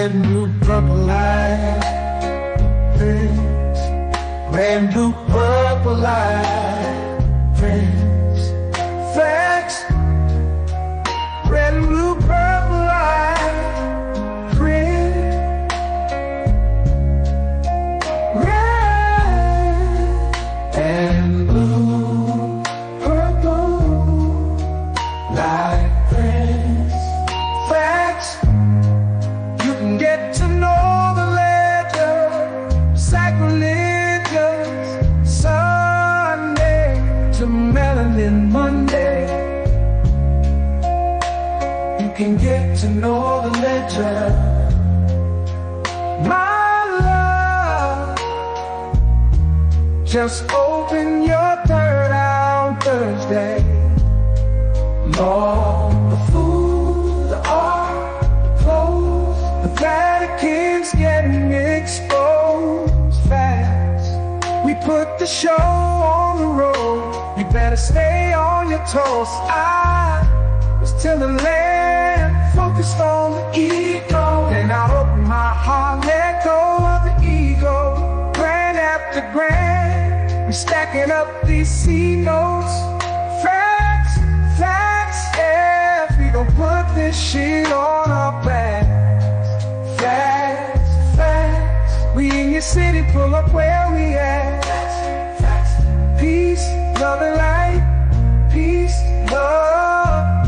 Brand new purple light, brand new purple light, friends, facts, brand new purple light, friends, red and blue, purple light, friends, facts. You can get to know the ledger, sacrilegious Sunday to melanin Monday. You can get to know the ledger, my love. Just open your third eye on Thursday. Lord, the food, the art, the clothes, the Vatican's getting exposed fast. We put the show on the road. You better stay on your toes. I was till the land focused on the ego. Then I open my heart, let go of the ego. Grand after grand, we stacking up these C notes. Facts, facts, yeah. We gon' put this shit on our backs. Facts, facts. We in your city, pull up where we at. Facts, facts. Peace, love and light. Peace, love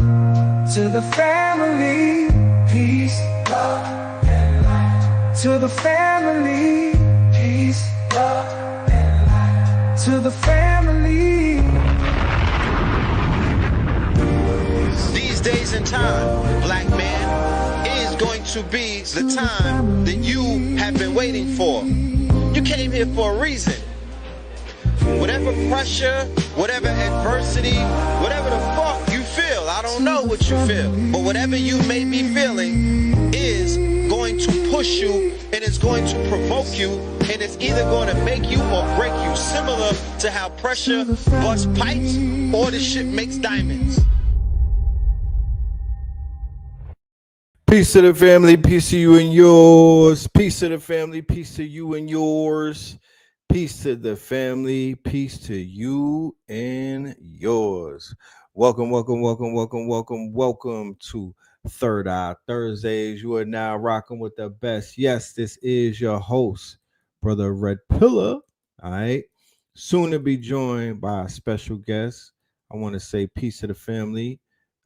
to the family. Peace, love and light to the family. Peace, love and light to the family. These days and time, black man, is going to be the time that you have been waiting for. You came here for a reason. Whatever pressure, whatever adversity, whatever the fuck you feel, I don't know what you feel, but whatever you may be feeling is going to push you, and it's going to provoke you, and it's either going to make you or break you, similar to how pressure busts pipes or the shit makes diamonds. Peace to the family, peace to you and yours. Peace to the family, peace to you and yours. Peace to the family, peace to you and yours. Welcome to Third Eye Thursdays. You are now rocking with the best. Yes, this is your host, Brother Red Pillar. All right. Soon to be joined by a special guest. I want to say peace to the family.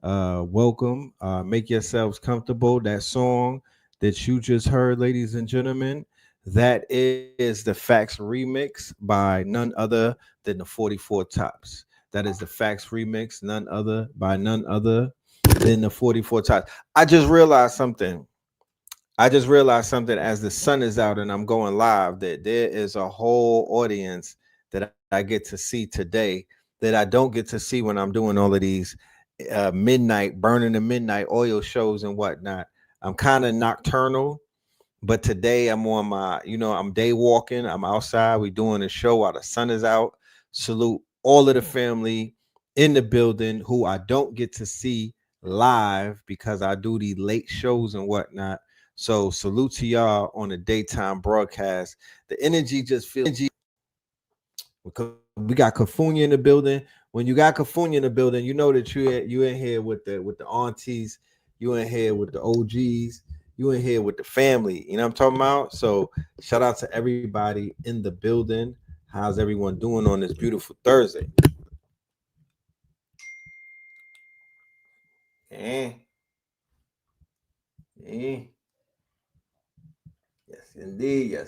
Welcome. Make yourselves comfortable. That song that you just heard, ladies and gentlemen, that is the Facts remix by none other than the 44 Tops. That is the Facts remix, none other than the 44 Tops. I just realized something as the sun is out and I'm going live, that there is a whole audience that I get to see today that I don't get to see when I'm doing all of these burning the midnight oil shows and whatnot. I'm kind of nocturnal, but today I'm on my, I'm day walking. I'm outside. We're doing a show while the sun is out. Salute all of the family in the building who I don't get to see live because I do these late shows and whatnot. So salute to y'all on the daytime broadcast. The energy just feels. We got Kafunya in the building. When you got Kafunya in the building, you know that you in here with the aunties, you in here with the OGs, you in here with the family. You know what I'm talking about? So shout out to everybody in the building. How's everyone doing on this beautiful Thursday? Yes,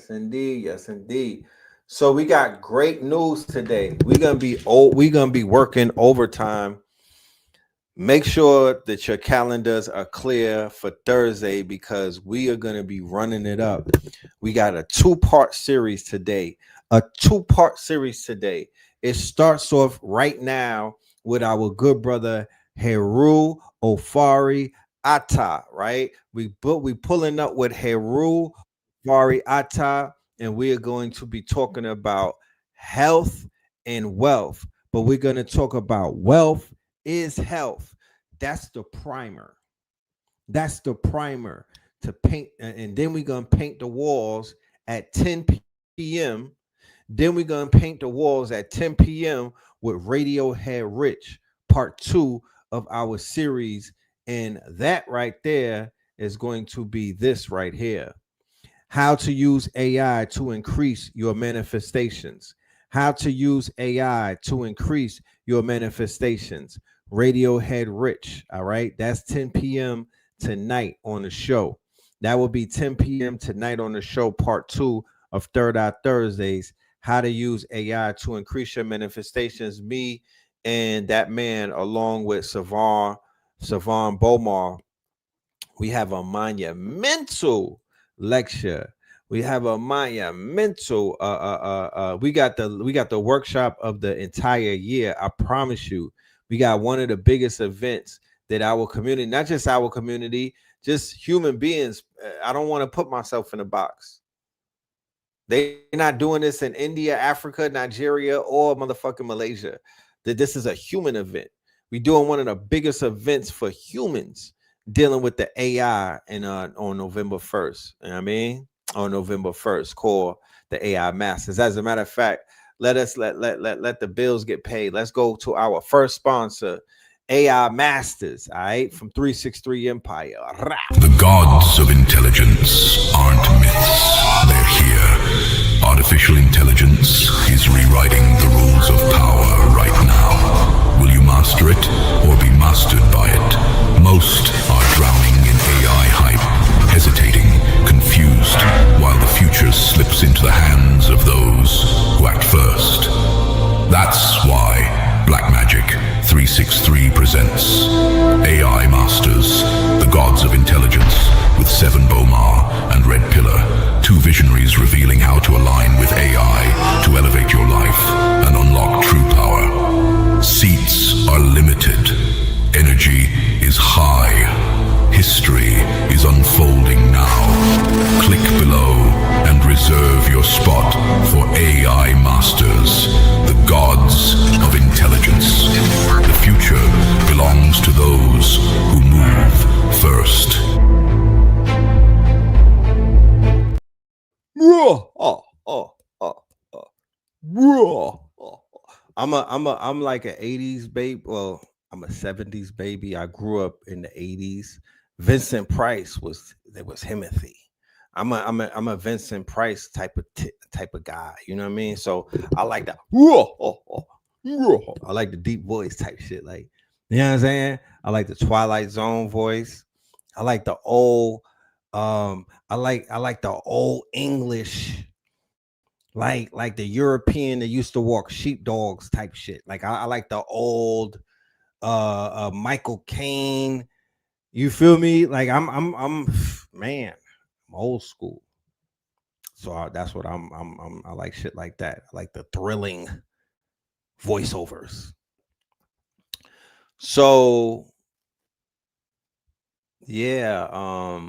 indeed. So we got great news today. We're gonna be working overtime. Make sure that your calendars are clear for Thursday because we are gonna be running it up. We got a two-part series today. It starts off right now with our good brother HERU OFORI-ATTA, right? We pulling up with HERU OFORI-ATTA, and we are going to be talking about health and wealth. But we're going to talk about wealth is health. That's the primer. to paint, and then we're gonna paint the walls at 10 p.m. Then we're gonna paint the walls at 10 p.m. with Radiohead Rich, part 2 of our series. And that right there is going to be this right here: how to use AI to increase your manifestations. How to use AI to increase your manifestations. Radiohead Rich. All right. That's 10 p.m. tonight on the show. That will be 10 p.m. tonight on the show, part 2 of Third Eye Thursdays. How to use AI to increase your manifestations. Me and that man, along with Savon Bomar, we have a monumental lecture. We have a monumental we got the workshop of the entire year. I promise you. We got one of the biggest events that our community, not just our community, just human beings. I don't want to put myself in a box. They're not doing this in India, Africa, Nigeria, or motherfucking Malaysia. That this is a human event. We're doing one of the biggest events for humans dealing with the AI and on November 1st. You know what I mean? On November 1st, called the AI Masters. As a matter of fact, let the bills get paid. Let's go to our first sponsor, AI Masters, all right, from 363 Empire. The gods of intelligence aren't myths. They're here. Artificial intelligence is rewriting the rules of power right now. Will you master it or be mastered by it? Most are drowning in AI hype, hesitating, confused, while the future slips into the hands of those who act first. That's why Blackmagic 363 presents AI Masters, the Gods of Intelligence, with Seven Bomar and Red Pillar, two visionaries revealing how to align with AI to elevate your life and unlock true power. Seats are limited. Energy is high. History is unfolding now. Click below and reserve your spot for AI Masters, the Gods of Intelligence. The future belongs to those who move first. I'm like an 80s baby. Well, I'm a 70s baby. I grew up in the 80s. Vincent Price was Himothy. I'm a Vincent Price type of guy. You know what I mean? So I like that. I like the deep voice type shit. Like, you know what I'm saying? I like the Twilight Zone voice. I like the old. I like the old English. Like the European that used to walk sheepdogs type shit. Like I like the old Michael Caine. You feel me? Like I'm man, I'm old school. So that's what I like shit like that. I like the thrilling voiceovers. So yeah,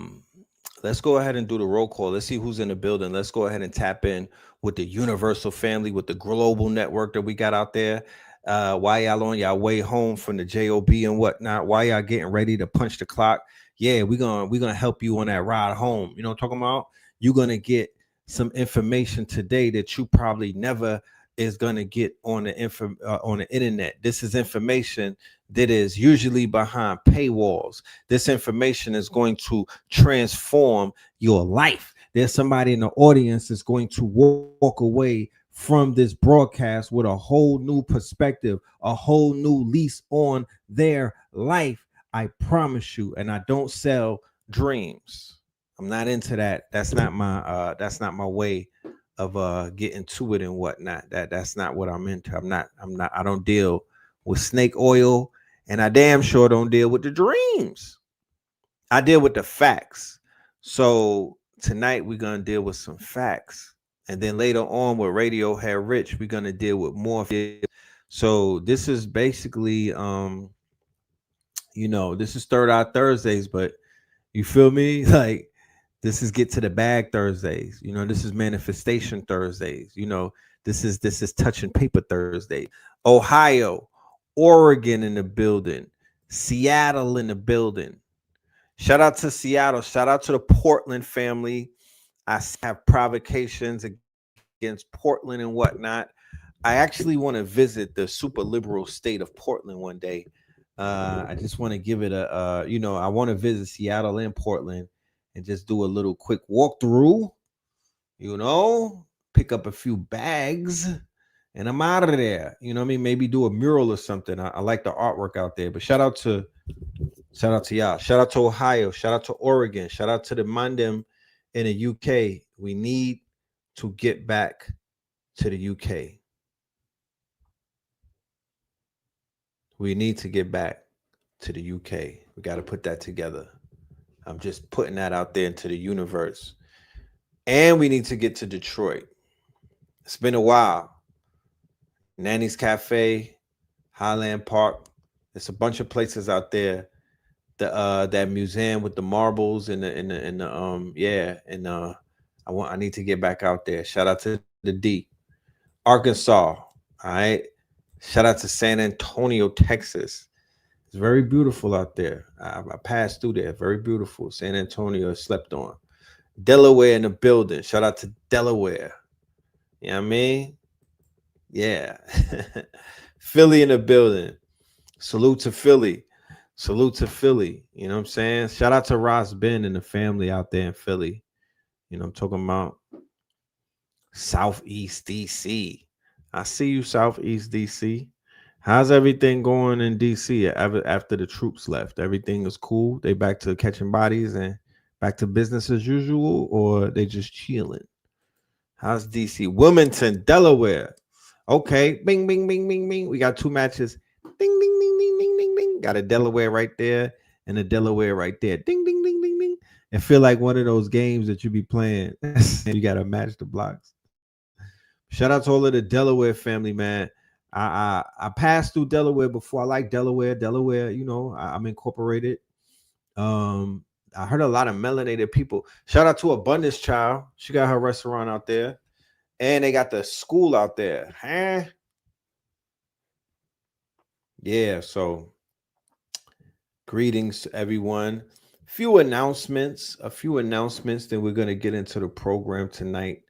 let's go ahead and do the roll call. Let's see who's in the building. Let's go ahead and tap in with the universal family, with the global network that we got out there. Why y'all on y'all way home from the job and whatnot? Why y'all getting ready to punch the clock? Yeah, we're gonna help you on that ride home. You know what I'm talking about? You're gonna get some information today that you probably never is gonna get on the internet. This is information that is usually behind paywalls. This information is going to transform your life. There's somebody in the audience that's going to walk away from this broadcast with a whole new perspective, a whole new lease on their life. I promise you. And I don't sell dreams. I'm not into that. That's not my way of getting to it and whatnot. That's not what I'm into. I don't deal with snake oil, and I damn sure don't deal with the dreams. I deal with the facts. So tonight we're gonna deal with some facts. And then later on with Radiohead Rich, we're gonna deal with more. So this is basically this is Third Eye Thursdays, but you feel me? Like, this is Get to the Bag Thursdays. This is Manifestation Thursdays. This is Touching Paper Thursday. Ohio, Oregon in the building, Seattle in the building, Shout out to Seattle. Shout out to the Portland family. I have provocations against Portland and whatnot. I actually want to visit the super liberal state of Portland one day. I just want to give it I want to visit Seattle and Portland and just do a little quick walkthrough, pick up a few bags and I'm out of there. You know what I mean? Maybe do a mural or something. I like the artwork out there. But shout out to y'all. Shout out to Ohio. Shout out to Oregon. Shout out to the Mandem in the UK. We need to get back to the UK. We need to get back to the UK. We got to put that together. I'm just putting that out there into the universe. And we need to get to Detroit. It's been a while. Nanny's Cafe, Highland Park. There's a bunch of places out there. That museum with the marbles and I need to get back out there. Shout out to the D. Arkansas. All right. Shout out to San Antonio, Texas. It's very beautiful out there. I passed through there. Very beautiful. San Antonio slept on. Delaware in the building. Shout out to Delaware. You know what I mean? Yeah. Philly in the building. Salute to Philly. Salute to Philly. You know what I'm saying? Shout out to Ross Ben and the family out there in Philly. You know, I'm talking about Southeast DC. I see you, Southeast DC. How's everything going in DC after the troops left? Everything is cool? They back to catching bodies and back to business as usual, or they just chilling? How's DC? Wilmington, Delaware. Okay. Bing, bing, bing, bing, bing. We got 2 matches. Ding, ding, ding, ding, ding, ding, ding. Got a Delaware right there and a Delaware right there. Ding, ding, ding, ding, ding. It feel like one of those games that you be playing. You got to match the blocks. Shout out to all of the Delaware family, man. I passed through Delaware before. I like Delaware. Delaware, I'm incorporated. I heard a lot of melanated people. Shout out to Abundance Child. She got her restaurant out there. And they got the school out there. Huh? Yeah, so greetings to everyone. A few announcements, then we're going to get into the program tonight.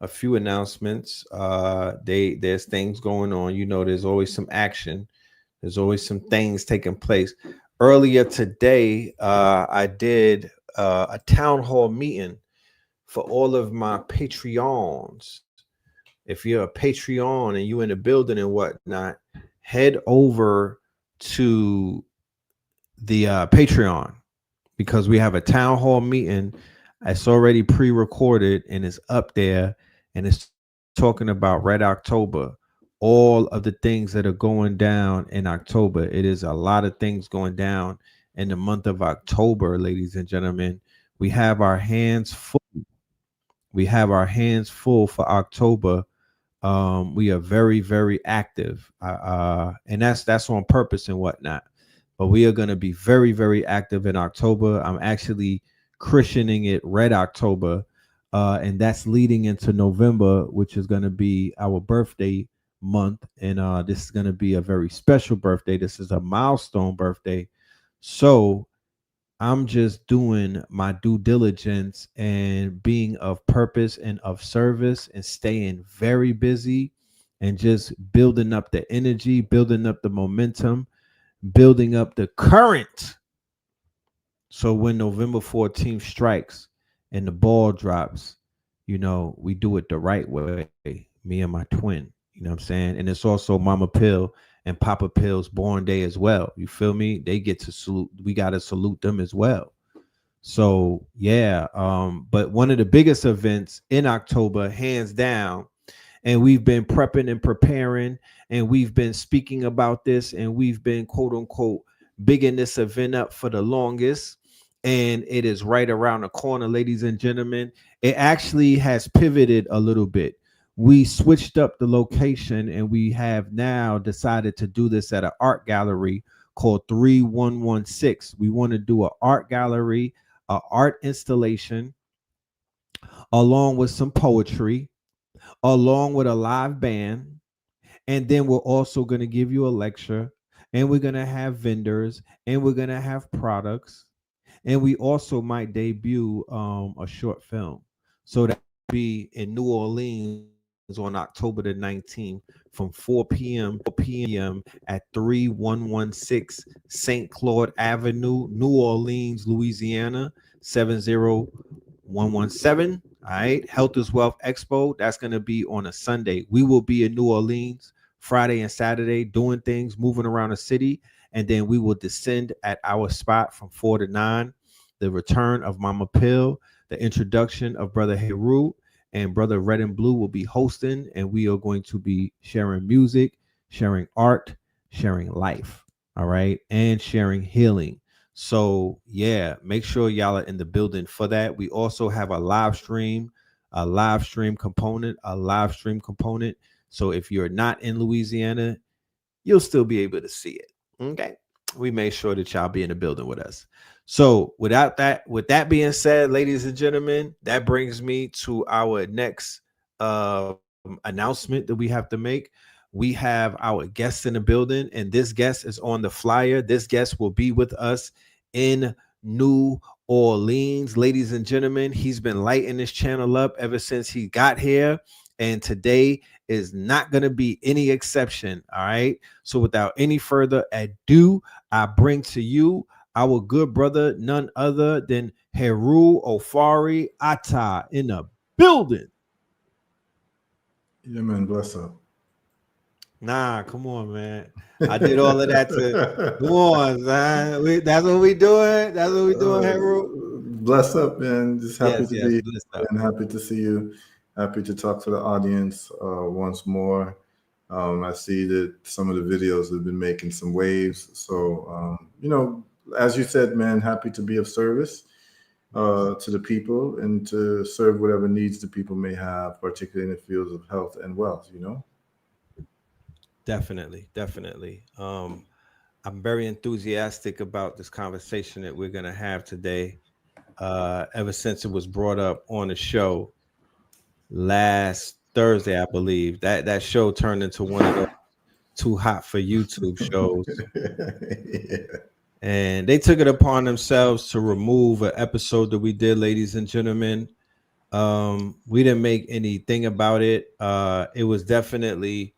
A few announcements. There's things going on. There's always some action. There's always some things taking place. Earlier today, I did a town hall meeting for all of my Patreons. If you're a Patreon and you in the building and whatnot, head over to the Patreon, because we have a town hall meeting. It's already pre-recorded and it's up there, and it's talking about Red October, all of the things that are going down in October. It is a lot of things going down in the month of October, ladies and gentlemen. We have our hands full. We have our hands full for October. We are very, very active, and that's on purpose and whatnot. But we are going to be very, very active in October. I'm actually christening it Red October, and that's leading into November, which is going to be our birthday month. And this is going to be a very special birthday. This is a milestone birthday. So I'm just doing my due diligence and being of purpose and of service and staying very busy and just building up the energy, building up the momentum, building up the current. So when November 14th strikes and the ball drops, we do it the right way. Me and my twin, you know what I'm saying? And it's also Mama Pill and Papa Pill's born day as well. You feel me? They get to salute. We got to salute them as well. So yeah. But one of the biggest events in October, hands down, and we've been prepping and preparing, and we've been speaking about this, and we've been quote unquote bigging this event up for the longest. And it is right around the corner, ladies and gentlemen. It actually has pivoted a little bit. We switched up the location, and we have now decided to do this at an art gallery called 3116. We want to do an art gallery, an art installation, along with some poetry, along with a live band. And then we're also going to give you a lecture, and we're going to have vendors, and we're going to have products. And we also might debut a short film. So that will be in New Orleans on October the 19th from 4 p.m. at 3116 St. Claude Avenue, New Orleans, Louisiana, 70117. All right. Health is Wealth Expo. That's going to be on a Sunday. We will be in New Orleans Friday and Saturday doing things, moving around the city. And then we will descend at our spot from 4 to 9. The return of Mama Pill, the introduction of Brother HERU, and Brother Red and Blue will be hosting. And we are going to be sharing music, sharing art, sharing life. All right. And sharing healing. So, yeah, make sure y'all are in the building for that. We also have a live stream component. So if you're not in Louisiana, you'll still be able to see it. Okay. We made sure that y'all be in the building with us. So with that being said, ladies and gentlemen, that brings me to our next announcement that we have to make. We have our guest in the building, and this guest is on the flyer. This guest will be with us in New Orleans. Ladies and gentlemen, he's been lighting this channel up ever since he got here, and today is not going to be any exception. All right. So without any further ado, I bring to you our good brother, none other than HERU OFORI-ATTA in the building. Yeah, man, bless up. Nah, come on, man. I did all of that to come on, man. That's what we doing. That's what we doing, HERU. Bless up, man. Just happy to be here and happy to see you. Happy to talk to the audience once more. I see that some of the videos have been making some waves. So, as you said, man, happy to be of service to the people and to serve whatever needs the people may have, particularly in the fields of health and wealth, Definitely. I'm very enthusiastic about this conversation that we're going to have today. Ever since it was brought up on the show last Thursday, I believe that show turned into one of those too hot for YouTube shows. Yeah. And they took it upon themselves to remove an episode that we did, ladies and gentlemen. We didn't make anything about it. It was definitely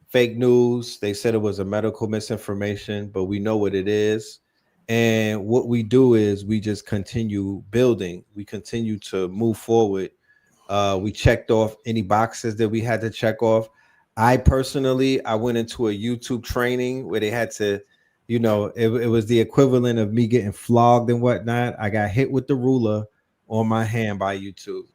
fake news. They said it was a medical misinformation, but we know what it is. And what we do is we just continue building. We continue to move forward. We checked off any boxes that we had to check off. I went into a YouTube training where they had to, it was the equivalent of me getting flogged and whatnot. I got hit with the ruler on my hand by YouTube.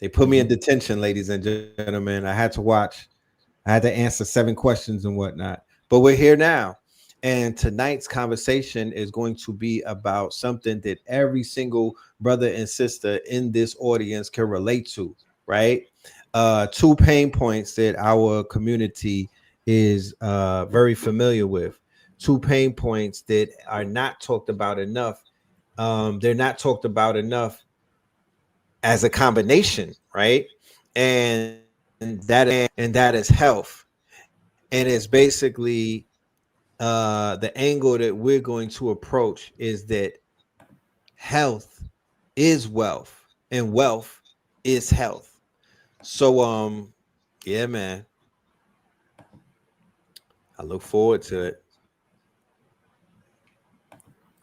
They put me in detention, ladies and gentlemen. I had to answer 7 questions and whatnot. But we're here now. And tonight's conversation is going to be about something that every single brother and sister in this audience can relate to, right? 2 pain points that our community is very familiar with. 2 pain points that are not talked about enough. They're not talked about enough as a combination, right? And that is health. And it's basically the angle that we're going to approach is that health is wealth and wealth is health. So yeah, man, I look forward to it.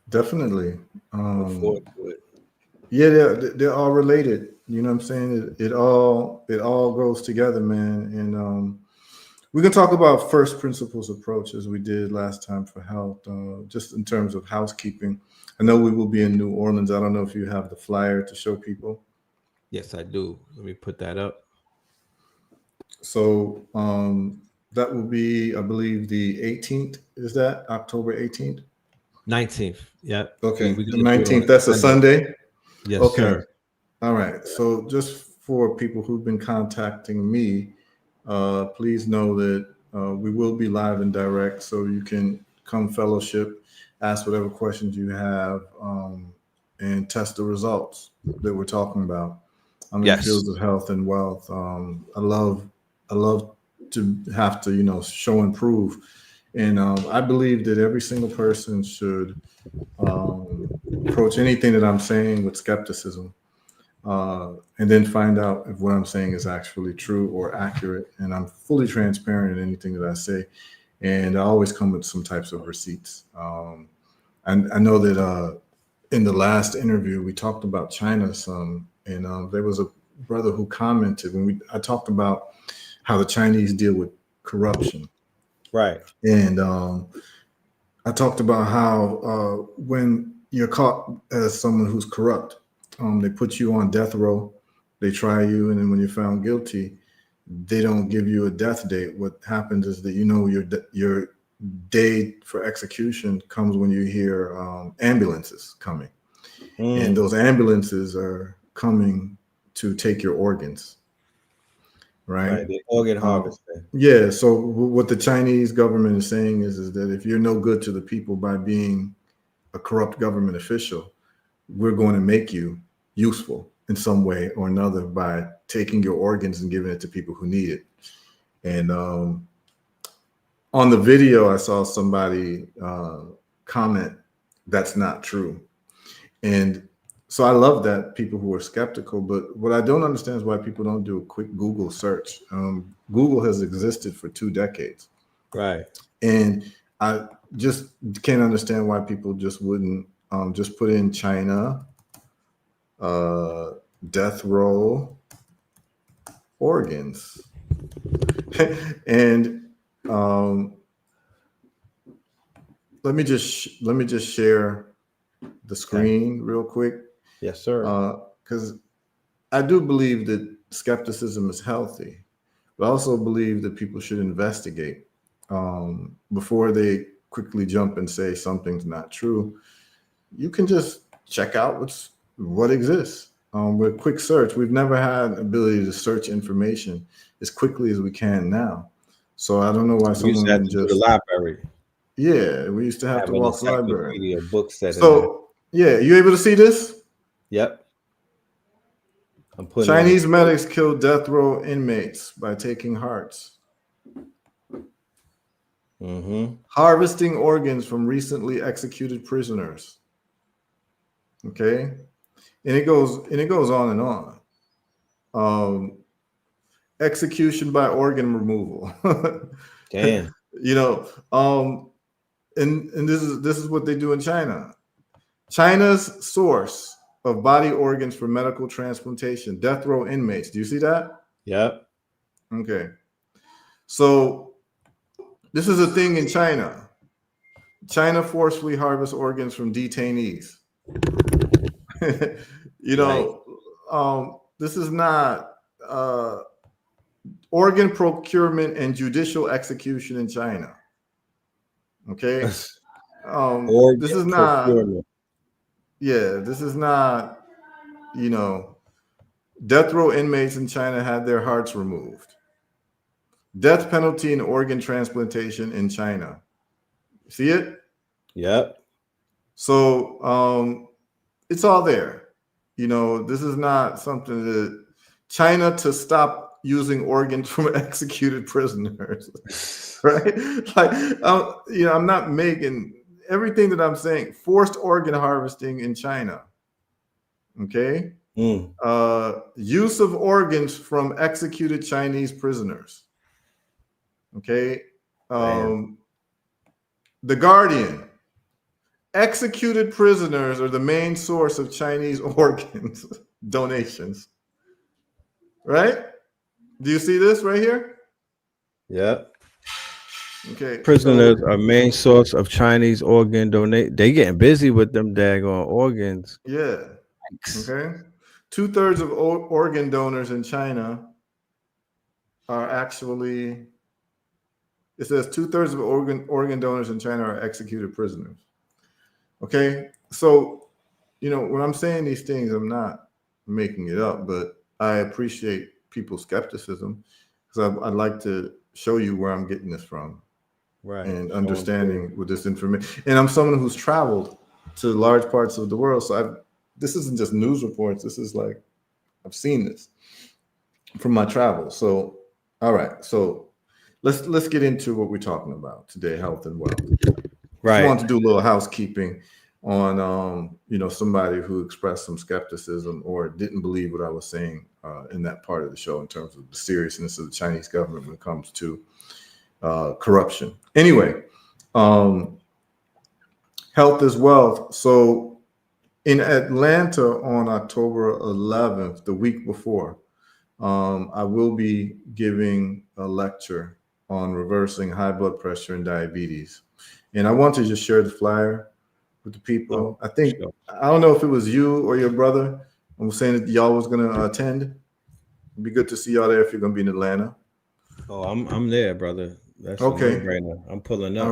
Definitely. Look forward to it. Yeah, they're all related. You know what I'm saying? It all goes together, man. And we can talk about first principles approach as we did last time for health, just in terms of housekeeping. I know we will be in New Orleans. I don't know if you have the flyer to show people. Yes, I do. Let me put that up. So that will be, I believe, the 18th. Is that October 18th? 19th. Yeah. Okay. The 19th. That's a Sunday. Yes, okay. Sir. All right. So just for people who've been contacting me, please know that we will be live and direct, so you can come fellowship, ask whatever questions you have, and test the results that we're talking about. I'm in the fields of health and wealth. I love to have to, show and prove. And I believe that every single person should approach anything that I'm saying with skepticism, and then find out if what I'm saying is actually true or accurate. And I'm fully transparent in anything that I say. And I always come with some types of receipts. And I know that in the last interview, we talked about China some, and there was a brother who commented when I talked about how the Chinese deal with corruption. Right. And I talked about how when you're caught as someone who's corrupt, they put you on death row, they try you, and then when you're found guilty, they don't give you a death date. What happens is that your day for execution comes when you hear ambulances coming, and those ambulances are coming to take your organs. Right, the organ harvesting. Yeah. So what the Chinese government is saying is that if you're no good to the people by being a corrupt government official, we're going to make you useful in some way or another by taking your organs and giving it to people who need it. And on the video, I saw somebody comment, "That's not true." And so I love that people who are skeptical, but what I don't understand is why people don't do a quick Google search. Google has existed for 2 decades. Right. And I just can't understand why people just wouldn't just put in China, death row, organs. And let me just share the screen real quick. Yes, sir. Because I do believe that skepticism is healthy, but I also believe that people should investigate before they quickly jump and say something's not true. You can just check out what exists with a quick search. We've never had the ability to search information as quickly as we can now. So I don't know why someone used to have to just do the library. Yeah, we used to have to walk to the library. Book set. So yeah, you able to see this? Yep. Chinese medics killed death row inmates by taking hearts. Harvesting organs from recently executed prisoners. Okay, and it goes on and on. Execution by organ removal. Damn. And this is what they do in China. China's source of body organs for medical transplantation, death row inmates. Do you see that? Yep. Okay. So this is a thing in China. China forcefully harvests organs from detainees. This is not organ procurement and judicial execution in China. Okay. This is not procurement. Yeah, this is not, death row inmates in China had their hearts removed. Death penalty and organ transplantation in China. See it? Yep. So it's all there. This is not something that China to stop using organs from executed prisoners. Right? Like, I'm not making everything that I'm saying, forced organ harvesting in China. Okay. Use of organs from executed Chinese prisoners. Okay. The Guardian. Executed prisoners are the main source of Chinese organs donations. Right? Do you see this right here? Yep. Okay. Prisoners are main source of Chinese organ donate. They getting busy with them daggone organs. Yeah. Okay. 2/3 of organ donors in China are actually. It says 2/3 of organ donors in China are executed prisoners. Okay. So, when I'm saying these things, I'm not making it up, but I appreciate people's skepticism because I'd like to show you where I'm getting this from. Right. And understanding with this information. And I'm someone who's traveled to large parts of the world. So this isn't just news reports. This is like, I've seen this from my travels. So, all right. So let's get into what we're talking about today, health and wealth. Right. I want to do a little housekeeping. on somebody who expressed some skepticism or didn't believe what I was saying in that part of the show in terms of the seriousness of the Chinese government when it comes to corruption. Anyway, health is wealth. So in Atlanta on October 11th, the week before, I will be giving a lecture on reversing high blood pressure and diabetes. And I want to just share the flyer with the people. I think, I don't know if it was you or your brother. I was saying that y'all was going to attend. It'd be good to see y'all there if you're going to be in Atlanta. Oh, I'm there, brother. That's okay. Right now. I'm pulling up.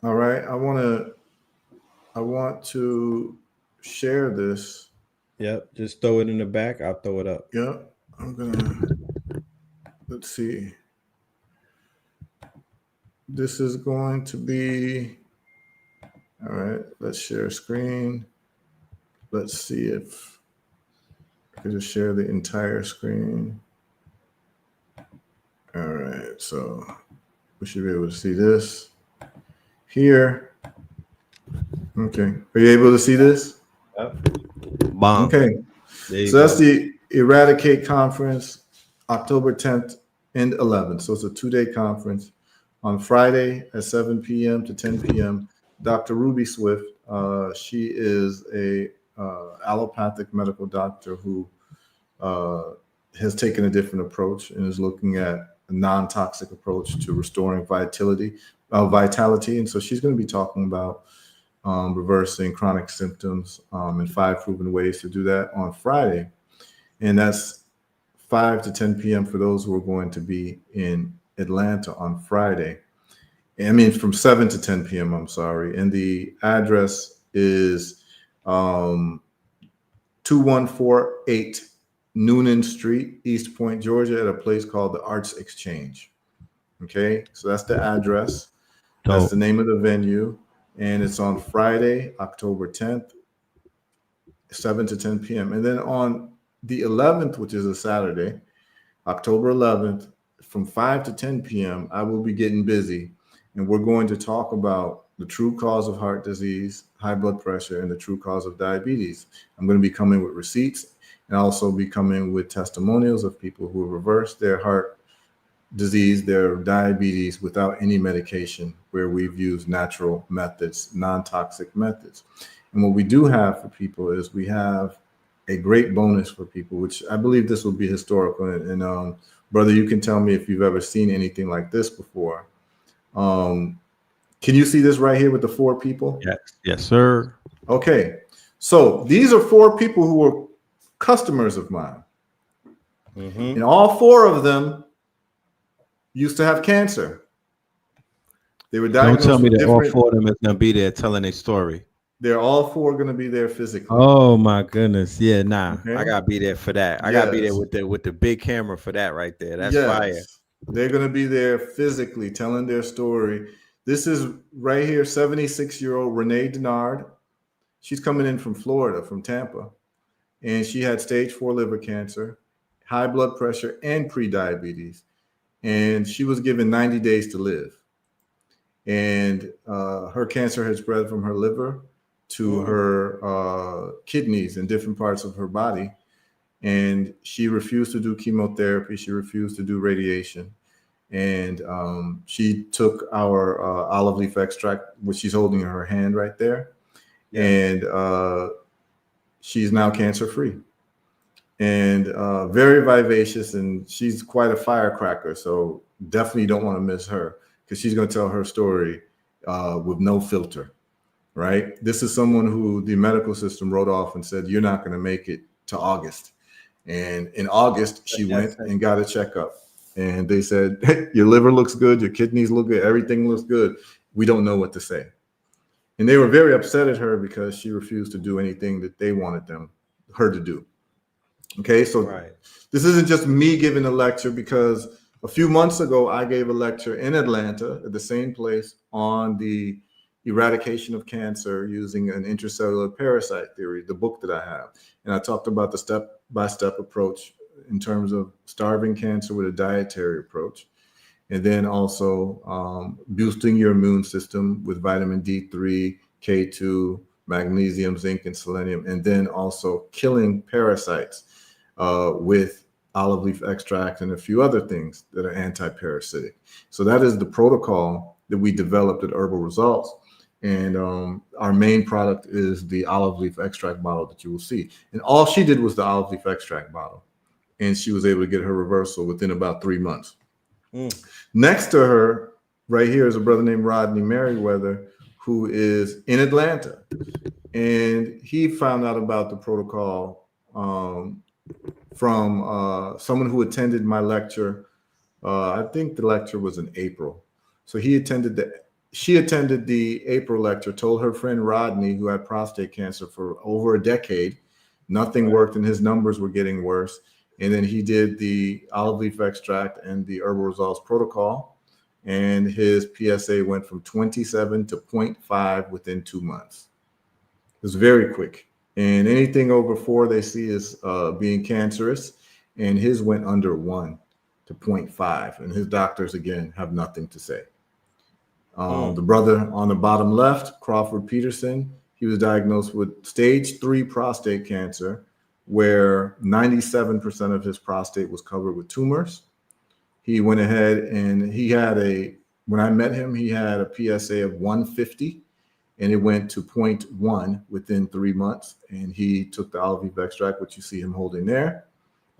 All right. I want to share this. Yep. Just throw it in the back. I'll throw it up. Yep. Let's see. This is going to be, all right, let's share screen. Let's see if I can just share the entire screen. All right, so we should be able to see this here. Okay, are you able to see this? Yep. Bomb. Okay, so that's the Eradicate Conference, October 10th and 11th. So it's a 2-day conference. On Friday at 7 p.m. to 10 p.m., Dr. Ruby Swift, she is a allopathic medical doctor who has taken a different approach and is looking at a non-toxic approach to restoring vitality. And so she's going to be talking about reversing chronic symptoms and 5 proven ways to do that on Friday. And that's 5 to 10 p.m. for those who are going to be in Atlanta on Friday. I mean, from 7 to 10 p.m. I'm sorry. And the address is 2148 Noonan Street, East Point, Georgia, at a place called the Arts Exchange. Okay, so that's the address. That's the name of the venue. And it's on Friday, October 10th, 7 to 10 p.m. And then on the 11th, which is a Saturday, October 11th, from 5 to 10 p.m., I will be getting busy. And we're going to talk about the true cause of heart disease, high blood pressure, and the true cause of diabetes. I'm going to be coming with receipts and also be coming with testimonials of people who reversed their heart disease, their diabetes without any medication, where we've used natural methods, non-toxic methods. And what we do have for people is we have a great bonus for people, which I believe this will be historical. And brother, you can tell me if you've ever seen anything like this before. Can you see this right here with the 4 people? Yes, sir. Okay. So these are 4 people who were customers of mine. Mm-hmm. And all 4 of them used to have cancer. They were diagnosed. Don't tell me that all 4 of them is going to be there telling their story. They're all 4 going to be there physically. Oh my goodness. Yeah, nah. Okay. I gotta be there for that. I gotta be there with the big camera for that right there. That's fire. They're going to be there physically telling their story. This is right here, 76-year-old Renee Denard. She's coming in from Florida, from Tampa. And she had stage 4 liver cancer, high blood pressure, and pre-diabetes. And she was given 90 days to live. And her cancer had spread from her liver to her kidneys and different parts of her body. And she refused to do chemotherapy. She refused to do radiation. And she took our olive leaf extract, which she's holding in her hand right there. Yeah. And she's now cancer-free and very vivacious. And she's quite a firecracker. So definitely don't want to miss her, because she's going to tell her story with no filter, right? This is someone who the medical system wrote off and said, you're not going to make it to August. And in August, she went and got a checkup. And they said, hey, your liver looks good, your kidneys look good, everything looks good. We don't know what to say. And they were very upset at her because she refused to do anything that they wanted her to do. Okay, so This isn't just me giving a lecture, because a few months ago, I gave a lecture in Atlanta at the same place on the eradication of cancer using an intracellular parasite theory, the book that I have. And I talked about the step-by-step approach in terms of starving cancer with a dietary approach. And then also boosting your immune system with vitamin D3, K2, magnesium, zinc, and selenium, and then also killing parasites with olive leaf extract and a few other things that are anti-parasitic. So that is the protocol that we developed at Herbal Results. And our main product is the olive leaf extract bottle that you will see. And all she did was the olive leaf extract bottle. And she was able to get her reversal within about 3 months. Next to her, right here, is a brother named Rodney Merriweather, who is in Atlanta. And he found out about the protocol from someone who attended my lecture. I think the lecture was in April. So she attended the April lecture, told her friend Rodney, who had prostate cancer for over a decade. Nothing worked and his numbers were getting worse. And then he did the olive leaf extract and the Herbal Results protocol. And his PSA went from 27 to 0.5 within 2 months. It was very quick. And anything over 4 they see is being cancerous. And his went under 1 to 0.5. And his doctors, again, have nothing to say. The brother on the bottom left, Crawford Peterson, he was diagnosed with stage 3 prostate cancer, where 97% of his prostate was covered with tumors. He went ahead and when I met him, he had a PSA of 150, and it went to 0.1 within 3 months. And he took the olive leaf extract, which you see him holding there,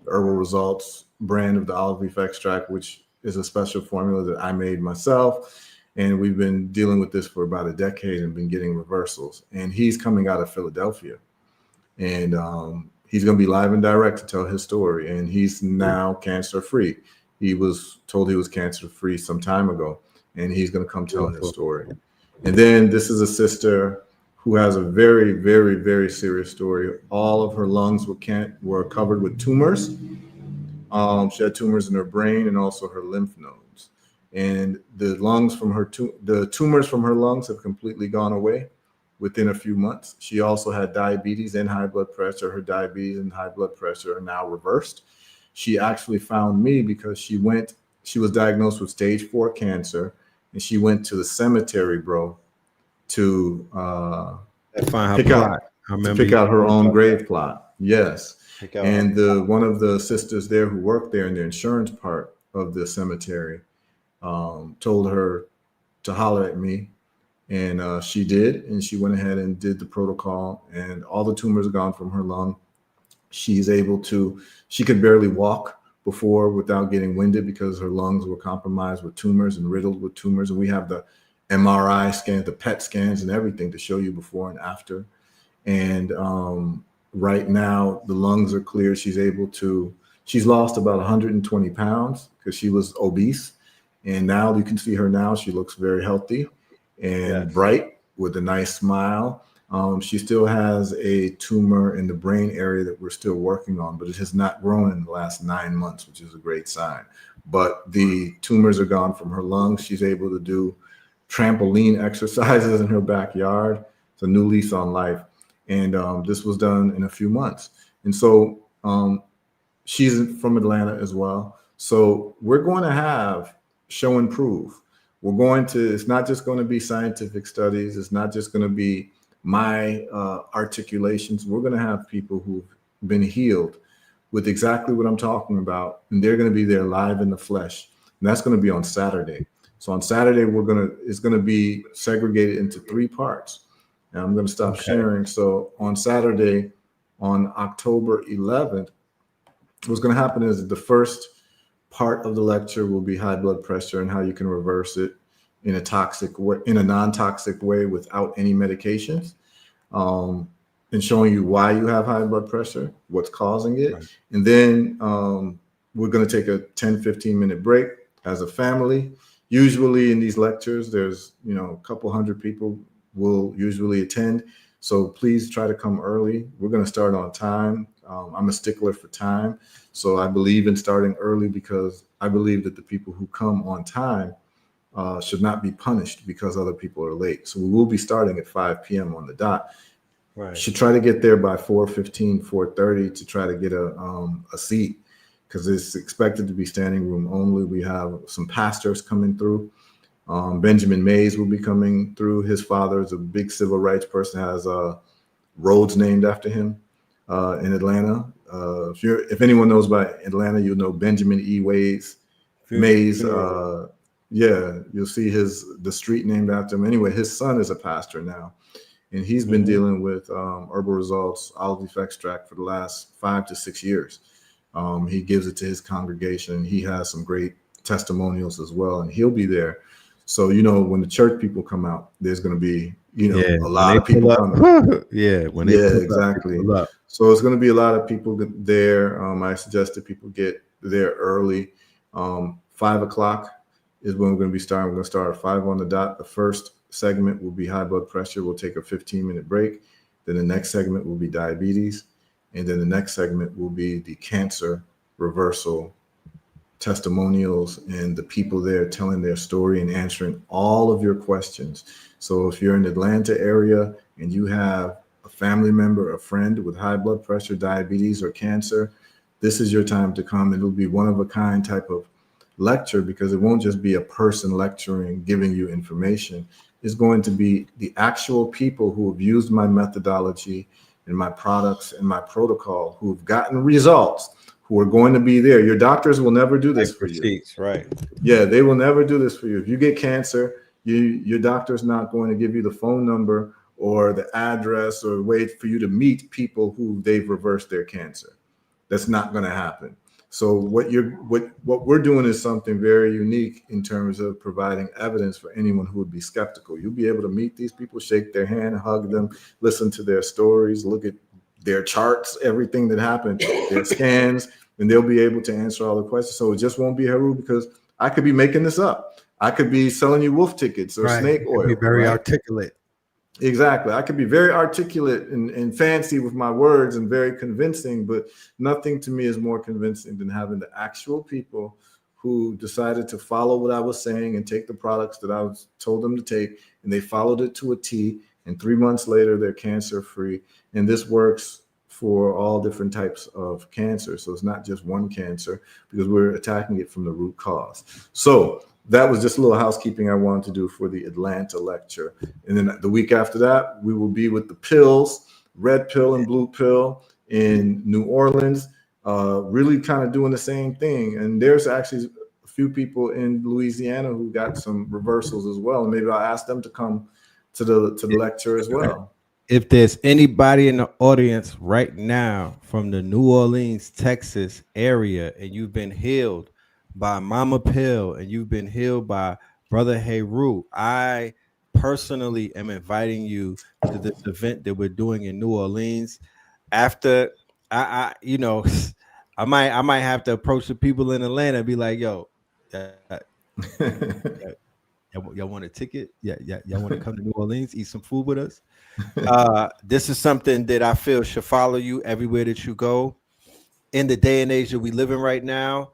the Herbal Results brand of the olive leaf extract, which is a special formula that I made myself. And we've been dealing with this for about a decade and been getting reversals. And he's coming out of Philadelphia. And he's going to be live and direct to tell his story. And he's now cancer-free. He was told he was cancer-free some time ago. And he's going to come tell his story. And then this is a sister who has a very, very, very serious story. All of her lungs were covered with tumors. She had tumors in her brain and also her lymph nodes. And the tumors from her lungs have completely gone away within a few months. She also had diabetes and high blood pressure. Her diabetes and high blood pressure are now reversed. She actually found me because she was diagnosed with stage 4 cancer, and she went to the cemetery, bro, to pick out her own grave plot. Yes. And one of the sisters there who worked there in the insurance part of the cemetery told her to holler at me, and she did, and she went ahead and did the protocol, and all the tumors are gone from her lung. She could barely walk before without getting winded because her lungs were compromised with tumors and riddled with tumors. And we have the MRI scans, the PET scans and everything to show you before and after. And right now the lungs are clear. She's lost about 120 pounds because she was obese. And now you can see her now. She looks very healthy and bright with a nice smile. She still has a tumor in the brain area that we're still working on, but it has not grown in the last 9 months, which is a great sign. But the tumors are gone from her lungs. She's able to do trampoline exercises in her backyard. It's a new lease on life. And this was done in a few months. And so she's from Atlanta as well. So we're going to have show and prove. It's not just going to be scientific studies. It's not just going to be my articulations. We're going to have people who've been healed with exactly what I'm talking about, and they're going to be there live in the flesh. And that's going to be on Saturday. So on Saturday, it's going to be segregated into 3 parts. And I'm going to stop sharing. So on Saturday, on October 11th, what's going to happen is the first part of the lecture will be high blood pressure and how you can reverse it in a non-toxic way without any medications, and showing you why you have high blood pressure, what's causing it. Right. And then we're going to take a 10-15 minute break as a family. Usually in these lectures, there's a couple hundred people will usually attend. So please try to come early. We're going to start on time. I'm a stickler for time. So I believe in starting early because I believe that the people who come on time should not be punished because other people are late. So we will be starting at 5 p.m. on the dot. Right. Should try to get there by 4:15, 4:30 to try to get a seat because it's expected to be standing room only. We have some pastors coming through. Benjamin Mays will be coming through. His father is a big civil rights person, has roads named after him in Atlanta. If anyone knows about Atlanta, you'll know Benjamin E. Mays. Yeah, you'll see the street named after him. Anyway, his son is a pastor now, and he's been dealing with herbal results, olive leaf extract for the last 5 to 6 years. He gives it to his congregation, and he has some great testimonials as well, and he'll be there. So, when the church people come out, there's going to be, a lot of people coming. Exactly. So it's going to be a lot of people there. I suggest that people get there early. 5 o'clock is when we're going to be starting. We're going to start at 5 on the dot. The first segment will be high blood pressure. We'll take a 15-minute break. Then the next segment will be diabetes. And then the next segment will be the cancer reversal testimonials and the people there telling their story and answering all of your questions. So if you're in the Atlanta area and you have a family member, a friend with high blood pressure, diabetes, or cancer, this is your time to come. It'll be one of a kind type of lecture, because it won't just be a person lecturing, giving you information. It's going to be the actual people who have used my methodology and my products and my protocol, who have gotten results, who are going to be there. Your doctors will never do this for you. Right. Yeah, they will never do this for you. If you get cancer, your doctor's not going to give you the phone number or the address or wait for you to meet people who they've reversed their cancer. That's not going to happen. So what we're doing is something very unique in terms of providing evidence for anyone who would be skeptical. You'll be able to meet these people, shake their hand, hug them, listen to their stories, look at their charts, everything that happened, their scans, and they'll be able to answer all the questions. So it just won't be HERU, because I could be making this up. I could be selling you wolf tickets or snake oil. Be very articulate. Exactly. I could be very articulate and fancy with my words and very convincing, but nothing to me is more convincing than having the actual people who decided to follow what I was saying and take the products that I told them to take, and they followed it to a T, and 3 months later, they're cancer free. And this works for all different types of cancer. So it's not just one cancer, because we're attacking it from the root cause. So that was just a little housekeeping I wanted to do for the Atlanta lecture. And then the week after that, we will be with the pills, red pill and blue pill in New Orleans, really kind of doing the same thing. And there's actually a few people in Louisiana who got some reversals as well. And maybe I'll ask them to come to the lecture as well. If there's anybody in the audience right now from the New Orleans, Texas area, and you've been healed by Mama Pill and you've been healed by Brother HERU, I personally am inviting you to this event that we're doing in New Orleans. After I might have to approach the people in Atlanta and be like, yo, y'all want a ticket? Yeah, y'all want to come to New Orleans, eat some food with us? This is something that I feel should follow you everywhere that you go. In the day and age that we live in right now,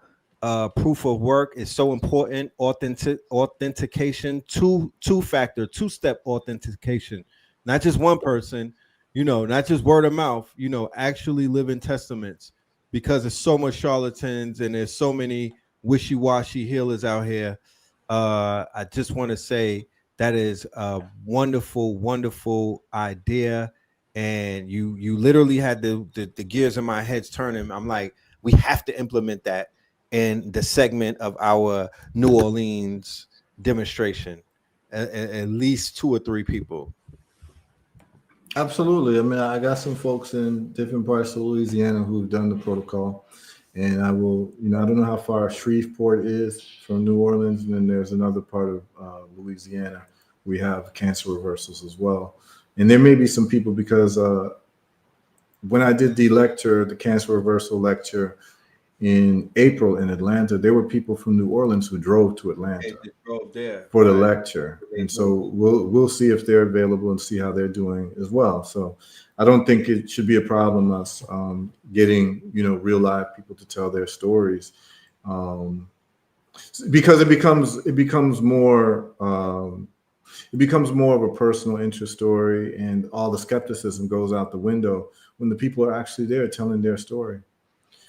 proof of work is so important. Authentication, two-factor, two-step authentication, not just one person, not just word of mouth, actually living testaments, because there's so much charlatans and there's so many wishy-washy healers out here. I just want to say that is a wonderful, wonderful idea. And you literally had the gears in my head's turning. I'm like, we have to implement that in the segment of our New Orleans demonstration. At least 2 or 3 people. Absolutely. I mean, I got some folks in different parts of Louisiana who've done the protocol, and I will, I don't know how far Shreveport is from New Orleans, and then there's another part of Louisiana. We have cancer reversals as well. And there may be some people, because when I did the cancer reversal lecture in April in Atlanta, there were people from New Orleans who drove to Atlanta for the lecture. And so we'll see if they're available and see how they're doing as well. So I don't think it should be a problem us getting, real live people to tell their stories, because it becomes more of a personal interest story, and all the skepticism goes out the window when the people are actually there telling their story.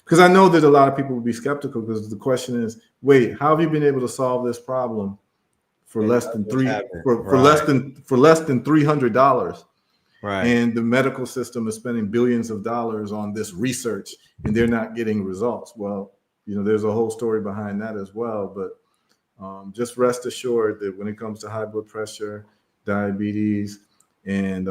Because I know that a lot of people will be skeptical, because the question is, wait, how have you been able to solve this problem for less than Right. less than $300. Right. And the medical system is spending billions of dollars on this research, and they're not getting results. Well, there's a whole story behind that as well. But just rest assured that when it comes to high blood pressure, diabetes, and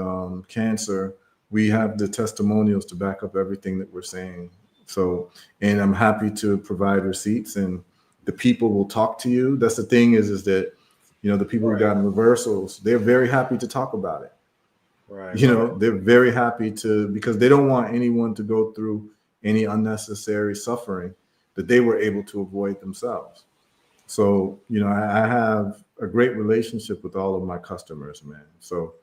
cancer, we have the testimonials to back up everything that we're saying. So, and I'm happy to provide receipts, and the people will talk to you. That's the thing is that, the people who got reversals, they're very happy to talk about it. Right. They're very happy to, because they don't want anyone to go through any unnecessary suffering that they were able to avoid themselves. So, I have a great relationship with all of my customers, man. So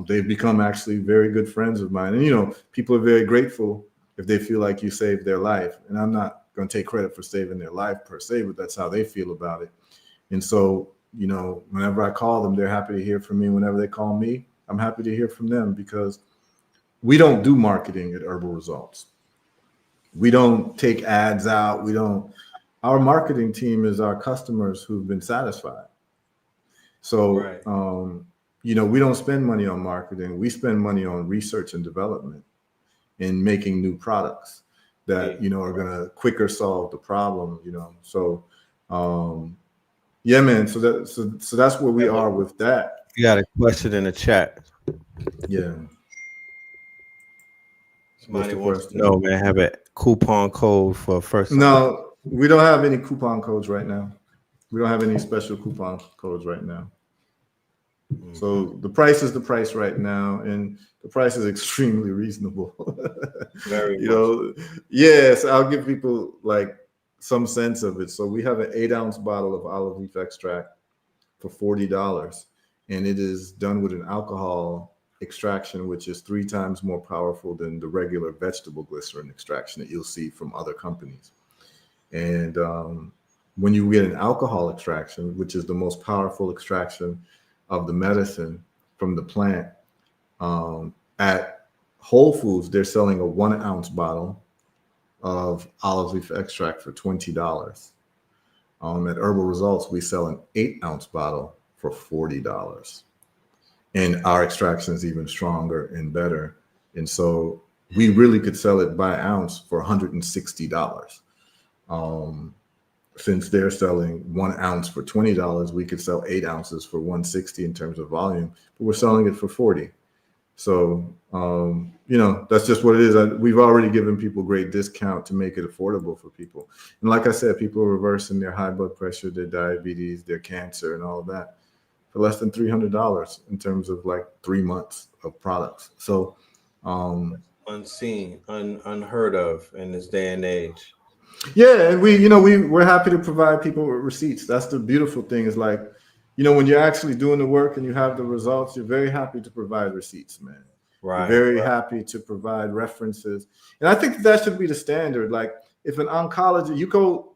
they've become actually very good friends of mine. And, people are very grateful if they feel like you saved their life. And I'm not going to take credit for saving their life per se, but that's how they feel about it. And so, whenever I call them, they're happy to hear from me. Whenever they call me, I'm happy to hear from them, because we don't do marketing at Herbal Results. We don't take ads out. Our marketing team is our customers who've been satisfied. So, we don't spend money on marketing. We spend money on research and development and making new products that, are going to quicker solve the problem, So, yeah, man. So that's where we are with that. You got a question in the chat. Yeah. Somebody wants to know, man, have a coupon code for first time? No, we don't have any coupon codes right now. We don't have any special coupon codes right now. So the price is the price right now, and the price is extremely reasonable. Very Yes, I'll give people like some sense of it. So we have an 8-ounce bottle of olive leaf extract for $40, and it is done with an alcohol extraction, which is 3 times more powerful than the regular vegetable glycerin extraction that you'll see from other companies. And when you get an alcohol extraction, which is the most powerful extraction of the medicine from the plant, at Whole Foods, they're selling a 1-ounce bottle of olive leaf extract for $20. At Herbal Results, we sell an 8-ounce bottle for $40. And our extraction is even stronger and better. And so we really could sell it by ounce for $160. Since they're selling 1 ounce for $20, we could sell 8 ounces for $160 in terms of volume, but we're selling it for $40. So, that's just what it is. We've already given people great discount to make it affordable for people. And like I said, people are reversing their high blood pressure, their diabetes, their cancer, and all of that for less than $300 in terms of like 3 months of products. So, unseen, unheard of in this day and age. Yeah, and we're happy to provide people with receipts. That's the beautiful thing, is like, when you're actually doing the work and you have the results, you're very happy to provide receipts, man. Right. You're very happy to provide references. And I think that should be the standard. Like, if an oncologist,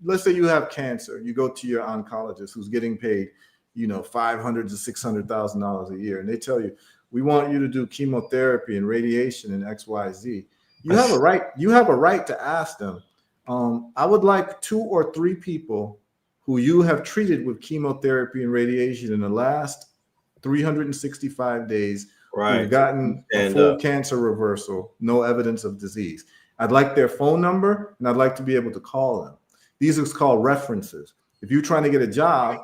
let's say you have cancer, you go to your oncologist who's getting paid, $500,000 to $600,000 a year, and they tell you, we want you to do chemotherapy and radiation and XYZ. You have a right. You have a right to ask them. I would like 2 or 3 people who you have treated with chemotherapy and radiation in the last 365 days, who've gotten a full cancer reversal, no evidence of disease. I'd like their phone number, and I'd like to be able to call them. These are called references. If you're trying to get a job,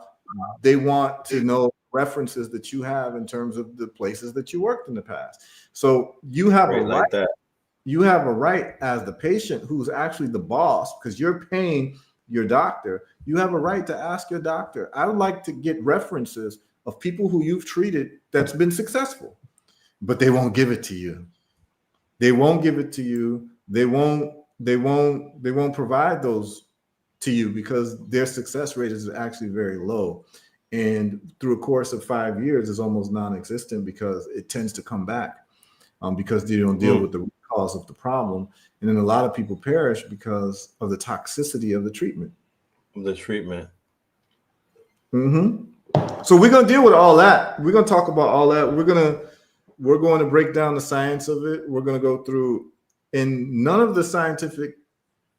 they want to know references that you have in terms of the places that you worked in the past. So you have a right. Like that. You have a right as the patient, who's actually the boss, because you're paying your doctor. You have a right to ask your doctor, I would like to get references of people who you've treated that's been successful, but they won't give it to you. They won't give it to you. They won't provide those to you because their success rate is actually very low. And through a course of 5 years is almost non-existent, because it tends to come back because they don't deal with the cause of the problem. And then a lot of people perish because of the toxicity of the treatment. So we're going to deal with all that. We're going to talk about all that. We're going to break down the science of it. We're going to go through, and none of the scientific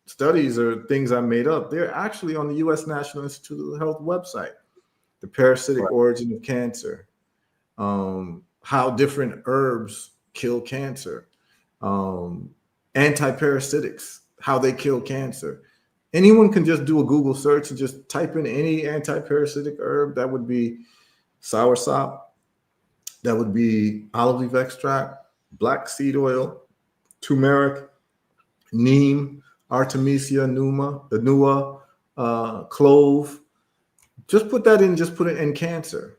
studies or things I made up, they're actually on the U.S. National Institute of Health website. the parasitic origin of cancer, how different herbs kill cancer, antiparasitics, how they kill cancer. Anyone can just do a Google search and just type in any antiparasitic herb. That would be soursop, that would be olive leaf extract, black seed oil, turmeric, neem, Artemisia nua, clove. Just put that in, just put it in cancer.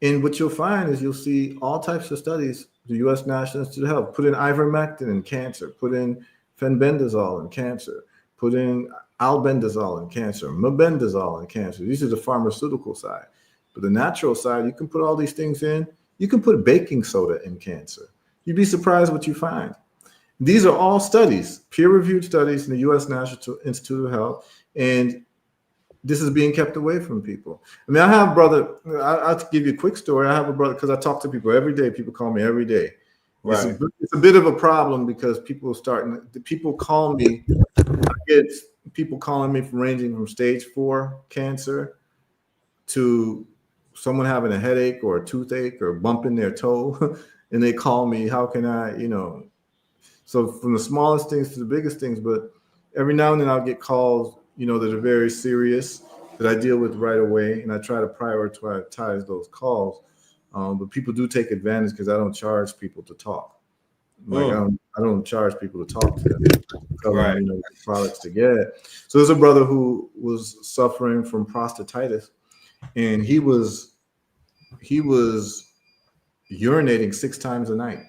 And what you'll find is you'll see all types of studies. The U.S. National Institute of Health put in ivermectin in cancer, put in fenbendazole in cancer, put in albendazole in cancer, mebendazole in cancer. These are the pharmaceutical side. But the natural side, you can put all these things in. You can put baking soda in cancer. You'd be surprised what you find. These are all studies, peer-reviewed studies in the U.S. National Institute of Health, and this is being kept away from people. I mean, I have a brother. I'll give you a quick story. I have a brother because I talk to people every day. People call me every day. Right. It's a bit of a problem because people call me. I get people calling me ranging from stage 4 cancer to someone having a headache or a toothache or bumping their toe, and they call me. How can I, So from the smallest things to the biggest things, but every now and then I'll get calls, that are very serious that I deal with right away, and I try to prioritize those calls. But people do take advantage because I don't charge people to talk. Like I don't charge people to talk to them. Tell them, the products to get. So there's a brother who was suffering from prostatitis, and he was urinating 6 times a night.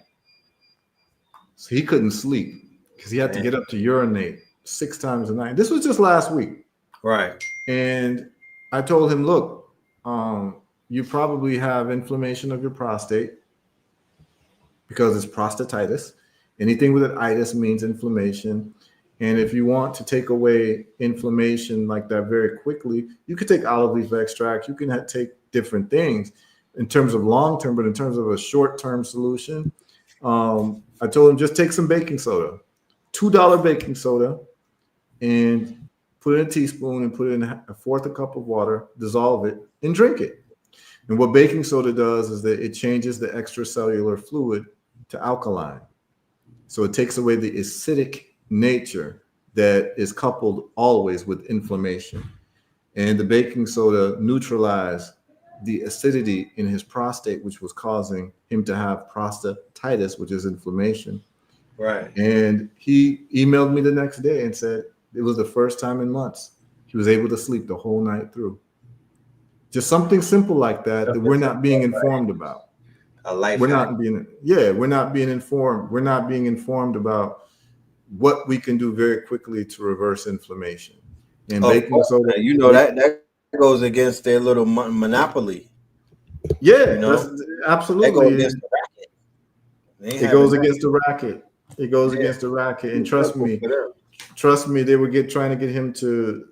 So he couldn't sleep because he had to get up to urinate 6 times a night. This was just last week. Right. And I told him, look, you probably have inflammation of your prostate because it's prostatitis. Anything with an itis means inflammation. And if you want to take away inflammation like that very quickly, you could take olive leaf extract. You can take different things in terms of long-term, but in terms of a short-term solution, I told him just take some baking soda, $2 baking soda, and put it in a teaspoon and put it in a fourth a cup of water, dissolve it, and drink it. And what baking soda does is that it changes the extracellular fluid to alkaline. So it takes away the acidic nature that is coupled always with inflammation. And the baking soda neutralized the acidity in his prostate, which was causing him to have prostatitis, which is inflammation. Right. And he emailed me the next day and said it was the first time in months he was able to sleep the whole night through. Just something simple like that we're not being informed about. We're not being informed. We're not being informed about what we can do very quickly to reverse inflammation. And baking soda, that goes against their little monopoly. Yeah, absolutely. It goes against the racket. It goes against the racket. And trust me, they would trying to get him to,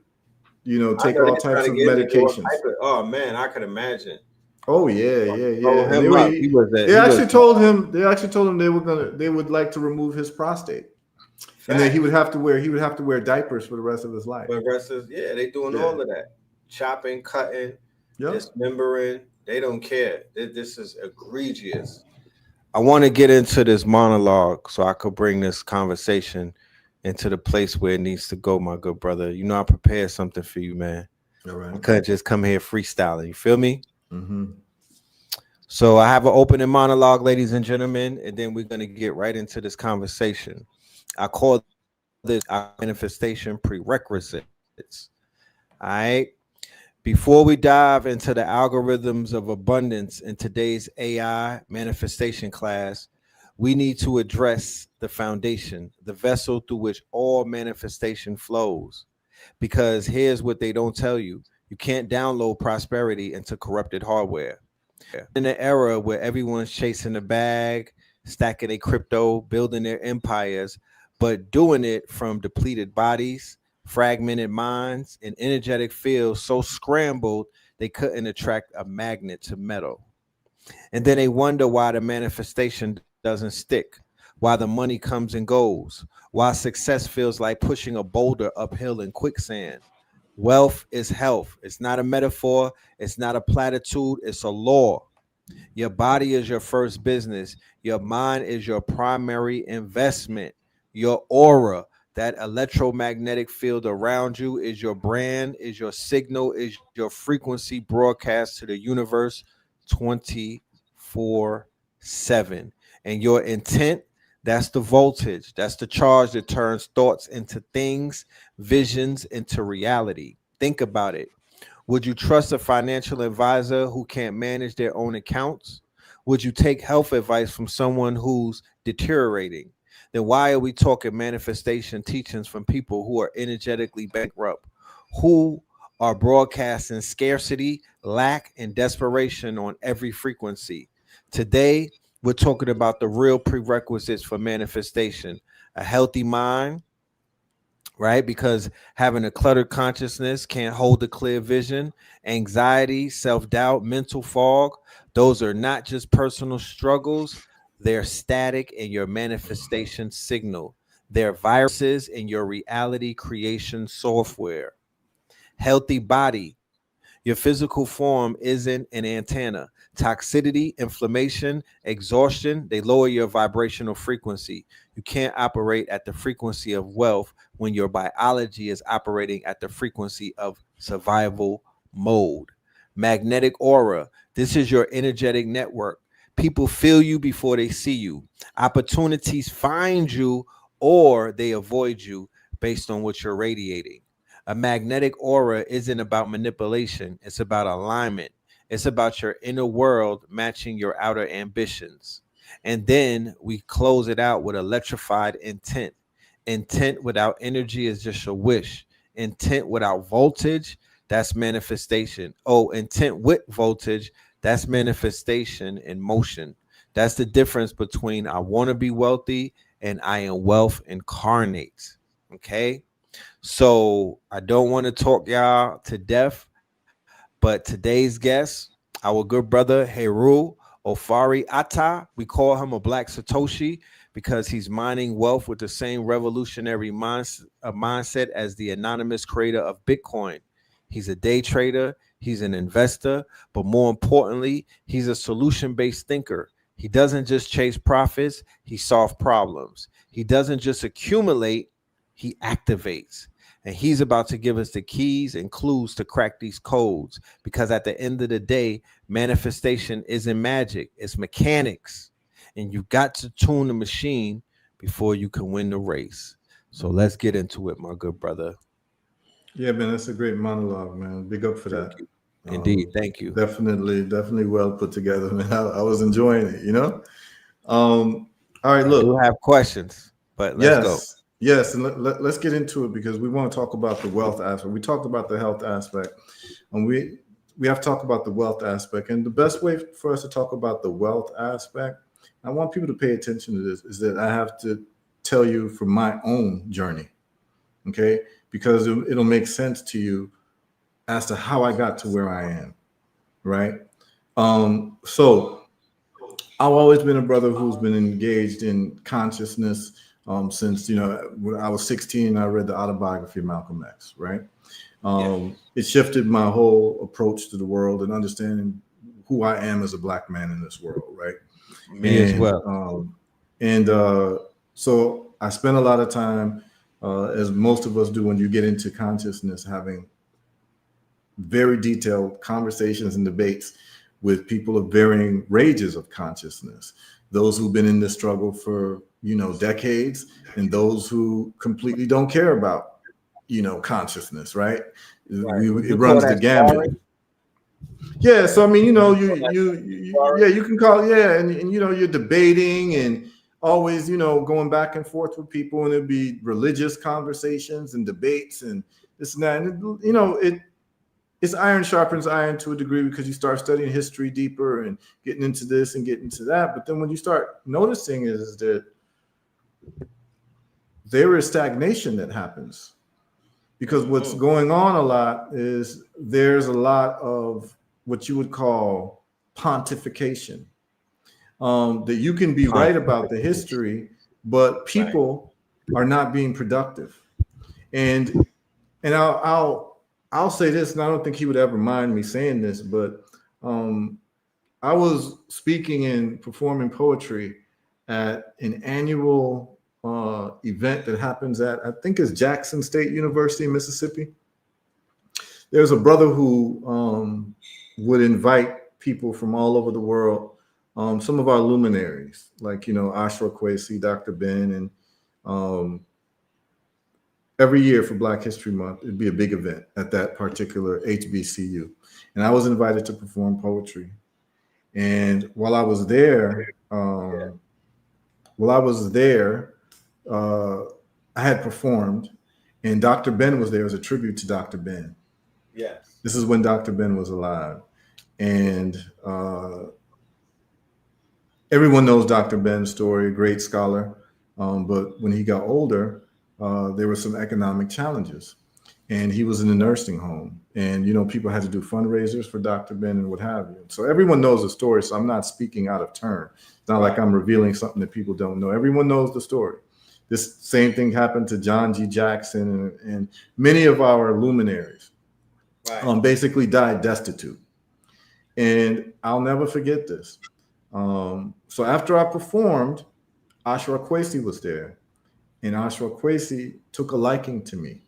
take all types of medications. Oh man, I can imagine. Oh yeah. They actually told him they would like to remove his prostate. Fact. And then he would have to wear diapers for the rest of his life. They doing all of that. Chopping, cutting, dismembering. They don't care. This is egregious. I want to get into this monologue so I could bring this conversation into the place where it needs to go, my good brother. I prepared something for you, man. All right. I couldn't just come here freestyling. You feel me? Mm-hmm. So I have an opening monologue, ladies and gentlemen, and then we're going to get right into this conversation. I call this manifestation prerequisites. All right. Before we dive into the algorithms of abundance in today's AI manifestation class, we need to address the foundation, the vessel through which all manifestation flows. Because here's what they don't tell you. You can't download prosperity into corrupted hardware. In an era where everyone's chasing a bag, stacking a crypto, building their empires, but doing it from depleted bodies, fragmented minds, and energetic fields so scrambled they couldn't attract a magnet to metal. And then they wonder why the manifestation doesn't stick, why the money comes and goes, why success feels like pushing a boulder uphill in quicksand. Wealth is health. It's not a metaphor. It's not a platitude. It's a law. Your body is your first business. Your mind is your primary investment. Your aura, that electromagnetic field around you, is your brand, is your signal, is your frequency broadcast to the universe 24/7. And your intent, that's the voltage, that's the charge that turns thoughts into things, visions into reality. Think about it. Would you trust a financial advisor who can't manage their own accounts? Would you take health advice from someone who's deteriorating? Then why are we talking manifestation teachings from people who are energetically bankrupt, who are broadcasting scarcity, lack, and desperation on every frequency? Today, we're talking about the real prerequisites for manifestation: a healthy mind, right? Because having a cluttered consciousness can't hold a clear vision. Anxiety, self doubt, mental fog, those are not just personal struggles, they're static in your manifestation signal. They're viruses in your reality creation software. Healthy body, your physical form isn't an antenna. Toxicity, inflammation, exhaustion, they lower your vibrational frequency. You can't operate at the frequency of wealth when your biology is operating at the frequency of survival mode. Magnetic aura, this is your energetic network. People feel you before they see you. Opportunities find you or they avoid you based on what you're radiating. A magnetic aura isn't about manipulation, it's about alignment. It's about your inner world matching your outer ambitions. And then we close it out with electrified intent. Intent without energy is just a wish. Intent without voltage, that's manifestation. Oh, intent with voltage, that's manifestation in motion. That's the difference between I want to be wealthy and I am wealth incarnate. Okay. So I don't want to talk y'all to death, but today's guest, our good brother Heru OFORI-ATTA, we call him a Black Satoshi because he's mining wealth with the same revolutionary mindset as the anonymous creator of Bitcoin. He's a day trader, he's an investor, but more importantly, he's a solution-based thinker. He doesn't just chase profits, he solves problems. He doesn't just accumulate, he activates. And he's about to give us the keys and clues to crack these codes. Because at the end of the day, manifestation isn't magic, it's mechanics. And you got to tune the machine before you can win the race. So let's get into it, my good brother. Yeah, man, that's a great monologue, man. Big up for that. Indeed, thank you. Definitely well put together, man. I was enjoying it, you know. All right, look. I do have questions, but let's go. Yes, and let's get into it because we want to talk about the wealth aspect. We talked about the health aspect, and we have to talk about the wealth aspect. And the best way for us to talk about the wealth aspect, I want people to pay attention to this, is that I have to tell you from my own journey, okay? Because it'll make sense to you as to how I got to where I am, right? So I've always been a brother who's been engaged in consciousness since, when I was 16, I read the autobiography of Malcolm X, right? It shifted my whole approach to the world and understanding who I am as a Black man in this world, right? Me as well. So I spent a lot of time, as most of us do when you get into consciousness, having very detailed conversations and debates with people of varying ranges of consciousness, those who've been in this struggle for decades, and those who completely don't care about consciousness, right? It runs the gamut. Yeah, so I mean, you can call it, and you're debating and always going back and forth with people, and it'd be religious conversations and debates and this and that, and it's iron sharpens iron to a degree, because you start studying history deeper and getting into this and getting into that. But then when you start noticing is that there is stagnation that happens, because what's going on a lot is there's a lot of what you would call pontification, that you can be right about the history, but people are not being productive. And I'll say this, and I don't think he would ever mind me saying this, but I was speaking and performing poetry at an annual event that happens at, I think it's Jackson State University in Mississippi. There's a brother who would invite people from all over the world, some of our luminaries, like, Ashra Kwesi, Dr. Ben, and every year for Black History Month, it'd be a big event at that particular HBCU. And I was invited to perform poetry. And while I was there, I had performed, and Dr. Ben was there as a tribute to Dr. Ben. Yes. This is when Dr. Ben was alive. And everyone knows Dr. Ben's story, a great scholar. But when he got older, there were some economic challenges. And he was in a nursing home. And, people had to do fundraisers for Dr. Ben and what have you. So everyone knows the story. So I'm not speaking out of turn. It's not like I'm revealing something that people don't know. Everyone knows the story. This same thing happened to John G. Jackson and many of our luminaries. Right. Basically died destitute. And I'll never forget this. So after I performed, Ashra Kwesi was there. And Ashra Kwesi took a liking to me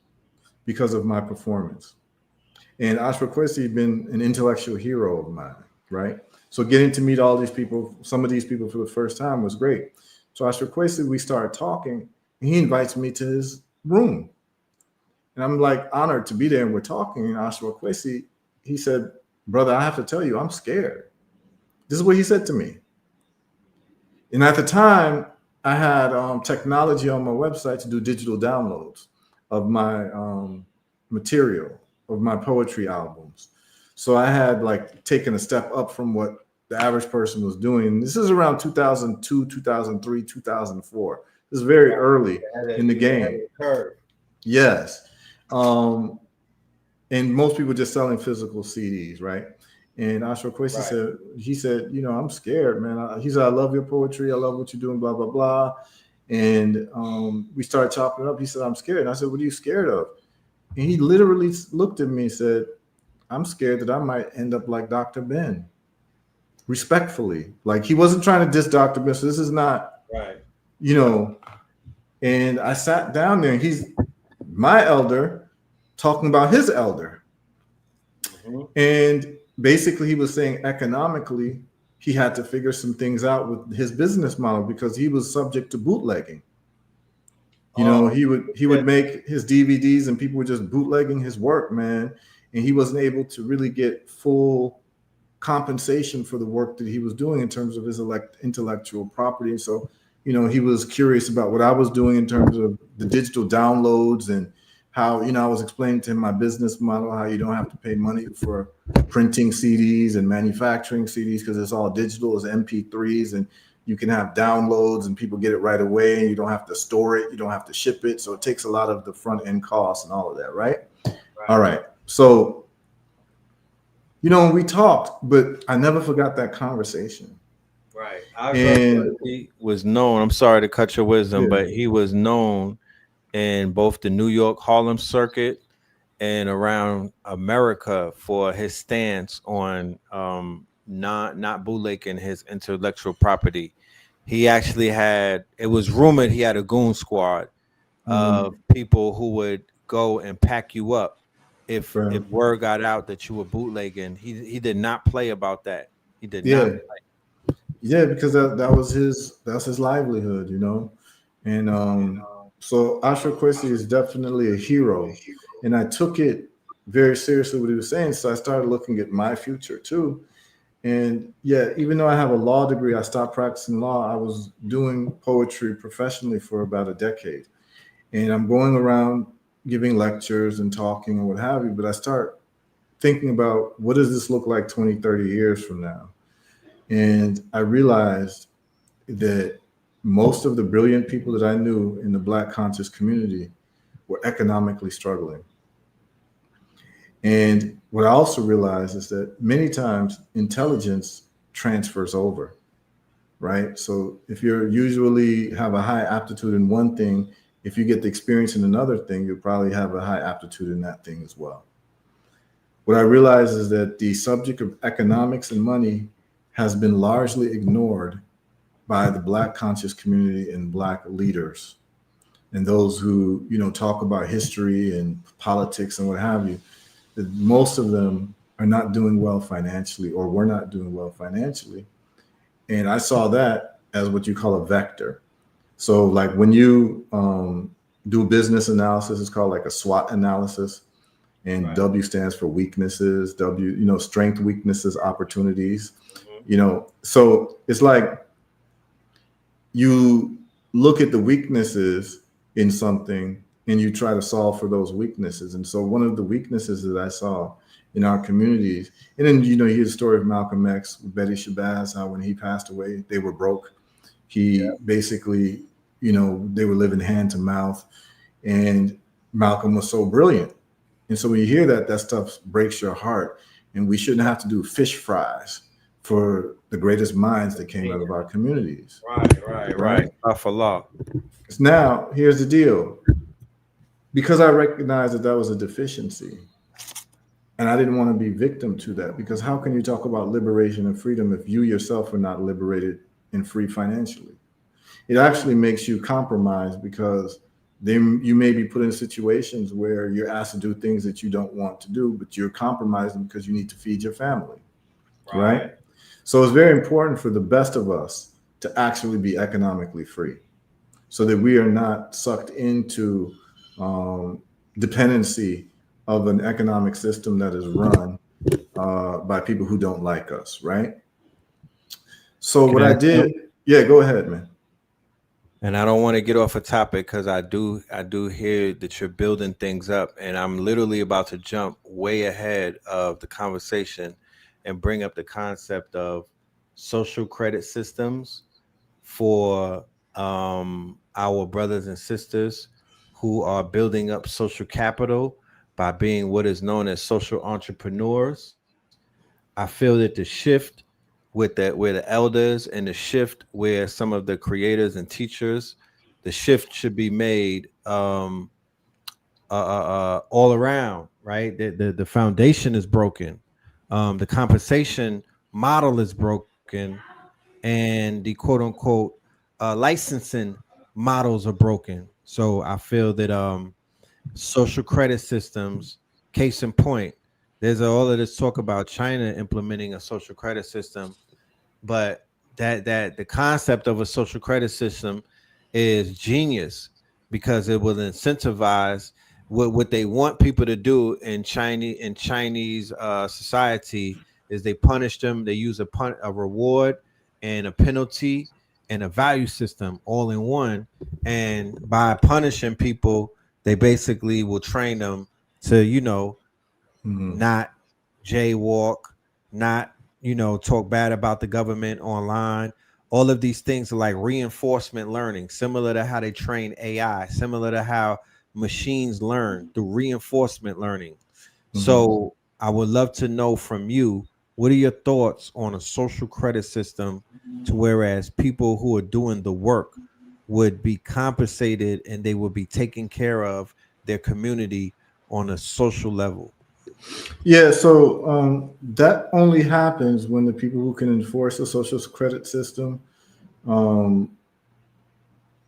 because of my performance. And Ashra Kwesi had been an intellectual hero of mine, right? So getting to meet all these people, some of these people for the first time was great. So Ashra Kwesi, we started talking, and he invites me to his room. And I'm like honored to be there, and we're talking. And Ashra Kwesi, he said, "Brother, I have to tell you, I'm scared." This is what he said to me. And at the time, I had technology on my website to do digital downloads of my material, of my poetry albums. So I had taken a step up from what the average person was doing. This is around 2002, 2003, 2004. This is very early in the game. Yes. And most people just selling physical CDs, right? And Ashra Kwesi said, "I'm scared, man." He said, "I love your poetry. I love what you're doing, blah, blah, blah." And we started chopping it up. He said, "I'm scared." And I said, "What are you scared of?" And he literally looked at me and said, "I'm scared that I might end up like Dr. Ben." Respectfully. Like, he wasn't trying to diss Dr. Ben. So this is not, right. And I sat down there, and he's my elder talking about his elder. Mm-hmm. And basically he was saying economically, he had to figure some things out with his business model because he was subject to bootlegging. He would make his DVDs and people were just bootlegging his work, man. And he wasn't able to really get full compensation for the work that he was doing in terms of his intellectual property. So, he was curious about what I was doing in terms of the digital downloads and how, I was explaining to him my business model, how you don't have to pay money for printing CDs and manufacturing CDs because it's all digital, it's MP3s, and you can have downloads and people get it right away. And you don't have to store it, you don't have to ship it. So it takes a lot of the front end costs and all of that, right? All right. So, we talked, but I never forgot that conversation. Right. And he was known, I'm sorry to cut your wisdom, but he was known in both the New York Harlem circuit and around America for his stance on not bootlegging his intellectual property. He actually it was rumored he had a goon squad of people who would go and pack you up if word got out that you were bootlegging. He did not play about that. He did not play. Yeah, because that's his livelihood, And so Ashra Kwesi is definitely a hero. And I took it very seriously what he was saying. So I started looking at my future too. And even though I have a law degree, I stopped practicing law. I was doing poetry professionally for about a decade. And I'm going around giving lectures and talking and what have you. But I start thinking about, what does this look like 20, 30 years from now? And I realized that most of the brilliant people that I knew in the Black conscious community were economically struggling. And what I also realized is that many times intelligence transfers over, right? So if you usually have a high aptitude in one thing, if you get the experience in another thing, you'll probably have a high aptitude in that thing as well. what I realize is that the subject of economics and money has been largely ignored by the Black conscious community and Black leaders and those who, talk about history and politics and what have you. That most of them are not doing well financially, or were not doing well financially. And I saw that as what you call a vector. So like when you do business analysis, it's called like a SWOT analysis. And right. W stands for weaknesses, strength, weaknesses, opportunities, so it's like you look at the weaknesses in something and you try to solve for those weaknesses. And so one of the weaknesses that I saw in our communities, and then, you hear the story of Malcolm X, Betty Shabazz, how when he passed away, they were broke. He basically, they were living hand to mouth, and Malcolm was so brilliant. And so when you hear that stuff breaks your heart, and we shouldn't have to do fish fries for the greatest minds that came out of our communities. Right. For law. Now, here's the deal. Because I recognized that was a deficiency, and I didn't want to be victim to that, because how can you talk about liberation and freedom if you yourself are not liberated and free financially? It actually makes you compromise, because then you may be put in situations where you're asked to do things that you don't want to do, but you're compromising because you need to feed your family, right? So it's very important for the best of us to actually be economically free, so that we are not sucked into dependency of an economic system that is run by people who don't like us, right? So what I did, go ahead, man. And I don't want to get off a topic, because I do hear that you're building things up, and I'm literally about to jump way ahead of the conversation and bring up the concept of social credit systems for our brothers and sisters who are building up social capital by being what is known as social entrepreneurs. I feel that the shift where the elders, and the shift where some of the creators and teachers, the shift should be made all around, right? The foundation is broken. The compensation model is broken, and the quote unquote licensing models are broken. So I feel that social credit systems, case in point, there's all of this talk about China implementing a social credit system, but that the concept of a social credit system is genius, because it will incentivize what they want people to do in Chinese society is they punish them. They use a reward and a penalty and a value system all in one. And by punishing people, they basically will train them to, not jaywalk, not, talk bad about the government online. All of these things are like reinforcement learning, similar to how they train AI, similar to how machines learn through reinforcement learning. Mm-hmm. So I would love to know from you, what are your thoughts on a social credit system to whereas people who are doing the work would be compensated and they would be taking care of their community on a social level? Yeah, so that only happens when the people who can enforce a social credit system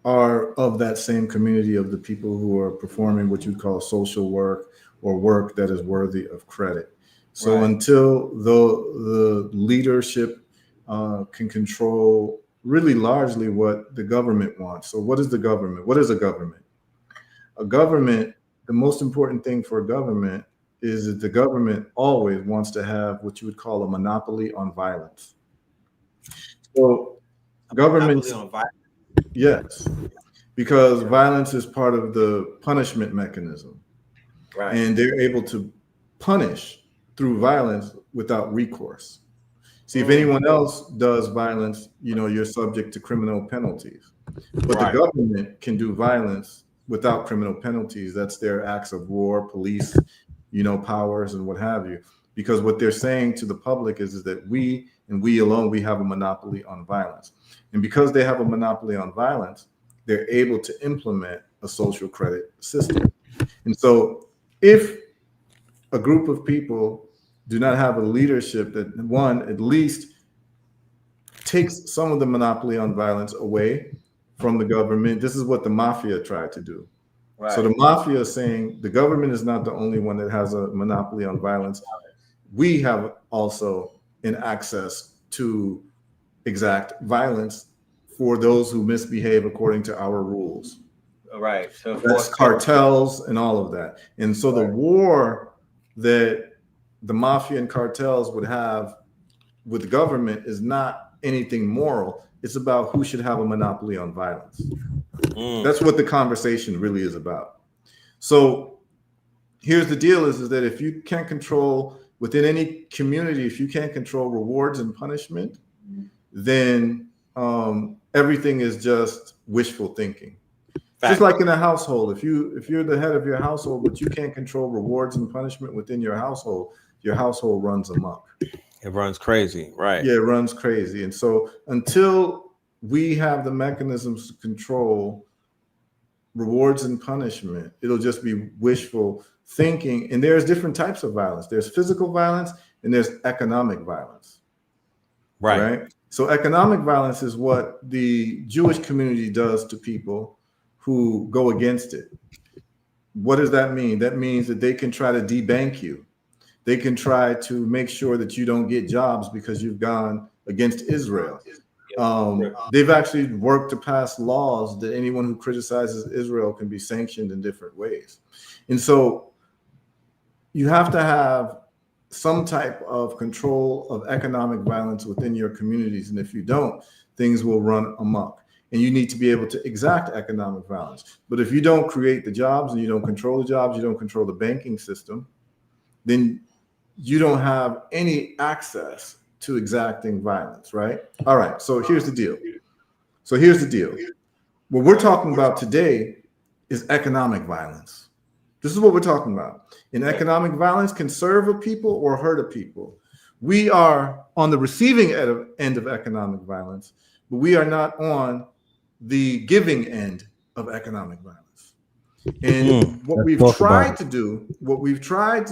are of that same community of the people who are performing what you'd call social work or work that is worthy of credit. So until the leadership can control really largely what the government wants. So what is the government? What is a government? A government, the most important thing for a government is that the government always wants to have what you would call a monopoly on violence. So governments, yes, because violence is part of the punishment mechanism, and they're able to punish through violence without recourse. See, if anyone else does violence, you're subject to criminal penalties, but the government can do violence without criminal penalties. That's their acts of war, police, powers and what have you, because what they're saying to the public is that we alone, we have a monopoly on violence. And because they have a monopoly on violence, they're able to implement a social credit system. And so if a group of people do not have a leadership that, one, at least takes some of the monopoly on violence away from the government. This is what the mafia tried to do. Right. So the mafia is saying the government is not the only one that has a monopoly on violence. We have also an access to exact violence for those who misbehave according to our rules. Right. So that's cartels and all of that. And so the war that the mafia and cartels would have with the government is not anything moral. It's about who should have a monopoly on violence. That's what the conversation really is about. So here's the deal is that if you can't control within any community, if you can't control rewards and punishment, then everything is just wishful thinking. Fact. Just like in a household, if you're the head of your household, but you can't control rewards and punishment within your household runs amok. It runs crazy, right? Yeah, it runs crazy. And so until we have the mechanisms to control rewards and punishment, it'll just be wishful thinking. And there's different types of violence. There's physical violence and there's economic violence. Right? So economic violence is what the Jewish community does to people who go against it. What does that mean? That means that they can try to debank you. They can try to make sure that you don't get jobs because you've gone against Israel. They've actually worked to pass laws that anyone who criticizes Israel can be sanctioned in different ways. And so you have to have some type of control of economic violence within your communities. And if you don't, things will run amok. And you need to be able to exact economic violence. But if you don't create the jobs and you don't control the jobs, you don't control the banking system, then you don't have any access to exacting violence, right? All right, so here's the deal. What we're talking about today is economic violence. This is what we're talking about. And economic violence can serve a people or hurt a people. We are on the receiving end of economic violence, but we are not on the giving end of economic violence. And what we've tried to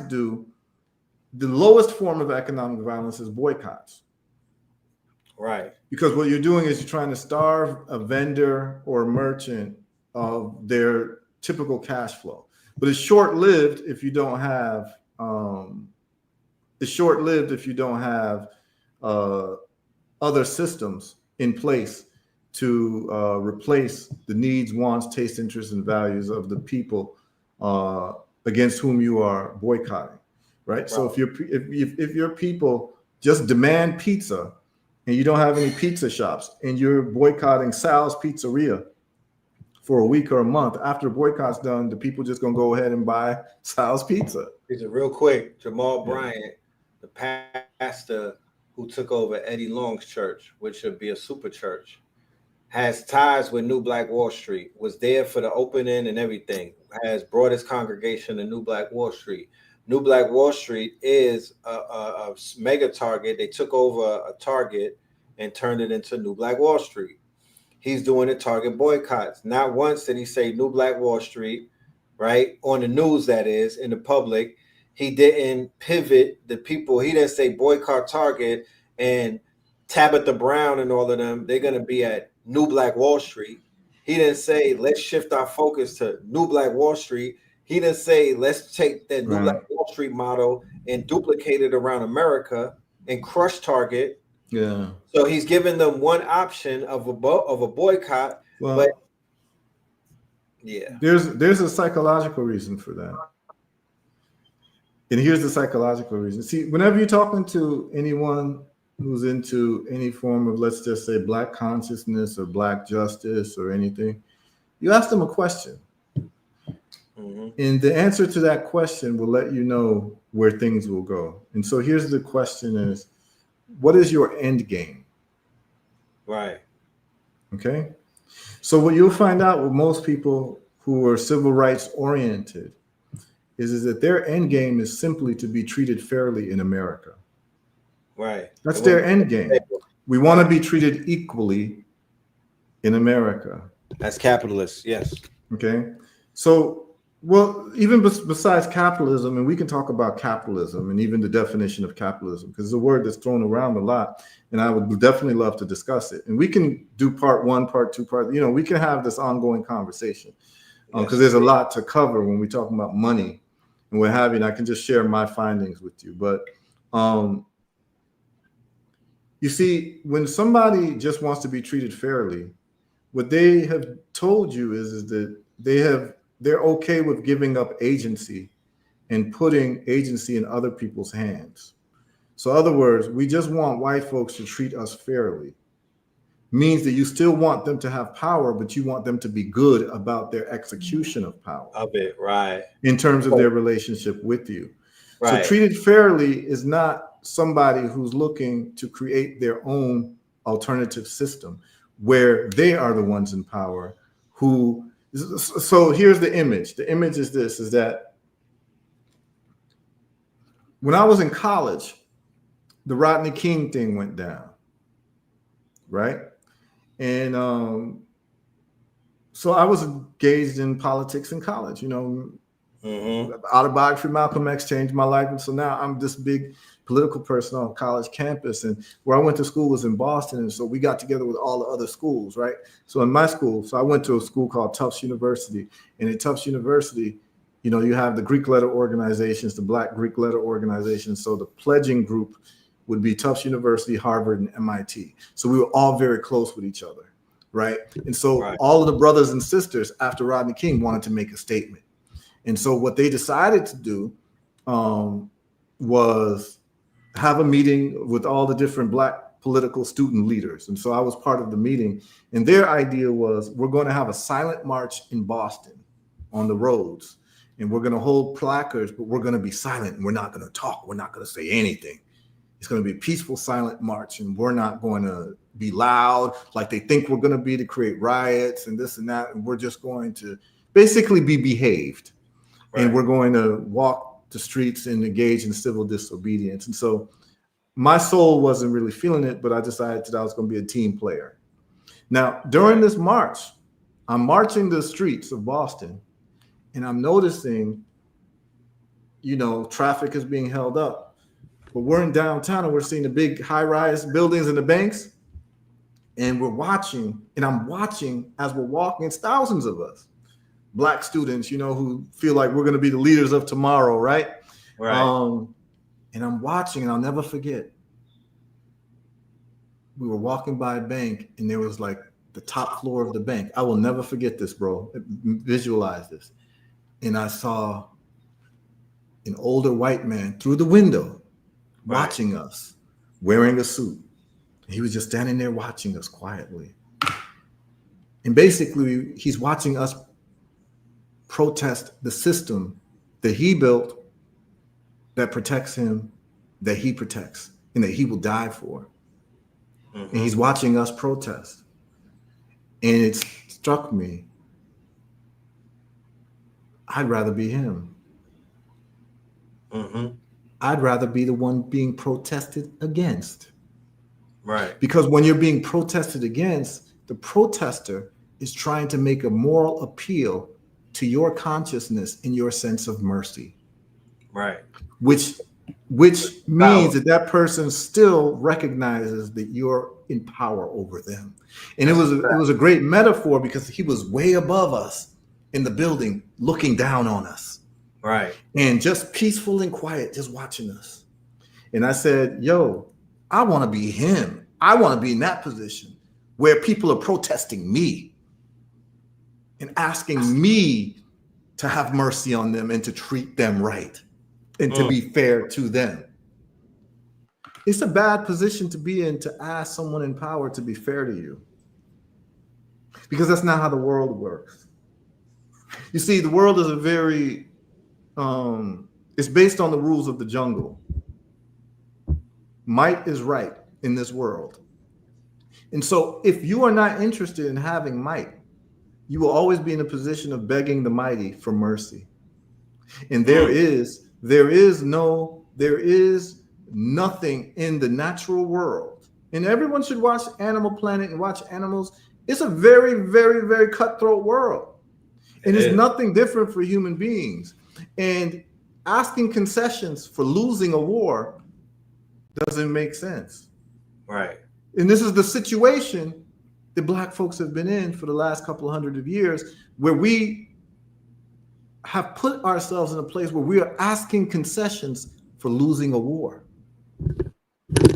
do, the lowest form of economic violence is boycotts. Right. Because what you're doing is you're trying to starve a vendor or a merchant of their typical cash flow. But it's short-lived if you don't have other systems in place to replace the needs, wants, tastes, interests, and values of the people against whom you are boycotting. Right. So if your people just demand pizza and you don't have any pizza shops and you're boycotting Sal's Pizzeria for a week or a month, after the boycott's done, the people just gonna go ahead and buy Sal's Pizza. Real quick, Jamal Bryant, the pastor who took over Eddie Long's church, which should be a super church, has ties with New Black Wall Street, was there for the opening and everything, has brought his congregation to New Black Wall Street. New Black Wall Street is a mega Target. They took over a Target and turned it into New Black Wall Street. He's doing the Target boycotts. Not once did he say New Black Wall Street, right? On the news, that is, in the public. He didn't pivot the people. He didn't say boycott Target and Tabitha Brown and all of them. They're going to be at New Black Wall Street. He didn't say, let's shift our focus to New Black Wall Street. He didn't say, let's take that New Black Wall Street model and duplicate it around America and crush Target. Yeah. So he's giving them one option of a boycott. Well, but yeah, there's a psychological reason for that. And here's the psychological reason. See, whenever you're talking to anyone who's into any form of, let's just say, Black consciousness or Black justice or anything, you ask them a question. And the answer to that question will let you know where things will go. And so here's the question is, what is your end game? Right. Okay. So what you'll find out with most people who are civil rights oriented is that their end game is simply to be treated fairly in America. Right. That's their end game. We want to be treated equally in America. That's capitalist. Yes. Okay. So Well, even besides capitalism, and we can talk about capitalism and even the definition of capitalism, because it's a word that's thrown around a lot, and I would definitely love to discuss it. And we can do part one, part two, we can have this ongoing conversation because there's a lot to cover when we talk about money and what have you. And I can just share my findings with you. But you see, when somebody just wants to be treated fairly, what they have told you is that they're okay with giving up agency and putting agency in other people's hands. So in other words, we just want white folks to treat us fairly. Means that you still want them to have power, but you want them to be good about their execution of power. Of it, right. In terms of their relationship with you. Right. So treated fairly is not somebody who's looking to create their own alternative system where they are the ones in power who. So here's the image. The image is this, is that when I was in college, the Rodney King thing went down, right? And so I was engaged in politics in college, autobiography of Malcolm X changed my life. And so now I'm this big political person on a college campus, and where I went to school was in Boston, and so we got together with all the other schools, right? So in my school, so I went to a school called Tufts University, and at Tufts University, you have the Greek letter organizations, the Black Greek letter organizations. So the pledging group would be Tufts University, Harvard, and MIT. So we were all very close with each other, right? And so all of the brothers and sisters after Rodney King wanted to make a statement, and so what they decided to do was have a meeting with all the different Black political student leaders. And so I was part of the meeting, and their idea was, we're going to have a silent march in Boston on the roads, and we're going to hold placards, but we're going to be silent, and we're not going to talk. We're not going to say anything. It's going to be a peaceful, silent march, and we're not going to be loud like they think we're going to be to create riots and this and that. And we're just going to basically be behaved. Right. And we're going to walk the streets and engage in civil disobedience. And so my soul wasn't really feeling it, but I decided that I was going to be a team player. Now, during this march, I'm marching the streets of Boston, and I'm noticing, traffic is being held up. But we're in downtown, and we're seeing the big high-rise buildings and the banks, and we're watching, and I'm watching as we're walking. It's thousands of us. Black students, who feel like we're going to be the leaders of tomorrow, right? Right. And I'm watching, and I'll never forget. We were walking by a bank, and there was like the top floor of the bank. I will never forget this, bro. Visualize this. And I saw an older white man through the window watching us, wearing a suit. He was just standing there watching us quietly. And basically, he's watching us protest the system that he built that protects him, that he protects, and that he will die for. Mm-hmm. And he's watching us protest. And it struck me, I'd rather be him. Mm-hmm. I'd rather be the one being protested against. Right. Because when you're being protested against, the protester is trying to make a moral appeal to your consciousness and your sense of mercy. Right. Which means that person still recognizes that you're in power over them. And it was a great metaphor because he was way above us in the building looking down on us. Right. And just peaceful and quiet, just watching us. And I said, yo, I want to be him. I want to be in that position where people are protesting me and asking me to have mercy on them and to treat them right and to be fair to them. It's a bad position to be in, to ask someone in power to be fair to you, because that's not how the world works. You see, the world is it's based on the rules of the jungle. Might is right in this world. And so if you are not interested in having might, you will always be in a position of begging the mighty for mercy. And there is nothing in the natural world. And everyone should watch Animal Planet and watch animals. It's a very, very, very cutthroat world. And it's nothing different for human beings. And asking concessions for losing a war doesn't make sense. Right. And this is the situation that Black folks have been in for the last couple of hundred of years, where we have put ourselves in a place where we are asking concessions for losing a war.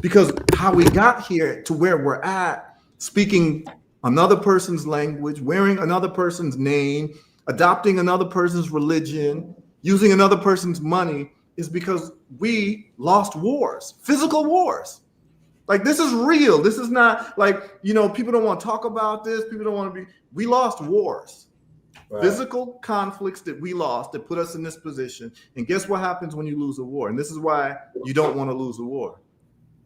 Because how we got here to where we're at, speaking another person's language, wearing another person's name, adopting another person's religion, using another person's money, is because we lost wars, physical wars. Like, this is real. This is not like, people don't want to talk about this. People don't want to we lost wars. Right. Physical conflicts that we lost that put us in this position. And guess what happens when you lose a war? And this is why you don't want to lose a war.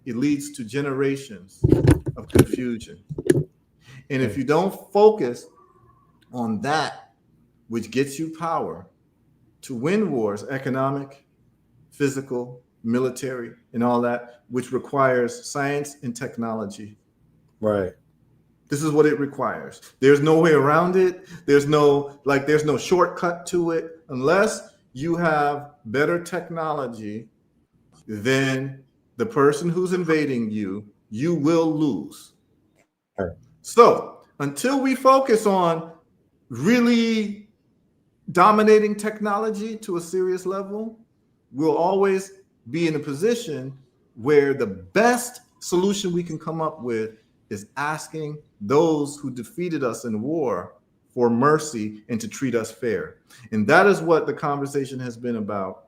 It leads to generations of confusion. And if you don't focus on that which gets you power to win wars, economic, physical, military, and all that, which requires science and technology. Right. This is what it requires. There's no way around it. There's no shortcut to it. Unless you have better technology than the person who's invading you, you will lose. Right. So until we focus on really dominating technology to a serious level, we'll always be in a position where the best solution we can come up with is asking those who defeated us in war for mercy and to treat us fair. And that is what the conversation has been about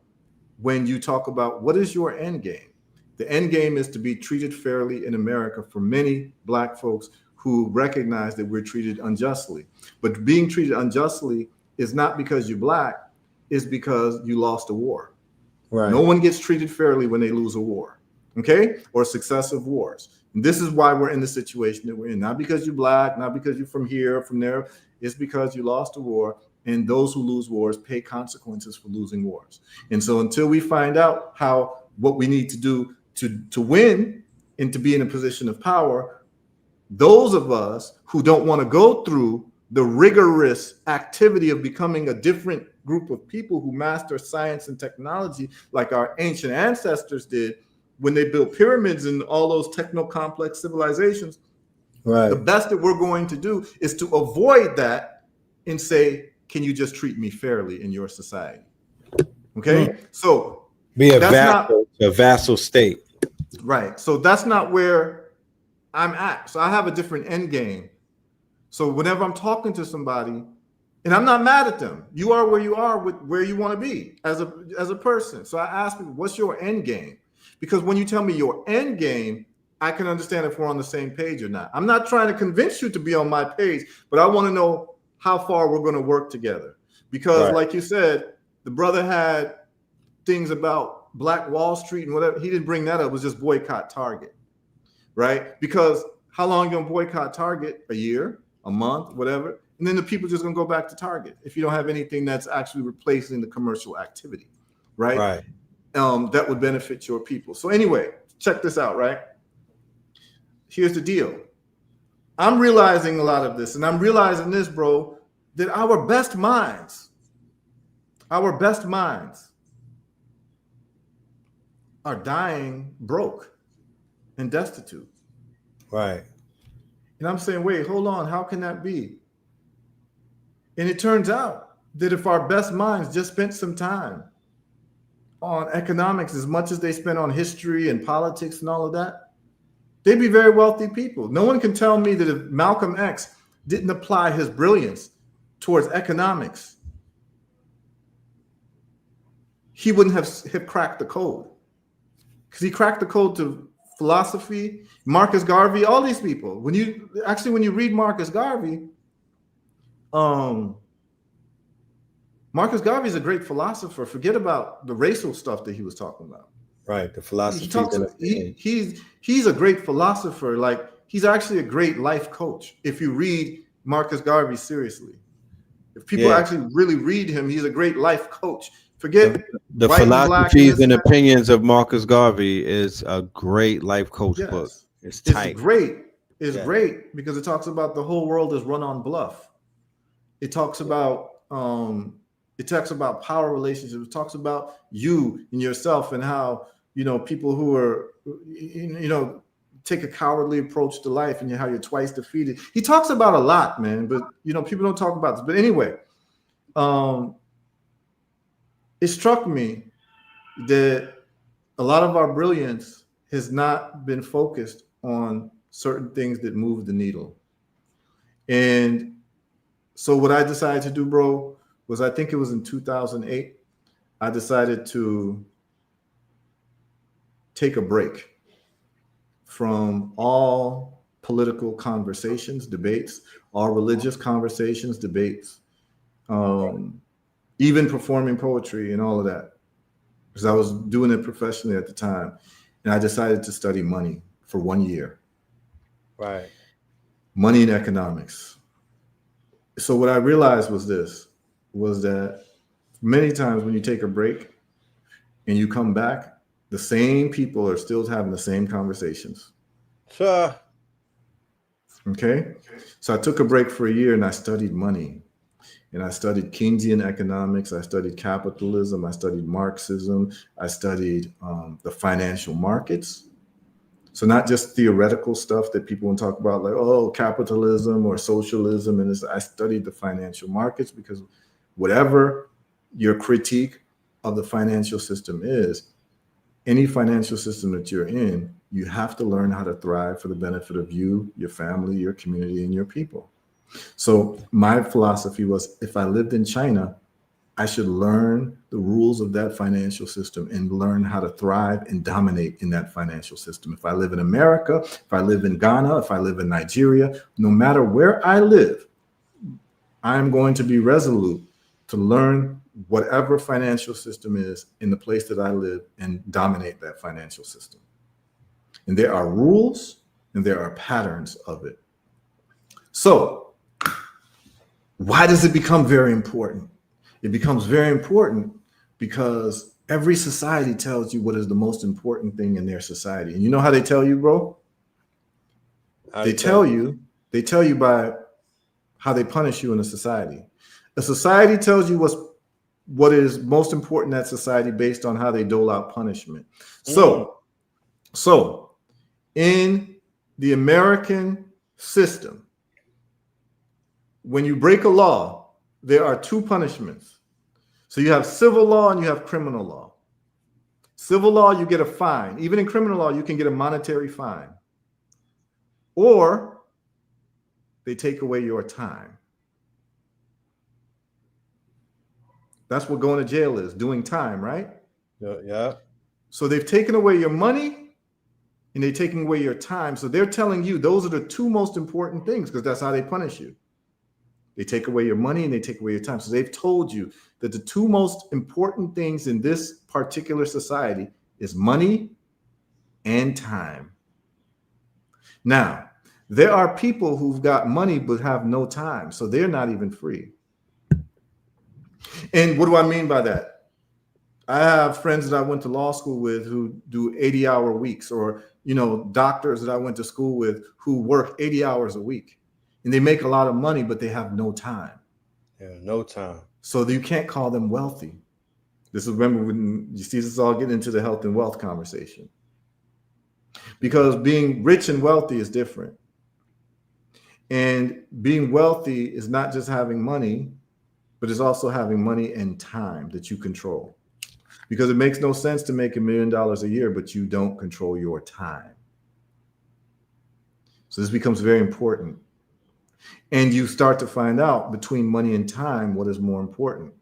when you talk about what is your end game. The end game is to be treated fairly in America for many Black folks who recognize that we're treated unjustly. But being treated unjustly is not because you're Black, it's because you lost a war. Right. No one gets treated fairly when they lose a war, okay? Or successive wars. And this is why we're in the situation that we're in. Not because you're Black, not because you're from here, from there. It's because you lost a war, and those who lose wars pay consequences for losing wars. And so until we find out what we need to do to win and to be in a position of power, those of us who don't want to go through the rigorous activity of becoming a different group of people who master science and technology like our ancient ancestors did when they built pyramids and all those techno-complex civilizations, right? The best that we're going to do is to avoid that and say, can you just treat me fairly in your society? Okay, so be a vassal state. Right. So that's not where I'm at. So I have a different end game. So whenever I'm talking to somebody, and I'm not mad at them, you are where you are with where you want to be as a person. So I ask people, what's your end game? Because when you tell me your end game, I can understand if we're on the same page or not. I'm not trying to convince you to be on my page, but I want to know how far we're going to work together. Because like you said, the brother had things about Black Wall Street and whatever. He didn't bring that up. It was just boycott Target, right? Because how long are you going to boycott Target? A year, a month, whatever. And then the people just going to go back to Target if you don't have anything that's actually replacing the commercial activity, right? Right. That would benefit your people. So anyway, check this out, right? Here's the deal. I'm realizing a lot of this, and I'm realizing this, bro, that our best minds are dying broke and destitute. Right. And I'm saying, wait, hold on. How can that be? And it turns out that if our best minds just spent some time on economics as much as they spent on history and politics and all of that, they'd be very wealthy people. No one can tell me that if Malcolm X didn't apply his brilliance towards economics, he wouldn't have cracked the code. Because he cracked the code to philosophy, Marcus Garvey, all these people. When you read Marcus Garvey, Marcus Garvey is a great philosopher. Forget about the racial stuff that he was talking about. Right, the philosophy. He's a great philosopher. Like, he's actually a great life coach. If you read Marcus Garvey seriously, if people actually really read him, he's a great life coach. Forget the philosophies and opinions of Marcus Garvey is a great life coach book. It's tight. It's great. It's great because it talks about the whole world is run on bluff. It talks about power relationships. It talks about you and yourself and how, people who are, take a cowardly approach to life and how you're twice defeated. He talks about a lot, man, but people don't talk about this. But anyway, it struck me that a lot of our brilliance has not been focused on certain things that move the needle. And so what I decided to do, bro, was, I think it was in 2008, I decided to take a break from all political conversations, debates, all religious conversations, debates, even performing poetry and all of that, because I was doing it professionally at the time. And I decided to study money for 1 year. Right. Money and economics. So what I realized was that many times when you take a break and you come back, the same people are still having the same conversations. Sure. Okay. So I took a break for a year and I studied money. And I studied Keynesian economics. I studied capitalism. I studied Marxism. I studied the financial markets. So not just theoretical stuff that people want to talk about, like, oh, capitalism or socialism. And I studied the financial markets, because whatever your critique of the financial system is, any financial system that you're in, you have to learn how to thrive for the benefit of you, your family, your community, and your people. So my philosophy was, if I lived in China, I should learn the rules of that financial system and learn how to thrive and dominate in that financial system. If I live in America, if I live in Ghana, if I live in Nigeria, no matter where I live, I'm going to be resolute to learn whatever financial system is in the place that I live and dominate that financial system. And there are rules and there are patterns of it. So why does it become very important? It becomes very important because every society tells you what is the most important thing in their society. And you know how they tell you, bro? They tell you by how they punish you in a society. A society tells you what is most important in that society based on how they dole out punishment. So in the American system, when you break a law, there are two punishments. So you have civil law and you have criminal law. Civil law, you get a fine. Even in criminal law, you can get a monetary fine. Or they take away your time. That's what going to jail is, doing time, right? Yeah. So they've taken away your money and they're taking away your time. So they're telling you those are the two most important things, because that's how they punish you. They take away your money and they take away your time. So they've told you that the two most important things in this particular society is money and time. Now, there are people who've got money but have no time, so they're not even free. And what do I mean by that? I have friends that I went to law school with who do 80-hour weeks, or, doctors that I went to school with who work 80 hours a week. And they make a lot of money, but they have no time. Yeah, no time. So you can't call them wealthy. This is, remember, when you see this all getting into the health and wealth conversation. Because being rich and wealthy is different. And being wealthy is not just having money, but it's also having money and time that you control. Because it makes no sense to make $1 million a year, but you don't control your time. So this becomes very important. And you start to find out between money and time, what is more important.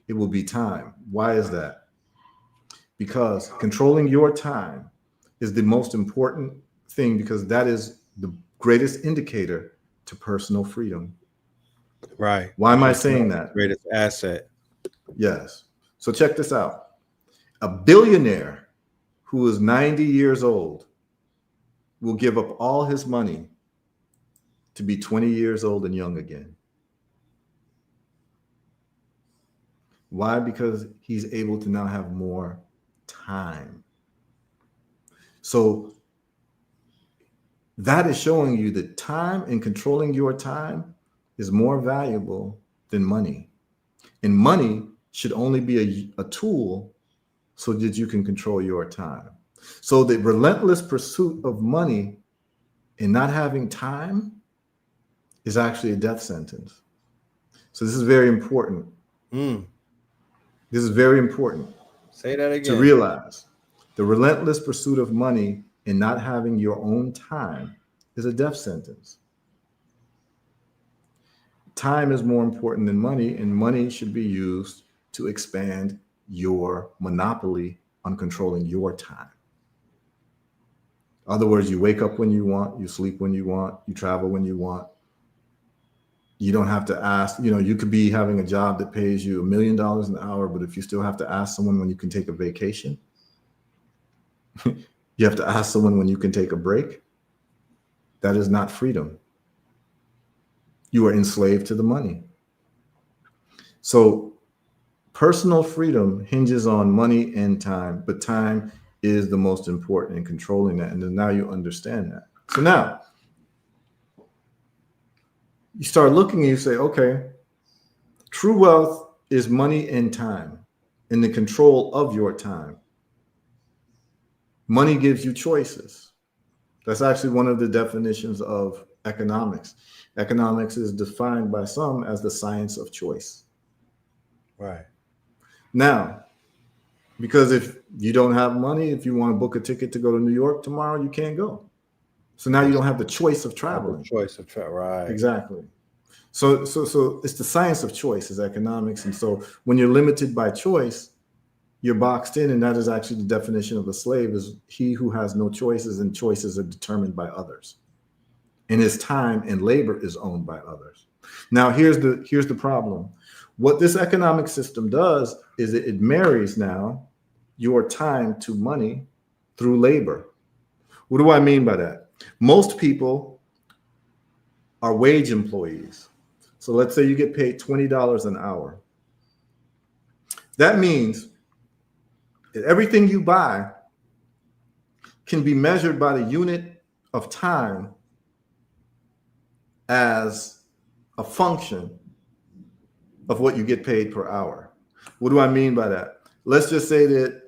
It will be time. Why is that? Because controlling your time is the most important thing, because that is the greatest indicator to personal freedom. Right. Why am I saying that? Greatest asset. Yes. So check this out. A billionaire who is 90 years old will give up all his money to be 20 years old and young again. Why? Because he's able to now have more time. So that is showing you that time and controlling your time is more valuable than money. And money should only be a tool so that you can control your time. So the relentless pursuit of money and not having time is actually a death sentence. So this is very important. This is very important. Say that again. To realize the relentless pursuit of money and not having your own time is a death sentence. Time is more important than money, and money should be used to expand your monopoly on controlling your time. In other words, you wake up when you want, you sleep when you want, you travel when you want. You don't have to ask, you could be having a job that pays you $1 million an hour, but if you still have to ask someone when you can take a vacation, you have to ask someone when you can take a break, that is not freedom. You are enslaved to the money. So personal freedom hinges on money and time, but time is the most important in controlling that. And then now you understand that. So now you start looking and you say, okay, true wealth is money and time, and the control of your time. Money gives you choices. That's actually one of the definitions of economics. Economics is defined by some as the science of choice. Right. Now, because if you don't have money, if you want to book a ticket to go to New York tomorrow, you can't go. So now you don't have the choice of traveling. Right. Exactly. So it's the science of choice is economics. And so when you're limited by choice, you're boxed in, and that is actually the definition of a slave, is he who has no choices, and choices are determined by others. And his time and labor is owned by others. Now, here's the problem. What this economic system does is it marries now your time to money through labor. What do I mean by that? Most people are wage employees. So let's say you get paid $20 an hour. That means that everything you buy can be measured by the unit of time as a function of what you get paid per hour. What do I mean by that? Let's just say that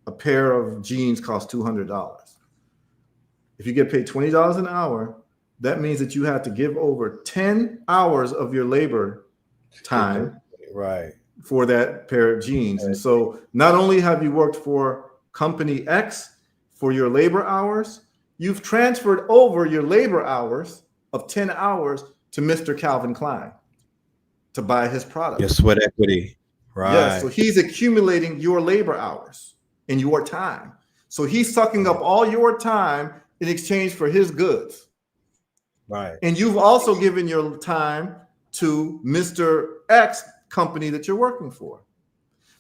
a pair of jeans costs $200. If you get paid $20 an hour, that means that you have to give over 10 hours of your labor time for that pair of jeans. And so not only have you worked for company X for your labor hours, you've transferred over your labor hours of 10 hours to Mr. Calvin Klein to buy his product. Your sweat equity. Right. Yes, so he's accumulating your labor hours and your time. So he's sucking up all your time in exchange for his goods. Right. And you've also given your time to Mr. X company that you're working for.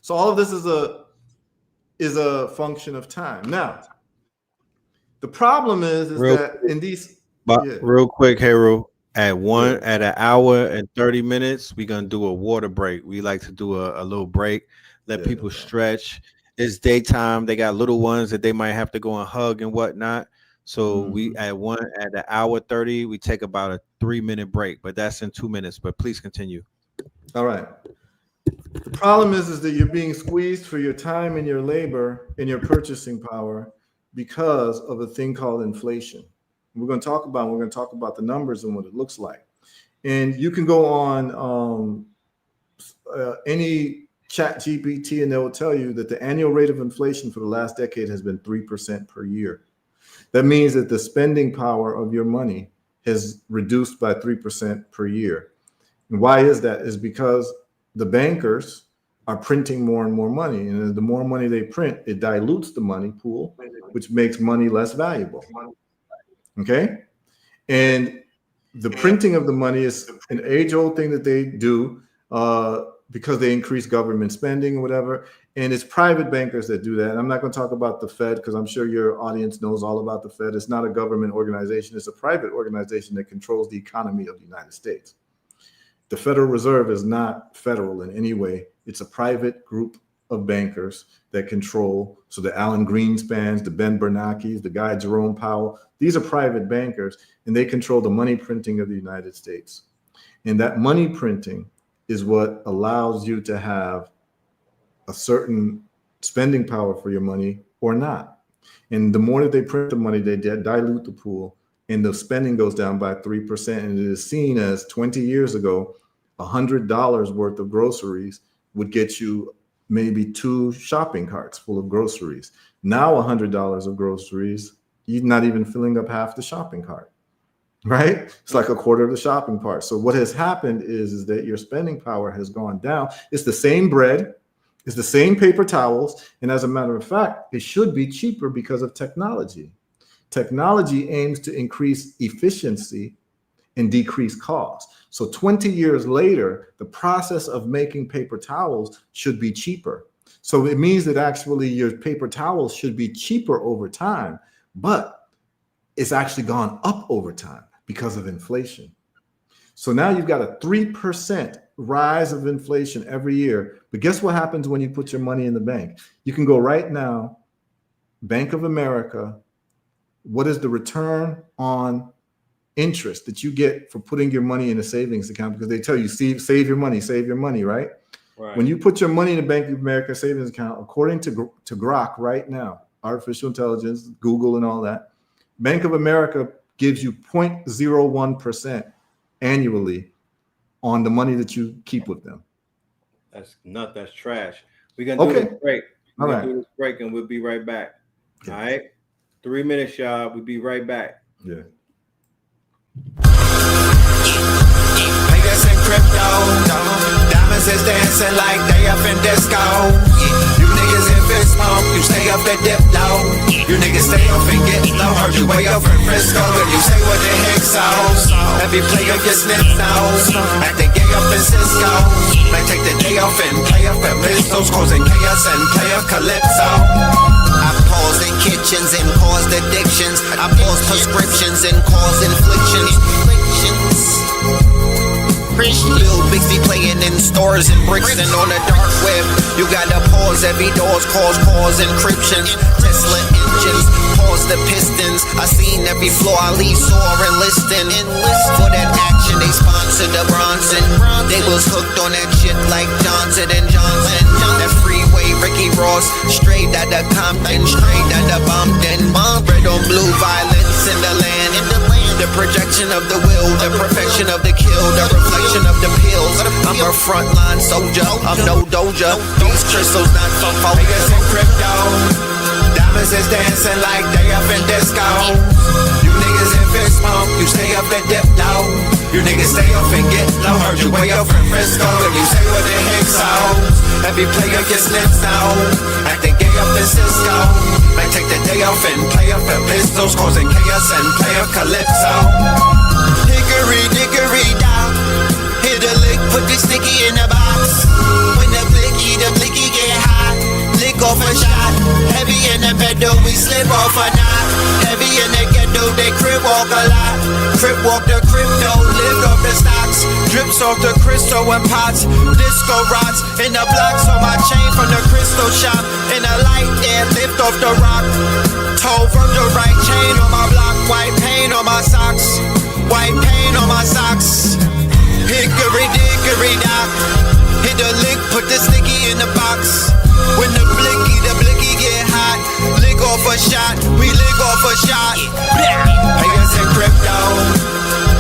So all of this is a function of time. Now, the problem is that in these real quick, HERU, at an hour and 30 minutes, we're gonna do a water break. We like to do a little break, let people stretch. It's daytime, they got little ones that they might have to go and hug and whatnot. So we at an hour 30, we take about a 3-minute break, but that's in 2 minutes. But please continue. All right. The problem is that you're being squeezed for your time and your labor and your purchasing power because of a thing called inflation. We're going to talk about the numbers and what it looks like. And you can go on any chat GPT and they will tell you that the annual rate of inflation for the last decade has been 3% per year. That means that the spending power of your money has reduced by 3% per year. And why is that? Is because the bankers are printing more and more money. And the more money they print, it dilutes the money pool, which makes money less valuable. Okay? And the printing of the money is an age-old thing that they do because they increase government spending or whatever. And it's private bankers that do that. And I'm not going to talk about the Fed because I'm sure your audience knows all about the Fed. It's not a government organization. It's a private organization that controls the economy of the United States. The Federal Reserve is not federal in any way. It's a private group of bankers that control. So the Alan Greenspans, the Ben Bernanke's, the guy Jerome Powell, these are private bankers, and they control the money printing of the United States. And that money printing is what allows you to have a certain spending power for your money or not. And the more that they print the money, they dilute the pool, and the spending goes down by 3%. And it is seen as 20 years ago, $100 worth of groceries would get you maybe 2 shopping carts full of groceries. Now $100 of groceries, you're not even filling up half the shopping cart, right? It's like a quarter of the shopping cart. So what has happened is that your spending power has gone down. It's the same bread, it's the same paper towels, and as a matter of fact, it should be cheaper because of technology. Technology aims to increase efficiency and decrease costs. So 20 years later, the process of making paper towels should be cheaper. So it means that actually your paper towels should be cheaper over time, but it's actually gone up over time because of inflation. So now you've got a 3% rise of inflation every year. But guess what happens when you put your money in the bank? You can go right now, Bank of America, what is the return on interest that you get for putting your money in a savings account? Because they tell you, save your money, right? Right. When you put your money in a Bank of America savings account, according to Grok right now, artificial intelligence, Google and all that, Bank of America gives you 0.01% annually on the money that you keep with them. That's trash. We're gonna do this break. All right. Do this break and we'll be right back. Okay. All right. 3 minutes, y'all. We'll be right back. Yeah. Niggas in crypto, diamonds is dancing like they up in disco. You niggas in fist pump, you stay up at dip low. You niggas stay up and get low. Heard you way up in Frisco, and you say what the heck so. Every player gets snipped out, acting gay up in Cisco. Man, take the day off and play up at pistols, causing chaos and play up Calypso. I paused in kitchens and caused addictions. I paused prescriptions and caused inflictions. Lil Bixby playing in stores and bricks and on the dark web. You gotta pause every doors, cause encryptions. Tesla engines, pause the pistons. I seen every floor I leave sore and listing. For that action, they sponsored the Bronson. They was hooked on that shit like Johnson and Johnson. That freeway, Ricky Ross, straight out of Compton, straight out of Bompton. Red on blue, violence in the land. The projection of the will, the perfection of the kill, the reflection of the pills. I'm a frontline soldier, I'm no doja. These crystals not from focus in crypto. Diamonds is dancing like they up in disco. You niggas in fist pump, you stay up at dip low. You niggas stay up and get low. Heard you way up in Frisco, and you say what the heck so. Every player gets snipped out, acting gay up in Cisco. Man, take the day off and play up at pistols, causing chaos and play up Calypso. Hickory dickory down, hit a lick, put the sticky in the box. When the blicky get hot, lick off a shot. Heavy in the pedal, we slip off a knot. Heavy in the ghetto, they crib walk a lot. Crib walk the crypto, lift off the stocks. Drips off the crystal and pots. Disco rods in the blocks on my chain from the crystal shop. In the light air, lift off the rock. Toe from the right chain on my block. White paint on my socks. White paint on my socks. Hickory dickory dock. Hit the lick, put the sticky in the box. When the blicky get hot, lick off a shot, we lick off a shot. Players in crypto,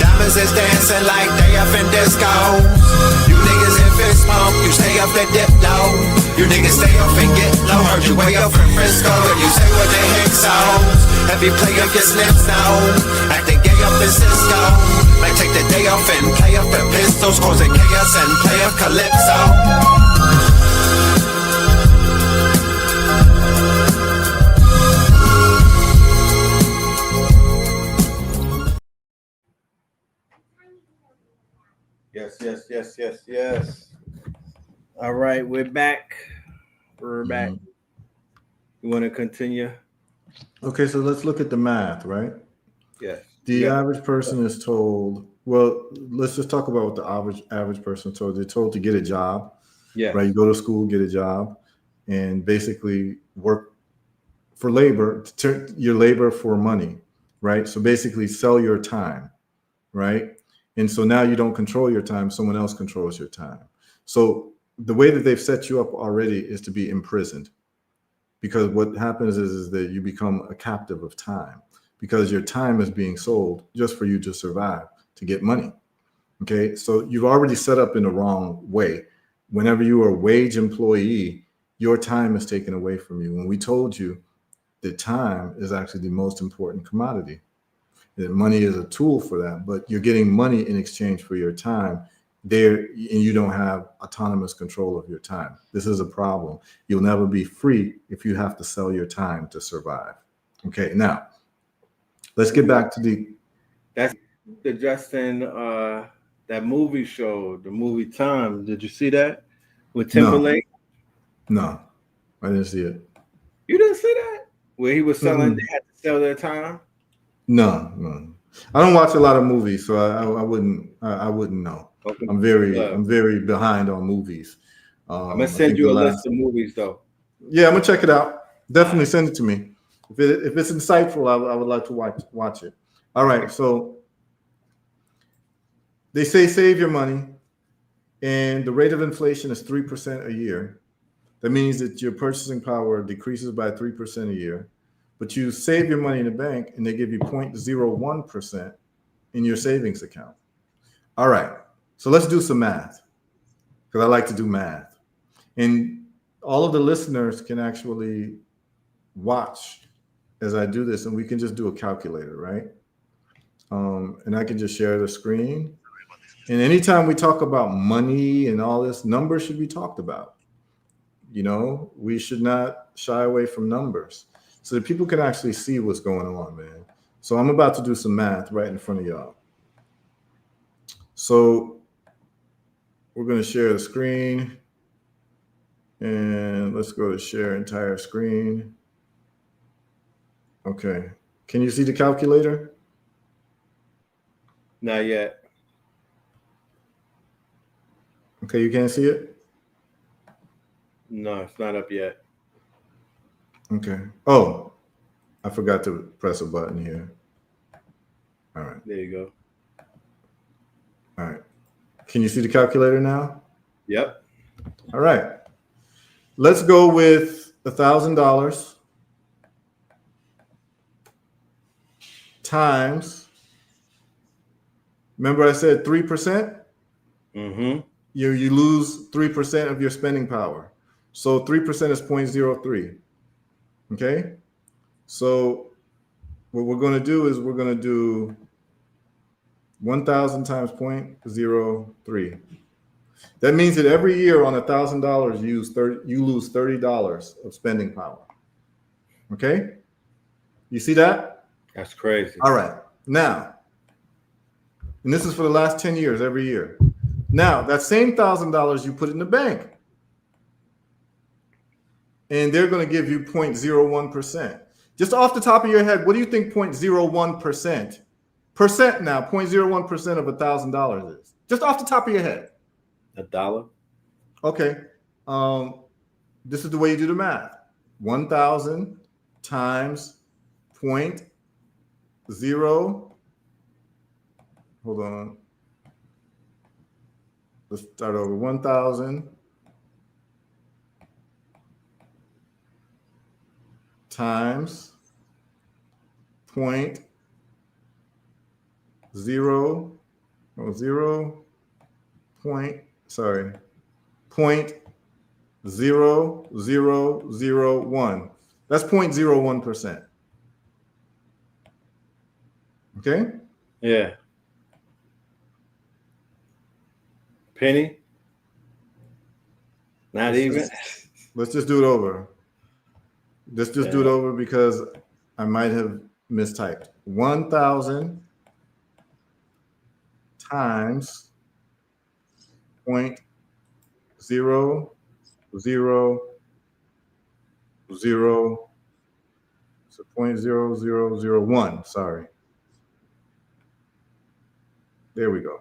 diamonds is dancing like they up in disco. You niggas in fist pump, you stay up at dip low. You niggas stay up and get low. Heard you way up in Frisco, and you say what the heck so. Every player gets snipped out, acting gay up in Cisco. Man, take the day off and play up at pistols, causing chaos and play up Calypso. Yes. All right, we're back. Back. You want to continue? Okay, so let's look at the math, right? Yes. The average person is told, well, let's just talk about what the average person is told. They're told to get a job. Yeah. Right. You go to school, get a job, and basically work for labor, your labor for money, right? So basically sell your time, right? And so now you don't control your time, someone else controls your time. So the way that they've set you up already is to be imprisoned, because what happens is that you become a captive of time, because your time is being sold just for you to survive, to get money. Okay, so you've already set up in the wrong way. Whenever you are a wage employee, your time is taken away from you. When we told you that time is actually the most important commodity, that money is a tool for that, but you're getting money in exchange for your time there, and you don't have autonomous control of your time. This is a problem. You'll never be free if you have to sell your time to survive. Okay, now let's get back to that's the Justin that movie show, the movie Time. Did you see that with Timberlake? No, I didn't see it. You didn't see that? Where he was selling, they had to sell their time? No. I don't watch a lot of movies, so I wouldn't know. Okay. I'm very behind on movies. I'm gonna send you a list of movies though. Yeah, I'm gonna check it out. Definitely send it to me. If it's insightful, I would like to watch it. All right, so they say save your money, and the rate of inflation is 3% a year. That means that your purchasing power decreases by 3% a year, but you save your money in the bank and they give you 0.01% in your savings account. All right, so let's do some math, because I like to do math. And all of the listeners can actually watch as I do this, and we can just do a calculator, right? And I can just share the screen. And anytime we talk about money and all this, numbers should be talked about. You know, we should not shy away from numbers so that people can actually see what's going on, man. So I'm about to do some math right in front of y'all. So we're going to share the screen, and let's go to share entire screen. Okay. Can you see the calculator? Not yet. Okay, you can't see it? No, it's not up yet. Okay. Oh, I forgot to press a button here. All right. There you go. All right. Can you see the calculator now? Yep. All right. Let's go with $1,000 times. Remember I said 3%? Mm-hmm. You lose 3% of your spending power. So 3% is 0.03. Okay? So what we're going to do is we're going to do 1,000 times 0.03. That means that every year on $1,000 you lose $30 of spending power. Okay? You see that? That's crazy. All right. Now, and this is for the last 10 years, every year. Now, that same $1,000 you put in the bank, and they're going to give you 0.01%. Just off the top of your head, what do you think 0.01% now, 0.01% of $1,000 is? Just off the top of your head. $1. Okay. This is the way you do the math. 1,000 times 0.0. Hold on. Let's start over. 1,000 times 0.0 0.0001. That's 0.01%. Okay? Yeah. Penny? Not even? Let's just do it over. Let's just do it over because I might have mistyped. 1,000 times 0.0000. So 0.0001. Sorry. There we go.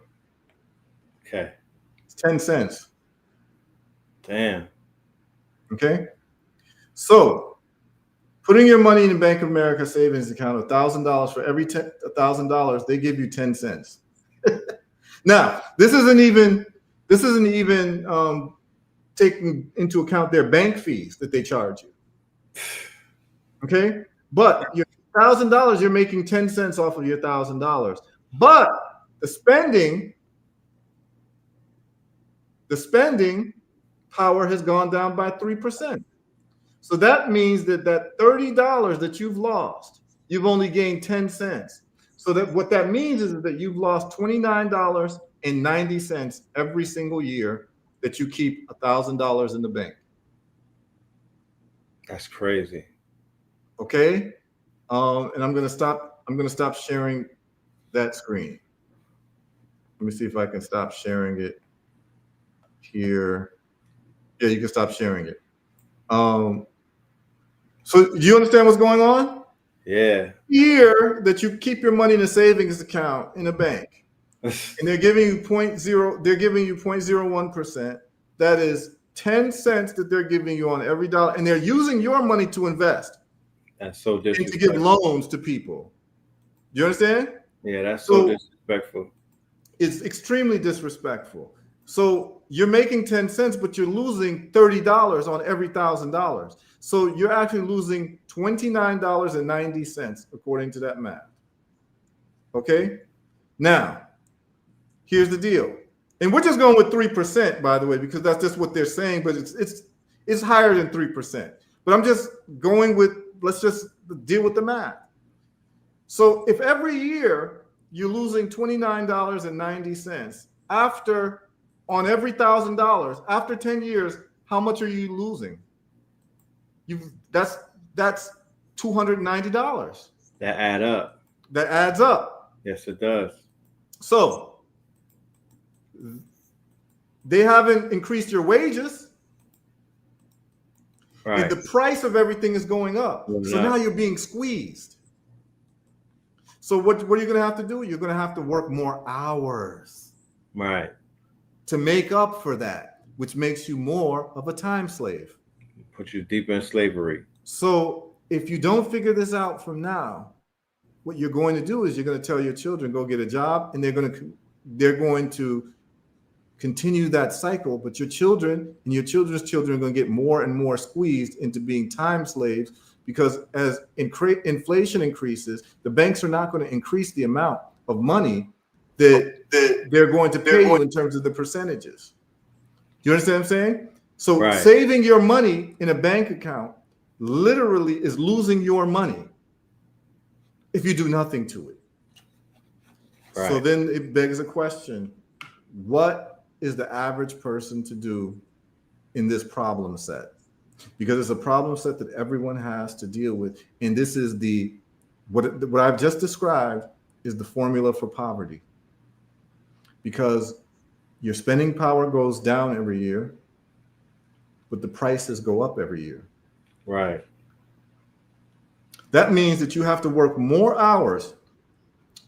Okay. It's 10 cents. Damn. Okay. So putting your money in a Bank of America savings account, $1,000 for every $1,000, they give you 10 cents. Now, this isn't even This isn't even taking into account their bank fees that they charge you. Okay, but your $1,000, you're making 10 cents off of your $1,000. But the spending power has gone down by 3%. So that means that $30 that you've lost, you've only gained 10 cents. So that what that means is that you've lost $29.90 every single year that you keep $1,000 in the bank. That's crazy. Okay, and I'm gonna stop sharing that screen. Let me see if I can stop sharing it here. Yeah, you can stop sharing it. So do you understand what's going on? Yeah. Here that you keep your money in a savings account in a bank, and they're giving you 0.01%. That is 10 cents that they're giving you on every dollar, and they're using your money to invest. That's so disrespectful. And to give loans to people. You understand? Yeah, that's so disrespectful. It's extremely disrespectful. So you're making 10 cents, but you're losing $30 on every $1,000. So you're actually losing $29.90 according to that math. Okay? Now, here's the deal. And we're just going with 3%, by the way, because that's just what they're saying, but it's higher than 3%. But I'm just going with, let's just deal with the math. So if every year you're losing $29.90 on every $1,000, after 10 years, how much are you losing? That's $290. That add up. That adds up. Yes, it does. So they haven't increased your wages. Right. The price of everything is going up. So now you're being squeezed. So what are you going to have to do? You're going to have to work more hours. Right. To make up for that, which makes you more of a time slave. Put you deeper in slavery. So if you don't figure this out from now, what you're going to do is you're going to tell your children, go get a job, and they're going to continue that cycle. But your children and your children's children are going to get more and more squeezed into being time slaves, because as inflation increases, the banks are not going to increase the amount of money that they're going to pay you in terms of the percentages. Do you understand what I'm saying? So saving your money in a bank account literally is losing your money if you do nothing to it. Right. So then it begs a question: what is the average person to do in this problem set? Because it's a problem set that everyone has to deal with, and this is what I've just described is the formula for poverty. Because your spending power goes down every year, but the prices go up every year. Right. That means that you have to work more hours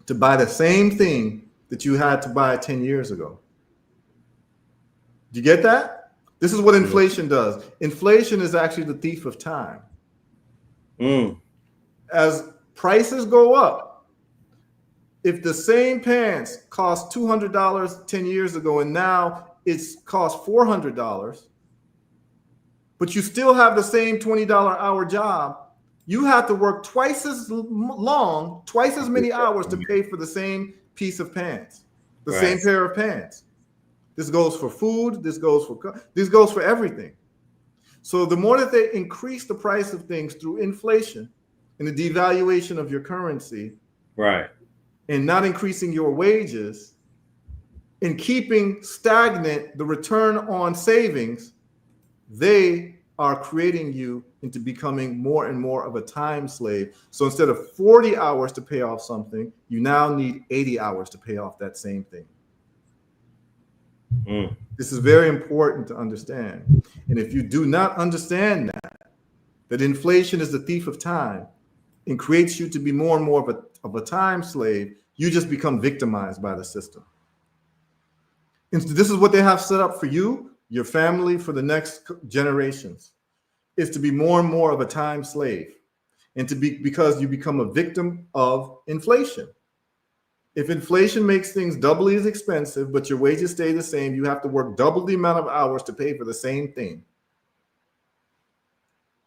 to buy the same thing that you had to buy 10 years ago. Do you get that? This is what inflation does. Inflation is actually the thief of time. As prices go up, if the same pants cost $200 10 years ago and now it's cost $400, but you still have the same $20 hour job, you have to work twice as long, twice as many hours to pay for the same piece of pants, the same pair of pants. This goes for food. This goes for everything. So the more that they increase the price of things through inflation and the devaluation of your currency, right, and not increasing your wages and keeping stagnant the return on savings, they are creating you into becoming more and more of a time slave. So instead of 40 hours to pay off something, you now need 80 hours to pay off that same thing. This is very important to understand. And if you do not understand that inflation is the thief of time and creates you to be more and more of a time slave, you just become victimized by the system. And so this is what they have set up for you, your family, for the next generations, is to be more and more of a time slave, and because you become a victim of inflation. If inflation makes things doubly as expensive, but your wages stay the same, you have to work double the amount of hours to pay for the same thing.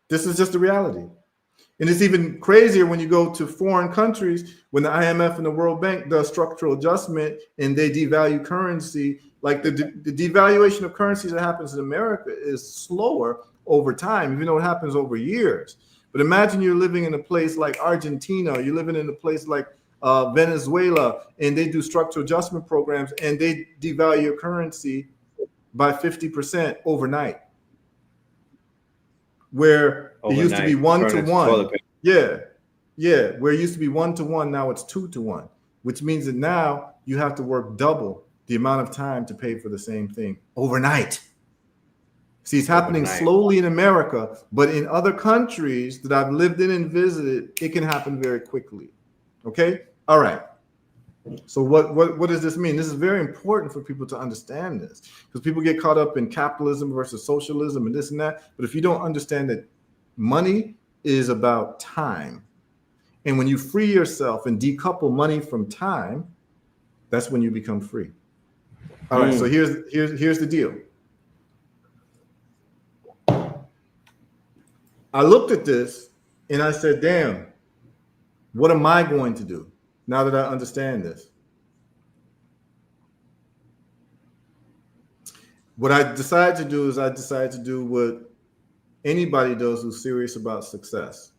This is just the reality. And it's even crazier when you go to foreign countries, when the IMF and the World Bank does structural adjustment and they devalue currency. Like the devaluation of currencies that happens in America is slower over time, even though it happens over years. But imagine you're living in a place like Argentina, you're living in a place like Venezuela, and they do structural adjustment programs and they devalue your currency by 50% overnight. Where it used to be 1-to-1. Yeah. Where it used to be 1-to-1, now it's 2-to-1, which means that now you have to work double the amount of time to pay for the same thing overnight. See, it's happening slowly in America, but in other countries that I've lived in and visited, it can happen very quickly. Okay? All right. So what does this mean? This is very important for people to understand this, because people get caught up in capitalism versus socialism and this and that. But if you don't understand that money is about time, and when you free yourself and decouple money from time, that's when you become free. All right. So here's the deal. I looked at this and I said, damn, what am I going to do now that I understand this? What I decided to do is I decided to do what anybody does who's serious about success.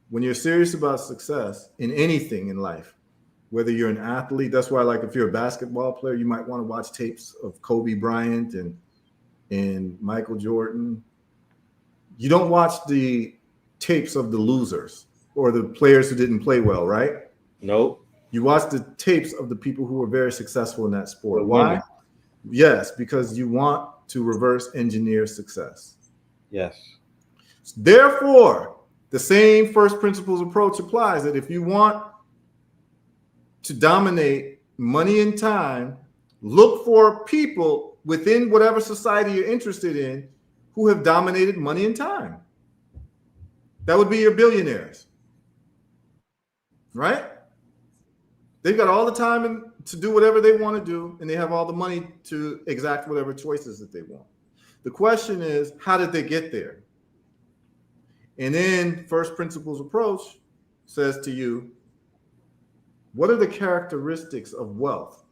When you're serious about success in anything in life, whether you're an athlete, that's why, like, if you're a basketball player, you might want to watch tapes of Kobe Bryant and Michael Jordan. You don't watch the tapes of the losers or the players who didn't play well, right? Nope. You watch the tapes of the people who were very successful in that sport. Why? Yes, because you want to reverse engineer success. Yes. Therefore, the same first principles approach applies, that if you want to dominate money and time, look for people within whatever society you're interested in who have dominated money and time. That would be your billionaires, right? They've got all the time to do whatever they want to do, and they have all the money to exact whatever choices that they want. The question is, how did they get there? And then first principles approach says to you, what are the characteristics of wealth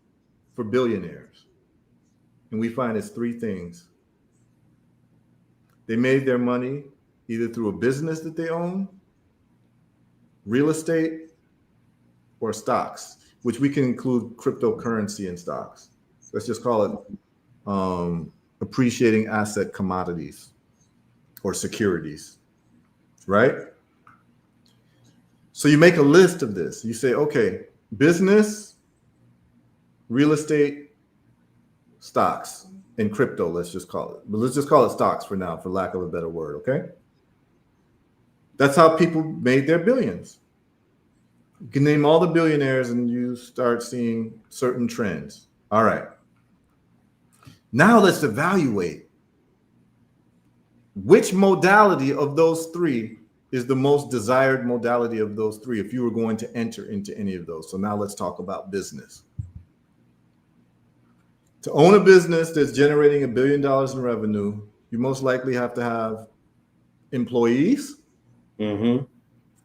for billionaires? And we find it's three things. They made their money either through a business that they own, real estate, or stocks, which we can include cryptocurrency in stocks. Let's just call it appreciating asset commodities or securities, right? So you make a list of this. You say, okay, business, real estate, stocks, and crypto, let's just call it. But let's just call it stocks for now, for lack of a better word, okay? That's how people made their billions. You can name all the billionaires and you start seeing certain trends. All right. Now let's evaluate which modality of those three is the most desired modality of those three if you were going to enter into any of those. So now let's talk about business. To own a business that's generating $1 billion in revenue, you most likely have to have employees. Mm-hmm.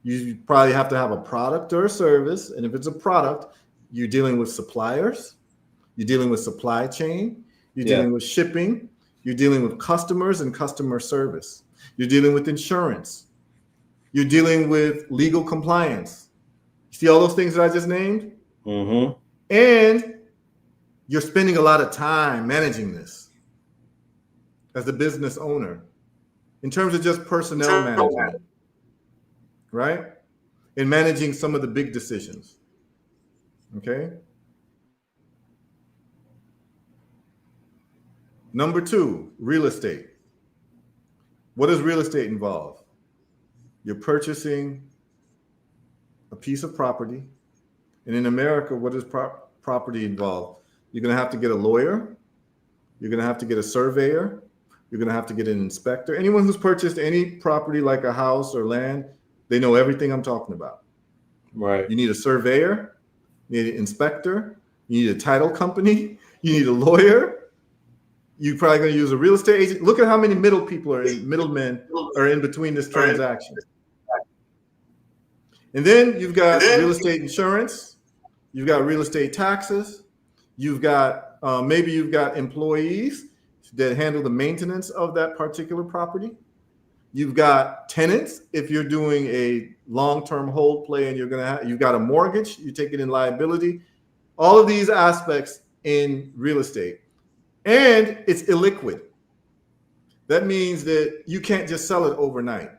You probably have to have a product or a service. And if it's a product, you're dealing with suppliers, you're dealing with supply chain, you're dealing with shipping, you're dealing with customers and customer service, you're dealing with insurance, you're dealing with legal compliance. You see all those things that I just named? Mm-hmm. And you're spending a lot of time managing this as a business owner in terms of just personnel management, right? And managing some of the big decisions, okay? Number two, real estate. What does real estate involve? You're purchasing a piece of property. And in America, what does property involve? You're going to have to get a lawyer. You're going to have to get a surveyor. You're going to have to get an inspector. Anyone who's purchased any property like a house or land, they know everything I'm talking about. Right. You need a surveyor. you need an inspector, you need a title company, you need a lawyer. You're probably going to use a real estate agent. Look at how many middlemen are in between this transaction. And then you've got real estate insurance, you've got real estate taxes, you've got maybe you've got employees that handle the maintenance of that particular property. You've got tenants if you're doing a long-term hold play and you've got a mortgage, you take it in liability. All of these aspects in real estate. And it's illiquid. That means that you can't just sell it overnight.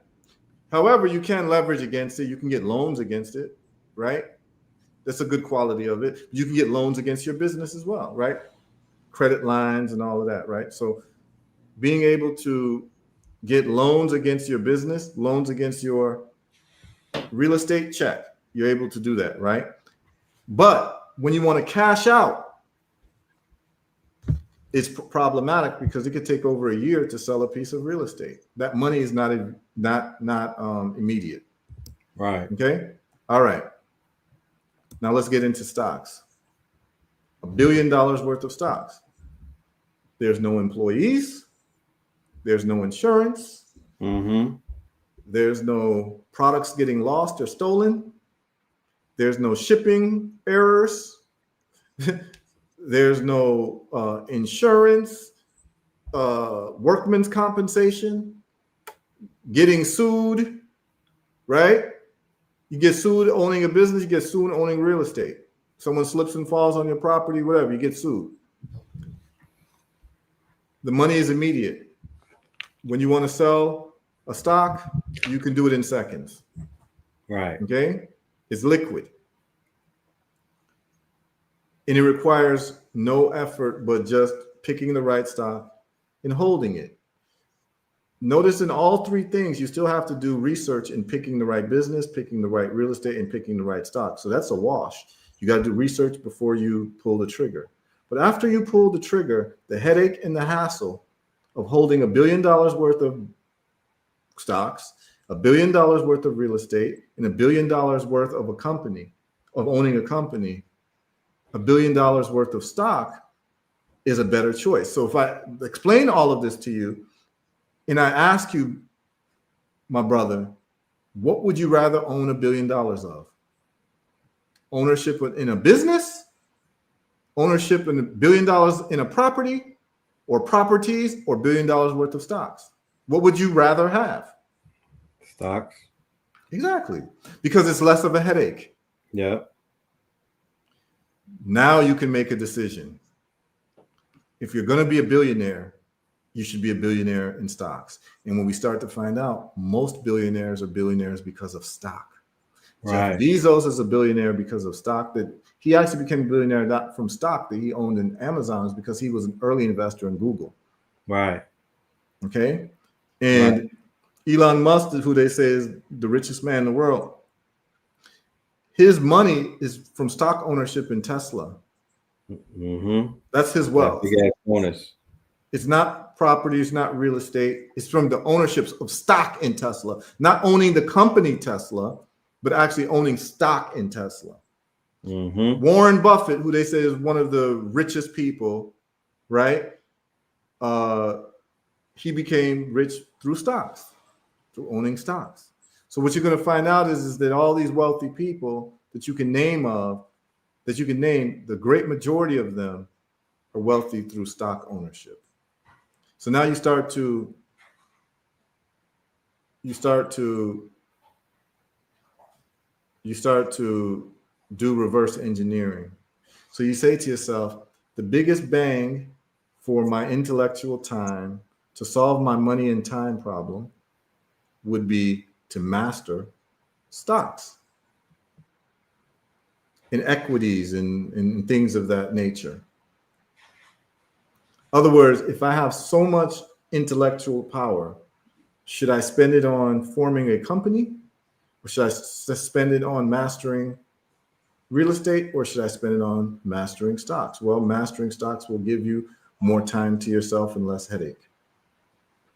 However, you can leverage against it. You can get loans against it, right? That's a good quality of it. You can get loans against your business as well, right? Credit lines and all of that, right? So being able to get loans against your business, loans against your real estate, check. You're able to do that, right? But when you want to cash out, it's problematic because it could take over a year to sell a piece of real estate. That money is not immediate. Right. Okay. All right. Now let's get into stocks. $1 billion worth of stocks. There's no employees. There's no insurance. Mm-hmm. There's no products getting lost or stolen. There's no shipping errors. There's no insurance, workman's compensation, getting sued, right? You get sued owning a business, you get sued owning real estate. Someone slips and falls on your property, whatever, you get sued. The money is immediate. When you want to sell a stock, you can do it in seconds. Right. Okay? It's liquid. And it requires no effort but just picking the right stock and holding it. Notice in all three things, you still have to do research in picking the right business, picking the right real estate, and picking the right stock. So that's a wash. You got to do research before you pull the trigger. But after you pull the trigger, the headache and the hassle of holding $1 billion worth of stocks, $1 billion worth of real estate, and $1 billion worth of a company, of owning a company, $1 billion worth of stock is a better choice. So if I explain all of this to you and I ask you, my brother, what would you rather own $1 billion of? Ownership in a business, ownership in $1 billion in a property, or properties, or $1 billion worth of stocks? What would you rather have? Stocks. Exactly. Because it's less of a headache. Yeah. Now you can make a decision. If you're going to be a billionaire, you should be a billionaire in stocks. And when we start to find out, most billionaires are billionaires because of stock. Right. Jeff Bezos is a billionaire because of stock. That he actually became a billionaire not from stock that he owned in Amazon, because he was an early investor in Google. Right. Okay. And Elon Musk, who they say is the richest man in the world, his money is from stock ownership in Tesla. Mm-hmm. That's his wealth. Big ass bonus. It's not property, it's not real estate. It's from the ownerships of stock in Tesla, not owning the company Tesla, but actually owning stock in Tesla. Mm-hmm. Warren Buffett, who they say is one of the richest people, right? He became rich through stocks, through owning stocks. So what you're going to find out is that all these wealthy people that you can name, the great majority of them are wealthy through stock ownership. So now you start to do reverse engineering. So you say to yourself, the biggest bang for my intellectual time to solve my money and time problem would be to master stocks and equities and things of that nature. In other words, if I have so much intellectual power, should I spend it on forming a company, or should I spend it on mastering real estate, or should I spend it on mastering stocks? Well, mastering stocks will give you more time to yourself and less headache.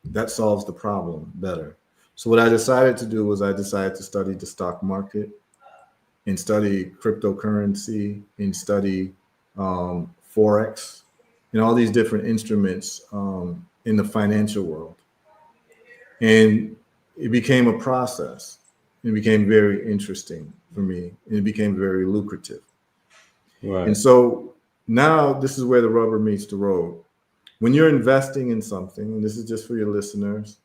That solves the problem better. So what I decided to do was I decided to study the stock market and study cryptocurrency and study Forex and all these different instruments in the financial world. And it became a process. It became very interesting for me, and it became very lucrative. Right. And so now this is where the rubber meets the road. When you're investing in something, and this is just for your listeners,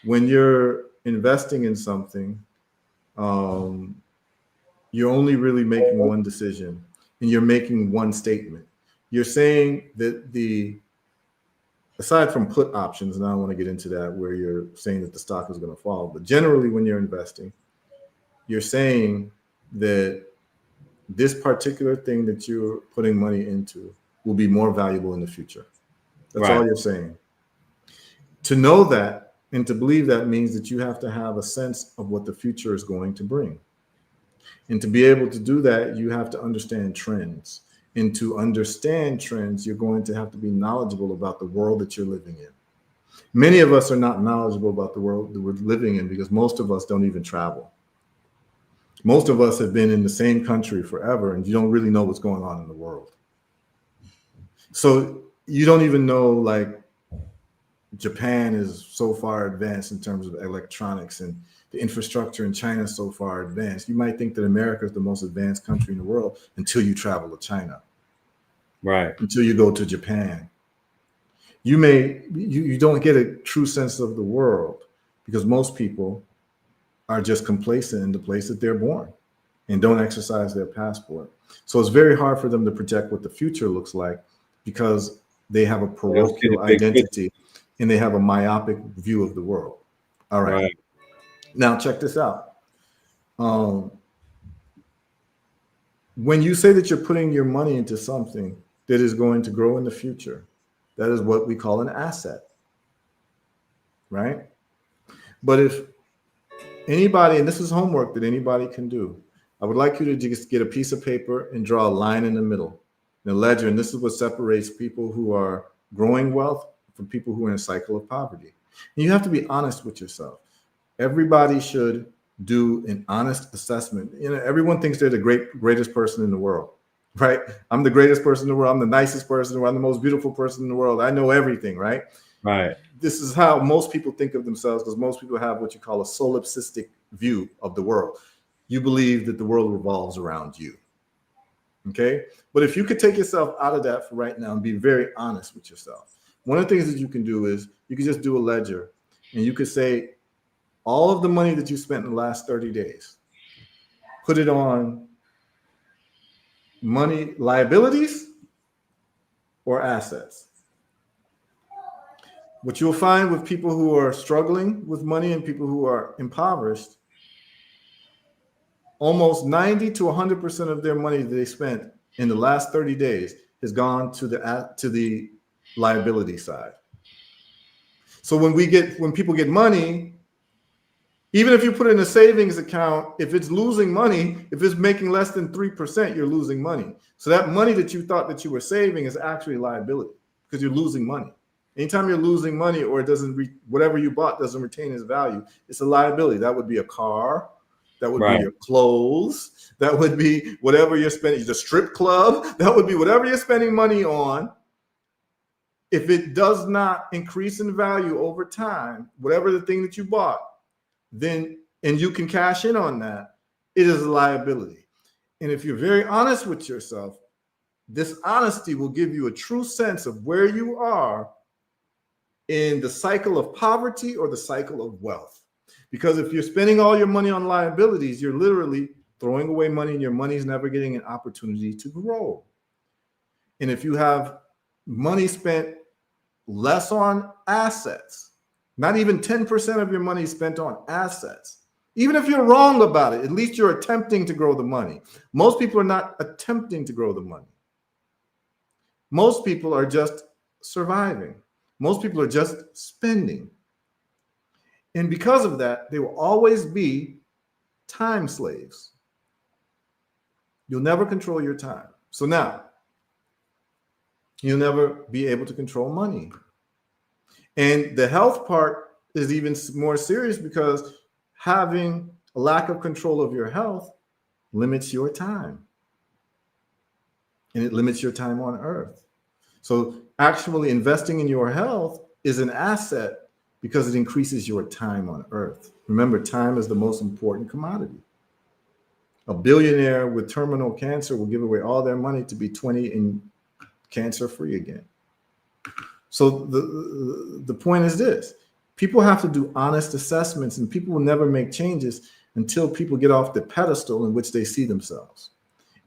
when you're investing in something, you're only really making one decision, and you're making one statement. You're saying that aside from put options, and I don't want to get into that, where you're saying that the stock is going to fall, but generally when you're investing, you're saying that this particular thing that you're putting money into will be more valuable in the future. That's all you're saying. To know that and to believe that means that you have to have a sense of what the future is going to bring. And to be able to do that, you have to understand trends. And to understand trends, you're going to have to be knowledgeable about the world that you're living in. Many of us are not knowledgeable about the world that we're living in because most of us don't even travel. Most of us have been in the same country forever, and you don't really know what's going on in the world. So you don't even know, like, Japan is so far advanced in terms of electronics, and the infrastructure in China is so far advanced. You might think that America is the most advanced country in the world until you travel to China. Right. Until you go to Japan. You don't get a true sense of the world because most people are just complacent in the place that they're born and don't exercise their passport. So it's very hard for them to project what the future looks like because they have a parochial identity and they have a myopic view of the world. All right. Now check this out. When you say that you're putting your money into something that is going to grow in the future, that is what we call an asset, right? But if anybody, and this is homework that anybody can do, I would like you to just get a piece of paper and draw a line in the middle, in a ledger, and this is what separates people who are growing wealth from people who are in a cycle of poverty. And you have to be honest with yourself. Everybody should do an honest assessment. You know, everyone thinks they're the greatest person in the world, right? I'm the greatest person in the world. I'm the nicest person in the world. I'm the most beautiful person in the world. I know everything, right? Right. This is how most people think of themselves because most people have what you call a solipsistic view of the world. You believe that the world revolves around you. Okay? But if you could take yourself out of that for right now and be very honest with yourself, one of the things that you can do is you can just do a ledger and you could say all of the money that you spent in the last 30 days, put it on money liabilities or assets. What you'll find with people who are struggling with money and people who are impoverished, almost 90 to 100% of their money that they spent in the last 30 days has gone to the liability side. So when people get money, even if you put it in a savings account, if it's losing money, if it's making less than 3%, you're losing money. So that money that you thought that you were saving is actually a liability because you're losing money. Anytime you're losing money or it doesn't whatever you bought doesn't retain its value, it's a liability. That would be a car. That would be your clothes. That would be whatever you're spending, the strip club. That would be whatever you're spending money on. If it does not increase in value over time, whatever the thing that you bought, then, and you can cash in on that, it is a liability. And if you're very honest with yourself, this honesty will give you a true sense of where you are in the cycle of poverty or the cycle of wealth. Because if you're spending all your money on liabilities, you're literally throwing away money and your money's never getting an opportunity to grow. And if you have money spent less on assets, not even 10% of your money spent on assets, even if you're wrong about it, at least you're attempting to grow the money. Most people are not attempting to grow the money. Most people are just surviving. Most people are just spending. And because of that, they will always be time slaves. You'll never control your time. So now, you'll never be able to control money. And the health part is even more serious because having a lack of control of your health, limits your time. And it limits your time on earth. So actually investing in your health is an asset because it increases your time on earth. Remember, time is the most important commodity. A billionaire with terminal cancer will give away all their money to be 20 and cancer free again. So the point is this: people have to do honest assessments, and people will never make changes until people get off the pedestal in which they see themselves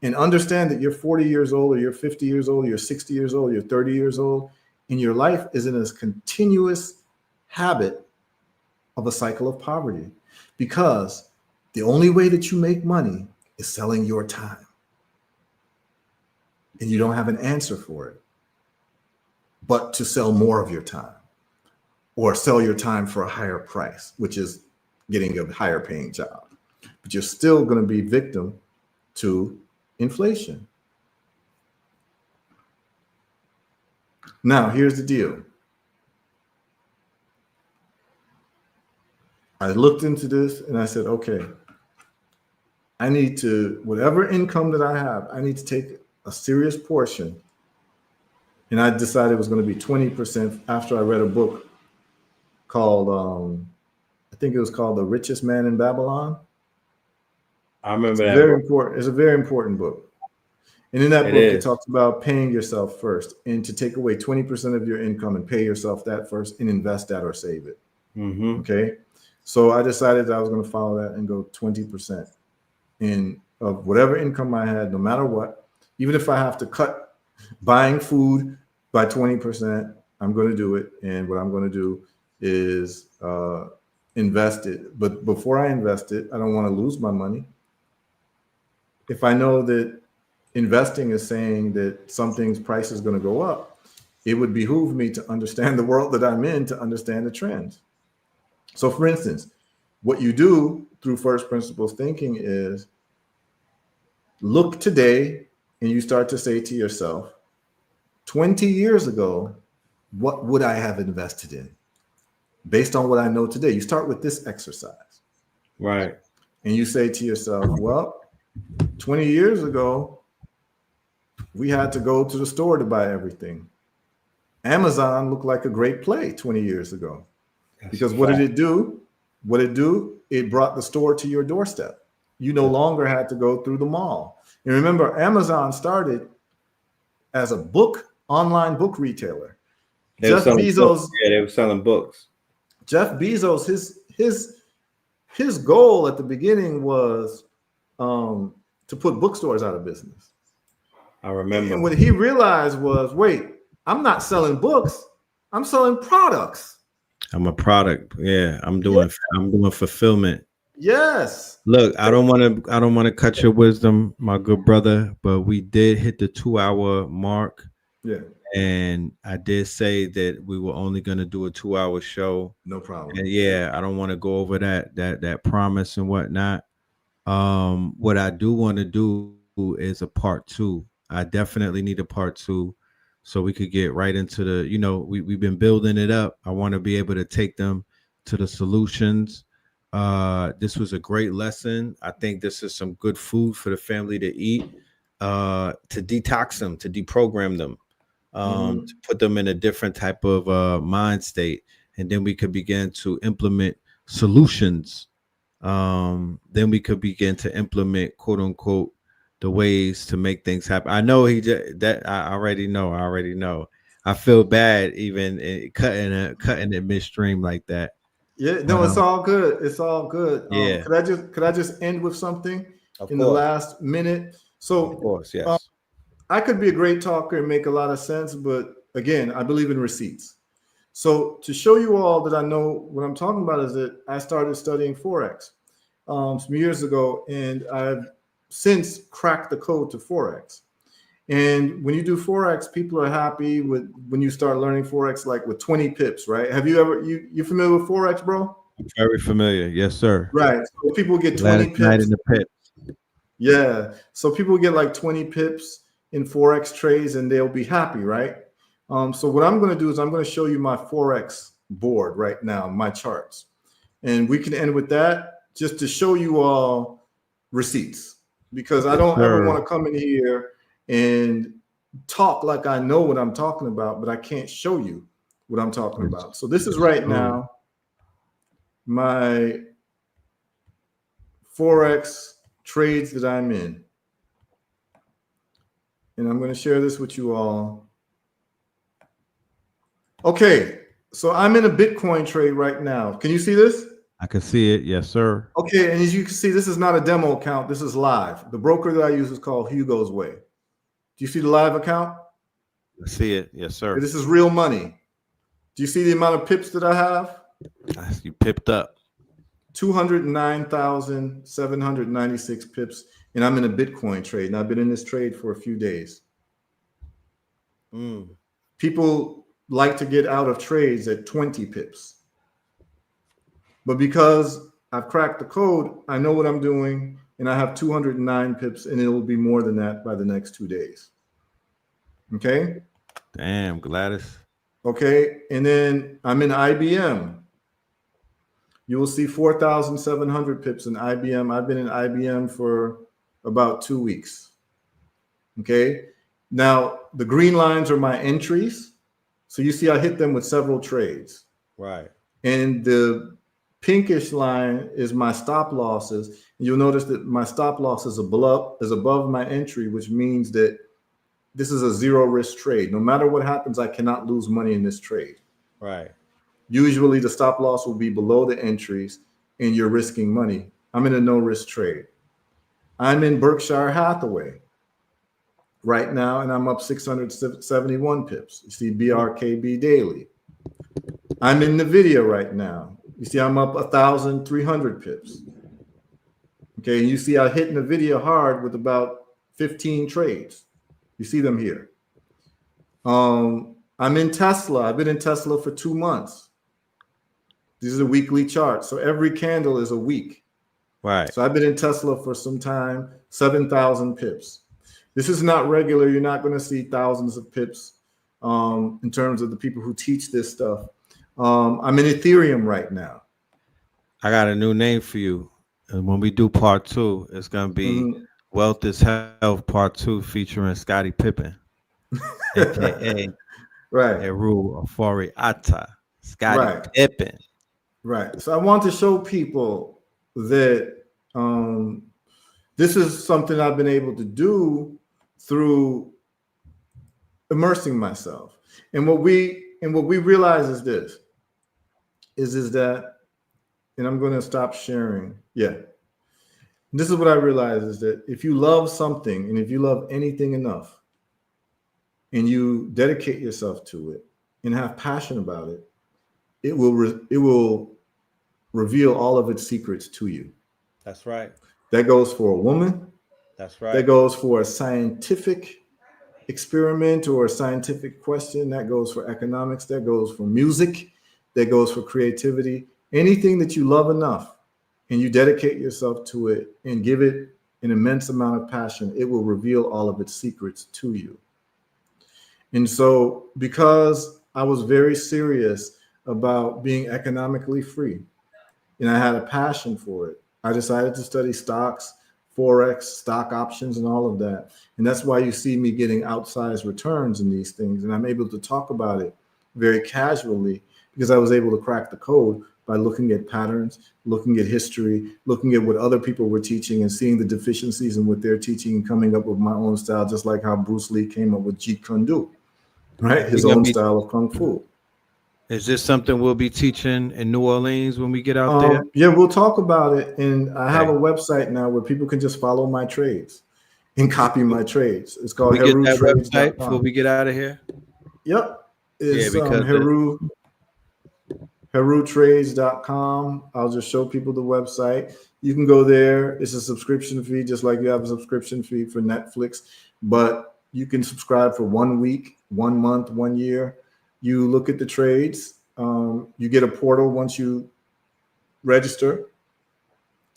and understand that you're 40 years old, or you're 50 years old, or you're 60 years old, you're 30 years old, and your life is in a continuous habit of a cycle of poverty, because the only way that you make money is selling your time. And you don't have an answer for it, but to sell more of your time, or sell your time for a higher price, which is getting a higher paying job. But you're still going to be victim to inflation. Now, here's the deal. I looked into this and I said, okay, I need to, whatever income that I have, I need to take a serious portion. And I decided it was going to be 20% after I read a book called, I think it was called The Richest Man in Babylon. I remember that. Very important. It's a very important book. And in that book, it talks about paying yourself first, and to take away 20% of your income and pay yourself that first and invest that or save it. Mm-hmm. Okay. So I decided that I was going to follow that and go 20% of whatever income I had, no matter what. Even if I have to cut buying food by 20%, I'm going to do it. And what I'm going to do is invest it. But before I invest it, I don't want to lose my money. If I know that investing is saying that something's price is going to go up, it would behoove me to understand the world that I'm in, to understand the trends. So for instance, what you do through first principles thinking is look today, and you start to say to yourself, 20 years ago, what would I have invested in? Based on what I know today. You start with this exercise. Right. And you say to yourself, well, 20 years ago, we had to go to the store to buy everything. Amazon looked like a great play 20 years ago. Because what did it do? It brought the store to your doorstep. You no longer had to go through the mall. And remember, Amazon started as a online book retailer. Jeff Bezos, they were selling books. Jeff Bezos, his goal at the beginning was to put bookstores out of business. I remember. And what he realized was, wait, I'm not selling books, I'm selling products. I'm a product. Yeah, I'm doing fulfillment. Yes. Look, I don't want to cut your wisdom, my good brother, but we did hit the 2-hour mark. Yeah. And I did say that we were only going to do a 2-hour show. No problem. And yeah, I don't want to go over that promise and whatnot. What I do want to do is a part 2. I definitely need a part 2. So we could get right into the, we've been building it up. I want to be able to take them to the solutions. This was a great lesson. I think this is some good food for the family to eat, to detox them, to deprogram them, to put them in a different type of mind state. And then we could begin to implement solutions. Then we could begin to implement, quote unquote, the ways to make things happen. I know I already know. I feel bad even cutting it midstream like that. Yeah, no, it's all good. It's all good. Yeah. Could I just end with something Of in course. the last minute? So Of course, yes. I could be a great talker and make a lot of sense, but again, I believe in receipts. So to show you all that I know what I'm talking about is that I started studying Forex some years ago, and I've since cracked the code to Forex. And when you do Forex, people are happy when you start learning Forex, like with 20 pips, right? Have you ever, you familiar with Forex, bro? Very familiar. Yes, sir. Right. So people get 20 pips. In the pit. Yeah. So people get like 20 pips in Forex trades and they'll be happy, right? So what I'm going to do is I'm going to show you my Forex board right now, my charts. And we can end with that just to show you all receipts. because I don't ever Sure. want to come in here and talk like I know what I'm talking about, but I can't show you what I'm talking It's, about. So this is it's right true. now my Forex trades that I'm in. And I'm going to share this with you all. Okay, so I'm in a Bitcoin trade right now. Can you see this? I can see it. Yes, sir. Okay, and as you can see, this is not a demo account. This is live. The broker that I use is called Hugo's Way. Do you see the live account? I see it. Yes, sir. This is real money. Do you see the amount of pips that I have? You pipped up. 209,796 pips, and I'm in a Bitcoin trade. And I've been in this trade for a few days. People like to get out of trades at 20 pips. But because I've cracked the code, I know what I'm doing, and I have 209 pips, and it will be more than that by the next 2 days. Okay? Damn, Gladys. Okay, and then I'm in IBM. You will see 4,700 pips in IBM. I've been in IBM for about 2 weeks. Okay, now the green lines are my entries. So you see I hit them with several trades. Right. And the pinkish line is my stop losses. You'll notice that my stop loss is above my entry, which means that this is a zero risk trade. No matter what happens, I cannot lose money in this trade. Right. Usually the stop loss will be below the entries and you're risking money. I'm in a no risk trade. I'm in Berkshire Hathaway right now, and I'm up 671 pips. You see BRKB daily. I'm in NVIDIA right now. You see I'm up 1,300 pips. Okay, and you see I hit NVIDIA hard with about 15 trades. You see them here. I'm in Tesla. I've been in Tesla for 2 months. These are the weekly charts. So every candle is a week. Right. So I've been in Tesla for some time, 7,000 pips. This is not regular. You're not going to see thousands of pips in terms of the people who teach this stuff. I'm in Ethereum right now. I got a new name for you. And when we do part 2, it's going to be Wealth is Health part 2 featuring Scottie Pippen, aka right. HERU OFORI-ATTA. Scottie Right. Pippen. Right. So I want to show people that this is something I've been able to do through immersing myself. And what we realize is this, is that, and I'm going to stop sharing. Yeah. This is what I realize is that if you love something and if you love anything enough and you dedicate yourself to it and have passion about it, it will reveal all of its secrets to you. That's right. That goes for a woman. That's right. That goes for a scientific experiment or a scientific question. That goes for economics. That goes for music. That goes for creativity. Anything that you love enough and you dedicate yourself to it and give it an immense amount of passion, it will reveal all of its secrets to you. And so because I was very serious about being economically free and I had a passion for it, I decided to study stocks, Forex, stock options, and all of that. And that's why you see me getting outsized returns in these things. And I'm able to talk about it very casually because I was able to crack the code by looking at patterns, looking at history, looking at what other people were teaching and seeing the deficiencies in what they're teaching and coming up with my own style, just like how Bruce Lee came up with Jeet Kune Do, right? His own style of Kung Fu. Is this something we'll be teaching in New Orleans when we get out there? Yeah, we'll talk about it. And I have a website now where people can just follow my trades and copy my trades. It's called HERUtrades.com. Before we get out of here? Yep. It's HERUtrades.com. I'll just show people the website. You can go there. It's a subscription fee, just like you have a subscription fee for Netflix. But you can subscribe for 1 week, 1 month, 1 year. You look at the trades. You get a portal once you register.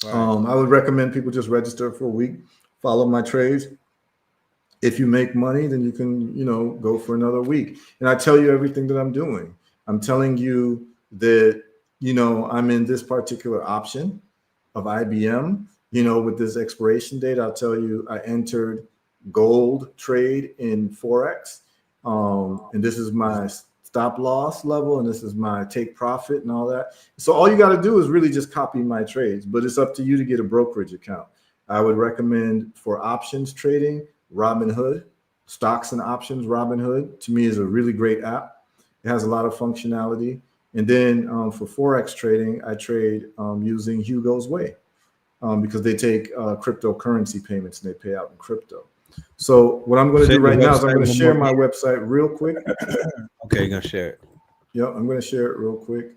Right. I would recommend people just register for a week, follow my trades. If you make money, then you can, go for another week. And I tell you everything that I'm doing. I'm telling you that, I'm in this particular option of IBM. with this expiration date, I'll tell you, I entered gold trade in Forex. And this is my stop loss level, and this is my take profit and all that. So all you got to do is really just copy my trades, but it's up to you to get a brokerage account. I would recommend for options trading, Robinhood. Stocks and options, Robinhood, to me is a really great app. It has a lot of functionality. And then for Forex trading, I trade using Hugo's Way because they take cryptocurrency payments and they pay out in crypto. So what I'm going to do right now is I'm going to share my website real quick. Okay, you're going to share it. Yeah, I'm going to share it real quick.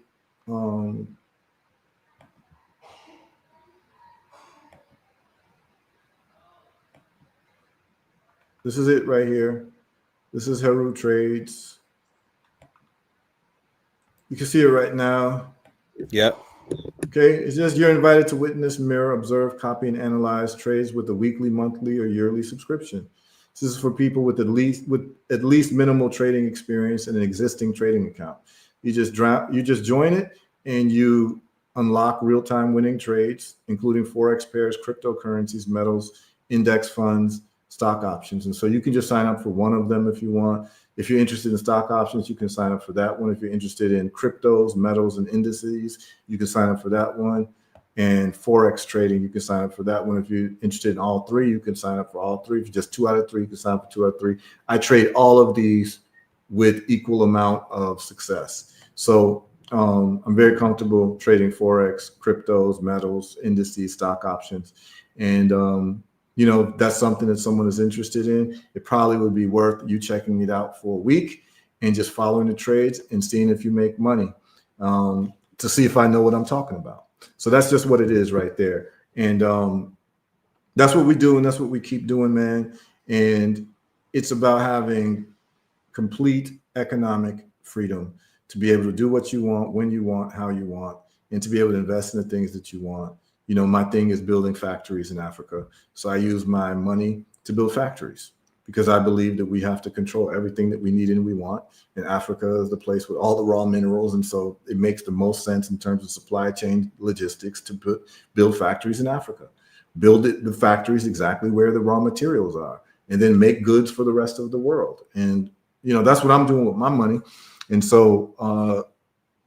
This is it right here. This is HERU Trades. You can see it right now. Yep. Okay, it's just you're invited to witness, mirror, observe, copy, and analyze trades with a weekly, monthly, or yearly subscription. This is for people with at least minimal trading experience and an existing trading account. You just join it and you unlock real-time winning trades, including Forex pairs, cryptocurrencies, metals, index funds, stock options. And so you can just sign up for one of them if you want. If you're interested in stock options, you can sign up for that one. If you're interested in cryptos, metals, and indices, you can sign up for that one. And Forex trading, you can sign up for that one. If you're interested in all three, you can sign up for all three. If you're just 2 out of 3, you can sign up for 2 out of 3. I trade all of these with equal amount of success. So I'm very comfortable trading Forex, cryptos, metals, indices, stock options. And that's something that someone is interested in. It probably would be worth you checking it out for a week and just following the trades and seeing if you make money to see if I know what I'm talking about. So that's just what it is right there. And that's what we do, and that's what we keep doing, man. And it's about having complete economic freedom to be able to do what you want, when you want, how you want, and to be able to invest in the things that you want. My thing is building factories in Africa. So I use my money to build factories because I believe that we have to control everything that we need and we want. And Africa is the place with all the raw minerals. And so it makes the most sense in terms of supply chain logistics to build factories in Africa, build the factories exactly where the raw materials are, and then make goods for the rest of the world. And, that's what I'm doing with my money. And so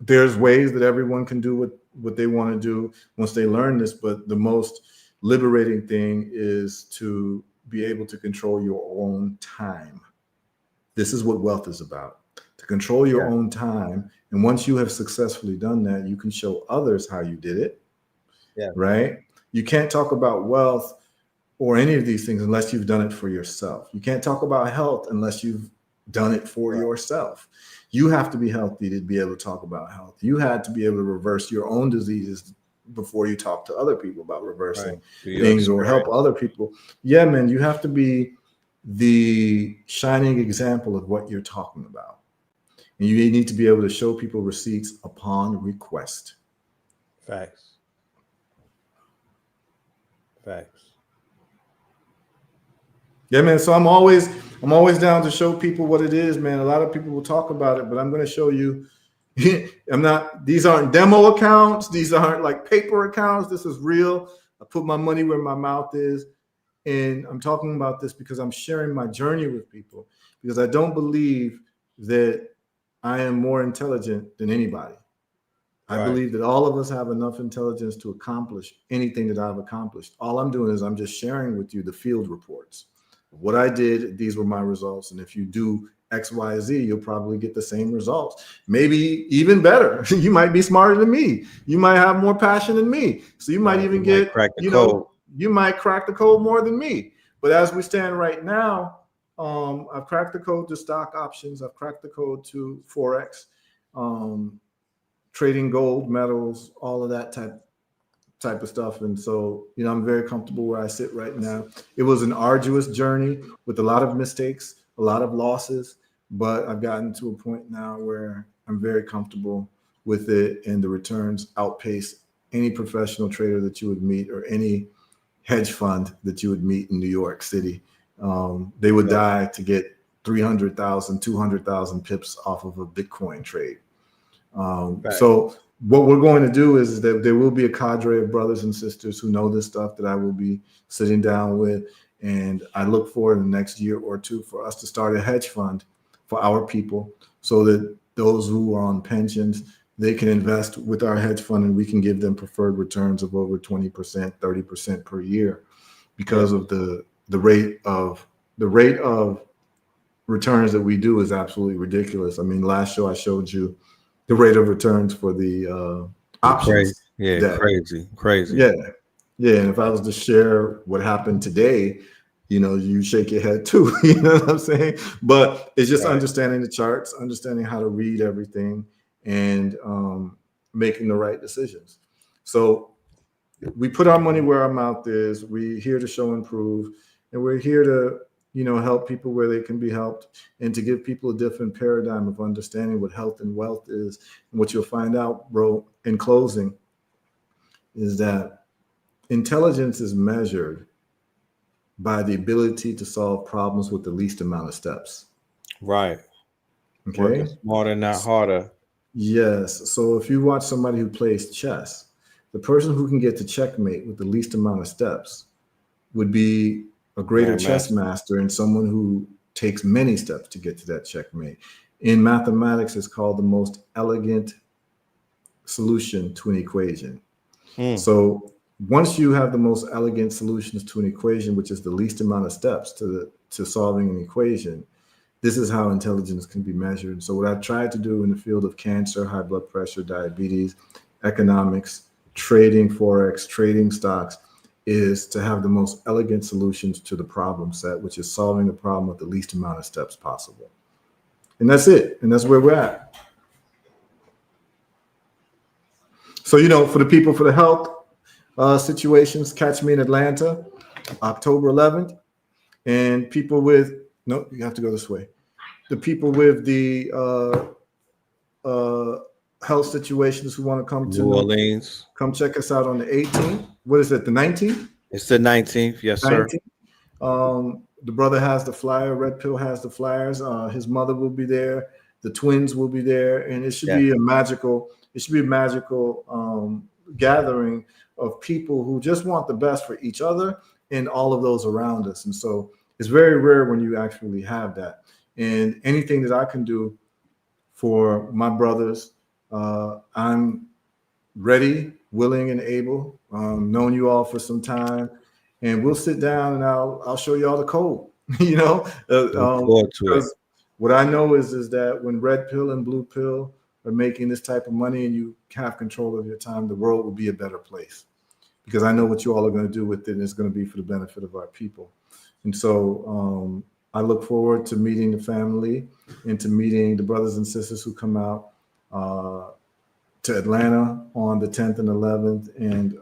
there's ways that everyone can do what they want to do once they learn this. But the most liberating thing is to be able to control your own time. This is what wealth is about, to control your own time. And once you have successfully done that, you can show others how you did it. Yeah. Right. You can't talk about wealth or any of these things unless you've done it for yourself. You can't talk about health unless you've done it for yourself. You have to be healthy to be able to talk about health. You had to be able to reverse your own diseases before you talk to other people about reversing things or help other people. Yeah, man, you have to be the shining example of what you're talking about. And you need to be able to show people receipts upon request. Facts. Yeah, man. So I'm always down to show people what it is, man. A lot of people will talk about it, but I'm going to show you. These aren't demo accounts. These aren't like paper accounts. This is real. I put my money where my mouth is. And I'm talking about this because I'm sharing my journey with people, because I don't believe that I am more intelligent than anybody. I believe that all of us have enough intelligence to accomplish anything that I've accomplished. All I'm doing is I'm just sharing with you the field reports. What I did, these were my results. And if you do X, Y, Z, you'll probably get the same results. Maybe even better. You might be smarter than me. You might have more passion than me. So you might even get, you might crack the code more than me. But as we stand right now, I've cracked the code to stock options. I've cracked the code to Forex, trading gold, metals, all of that type of stuff. And so, I'm very comfortable where I sit right now. It was an arduous journey with a lot of mistakes, a lot of losses, but I've gotten to a point now where I'm very comfortable with it, and the returns outpace any professional trader that you would meet or any hedge fund that you would meet in New York City. They would die to get 300,000, 200,000 pips off of a Bitcoin trade. So what we're going to do is that there will be a cadre of brothers and sisters who know this stuff that I will be sitting down with. And I look forward in the next year or two for us to start a hedge fund for our people so that those who are on pensions, they can invest with our hedge fund and we can give them preferred returns of over 20%, 30% per year because of the rate of returns that we do is absolutely ridiculous. I mean, last show I showed you the rate of returns for the options. Crazy. Yeah. And if I was to share what happened today, you shake your head too. You know what I'm saying? But it's just understanding the charts, understanding how to read everything, and making the right decisions. So we put our money where our mouth is. We're here to show and prove, and we're here to help people where they can be helped, and to give people a different paradigm of understanding what health and wealth is. And what you'll find out, bro, in closing, is that intelligence is measured by the ability to solve problems with the least amount of steps. Right. Okay. Working smarter, not harder. Yes. So if you watch somebody who plays chess, the person who can get to checkmate with the least amount of steps would be a greater chess master and someone who takes many steps to get to that checkmate. In mathematics, it's called the most elegant solution to an equation. So once you have the most elegant solutions to an equation, which is the least amount of steps to solving an equation, this is how intelligence can be measured. So what I've tried to do in the field of cancer, high blood pressure, diabetes, economics, trading, Forex, trading stocks, is to have the most elegant solutions to the problem set, which is solving the problem with the least amount of steps possible. And that's it. And that's where we're at. So, for the people, for the health situations, catch me in Atlanta, October 11th. And people with, no, you have to go this way. The people with the health situations who want to come to New Orleans, come check us out on the 18th. What is it, the 19th? It's the 19th. Yes, 19th. Sir. The brother has the flyer. Red Pill has the flyers. His mother will be there. The twins will be there. And it should be a magical gathering of people who just want the best for each other and all of those around us. And so it's very rare when you actually have that. And anything that I can do for my brothers, I'm ready, willing, and able. Known you all for some time, and we'll sit down and I'll show you all the code. Because what I know is that when Red Pill and Blue Pill are making this type of money and you have control of your time, the world will be a better place. Because I know what you all are going to do with it, and it's going to be for the benefit of our people. And so I look forward to meeting the family and to meeting the brothers and sisters who come out to Atlanta on the 10th and 11th, and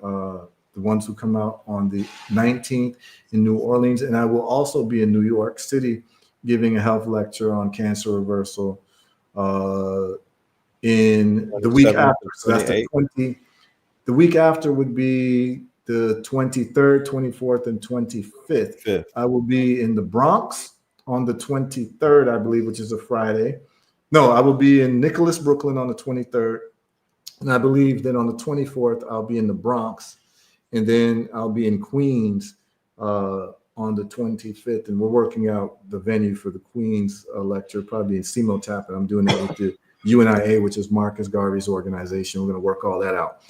the ones who come out on the 19th in New Orleans. And I will also be in New York City giving a health lecture on cancer reversal in the week after. So that's the 20th. The week after would be the 23rd, 24th, and 25th. I will be in the Bronx on the 23rd, I believe, which is a Friday. No, I will be in Nicholas, Brooklyn on the 23rd. And I believe that on the 24th, I'll be in the Bronx. And then I'll be in Queens on the 25th. And we're working out the venue for the Queens lecture, probably in Simotap. And I'm doing it with the UNIA, which is Marcus Garvey's organization. We're going to work all that out.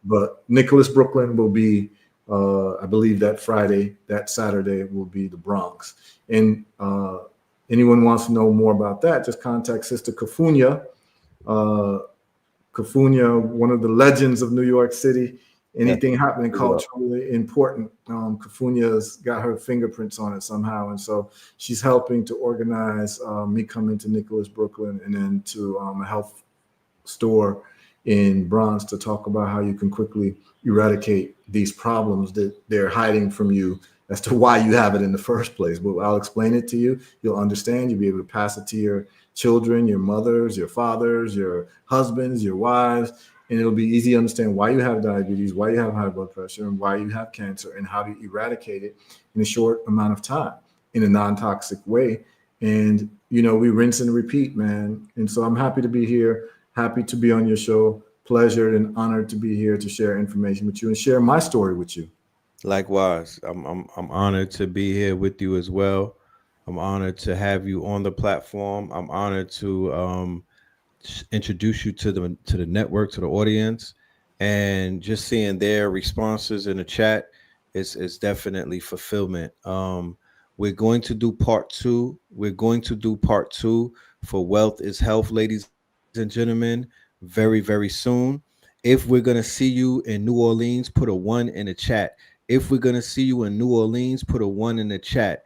But Nicholas, Brooklyn will be, I believe, that Friday. That Saturday will be the Bronx. And anyone wants to know more about that, just contact Sister Kafunya. Kafunya, one of the legends of New York City. Anything happening culturally important, Kafunya's got her fingerprints on it somehow. And so she's helping to organize me coming to Nicholas, Brooklyn, and then to a health store in Bronx to talk about how you can quickly eradicate these problems that they're hiding from you as to why you have it in the first place. But I'll explain it to you. You'll understand. You'll be able to pass it to your children, your mothers, your fathers, your husbands, your wives. And it'll be easy to understand why you have diabetes, why you have high blood pressure, and why you have cancer, and how to eradicate it in a short amount of time in a non-toxic way. And, we rinse and repeat, man. And so I'm happy to be here. Happy to be on your show. Pleasured and honored to be here to share information with you and share my story with you. Likewise, I'm honored to be here with you as well. I'm honored to have you on the platform. I'm honored to introduce you to the network, to the audience, and just seeing their responses in the chat is definitely fulfillment. We're going to do part two. We're going to do part two for Wealth is Health, ladies and gentlemen, very, very soon. If we're going to see you in New Orleans, put a 1 in the chat. If we're going to see you in New Orleans, put a 1 in the chat.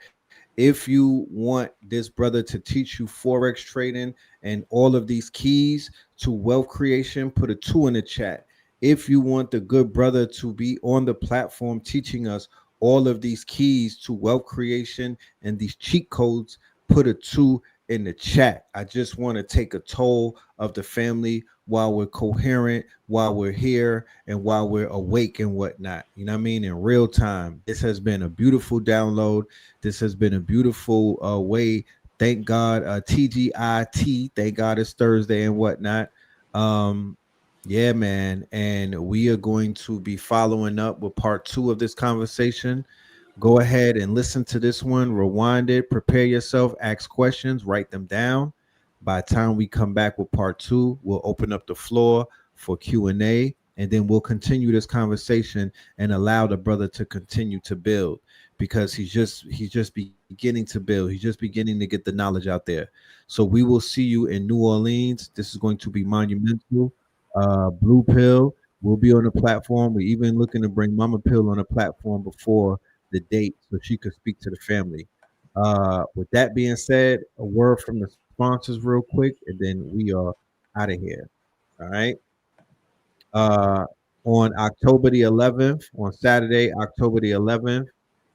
If you want this brother to teach you Forex trading and all of these keys to wealth creation, put a 2 in the chat. If you want the good brother to be on the platform teaching us all of these keys to wealth creation and these cheat codes, put a 2 in the chat. I just want to take a toll of the family while we're coherent, while we're here, and while we're awake and whatnot. You know what I mean? In real time. This has been a beautiful download. This has been a beautiful way. Thank God, TGIT. Thank God it's Thursday and whatnot. Yeah, man. And we are going to be following up with part 2 of this conversation. Go ahead and listen to this one, rewind it, prepare yourself, ask questions, write them down. By the time we come back with part 2, we'll open up the floor for Q&A, and then we'll continue this conversation and allow the brother to continue to build, because he's just beginning to build. He's just beginning to get the knowledge out there. So we will see you in New Orleans. This is going to be monumental. Blue Pill will be on the platform. We're even looking to bring Mama Pill on the platform before the date so she could speak to the family. With that being said, a word from the sponsors real quick, and then we are out of here. All right. On October the 11th, on Saturday, October the 11th,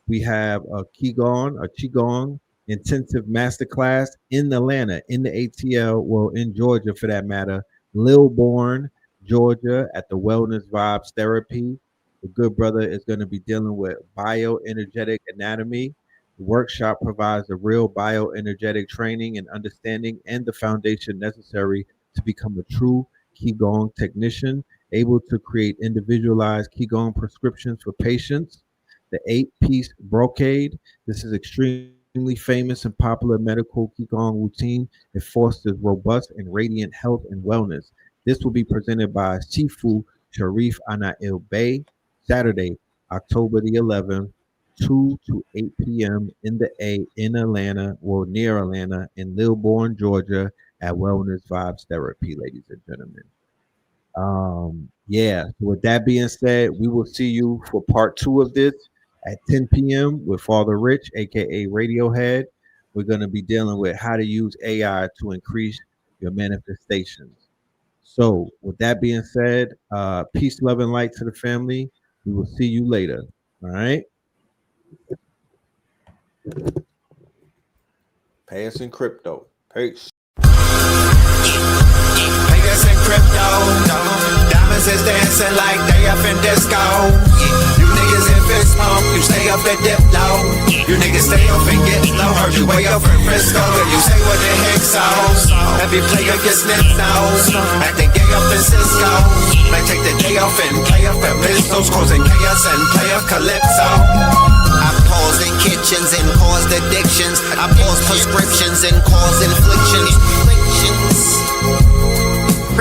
we have a Qigong intensive masterclass in Atlanta, in the ATL, well, in Georgia for that matter, Lilbourne, Georgia, at the Wellness Vibes Therapy. The good brother is going to be dealing with bioenergetic anatomy. The workshop provides the real bioenergetic training and understanding and the foundation necessary to become a true Qigong technician, able to create individualized Qigong prescriptions for patients. The 8-piece brocade. This is extremely famous and popular medical Qigong routine. It fosters robust and radiant health and wellness. This will be presented by Sifu Sharif Anail Bey, Saturday, October the 11th, 2 to 8 p.m. in the A in Atlanta, or near Atlanta, in Lilbourne, Georgia, at Wellness Vibes Therapy, ladies and gentlemen. Yeah, so with that being said, we will see you for part 2 of this at 10 p.m. with Father Rich, aka Radiohead. We're going to be dealing with how to use AI to increase your manifestations. So with that being said, peace, love, and light to the family. We will see you later. All right. Pay us in crypto. Peace. Pay us in crypto. Diamonds is dancing like they up in disco. You niggas in fist pump, you stay up at dip low. You niggas stay up and get low. Heard you way up in Frisco, and you say what the heck so. Every player gets snipped nose. Acting gay up in Cisco. Might take the day off and play up at Ristos, causing chaos and play up Calypso. I pause in kitchens and caused addictions. I pause prescriptions and cause inflictions.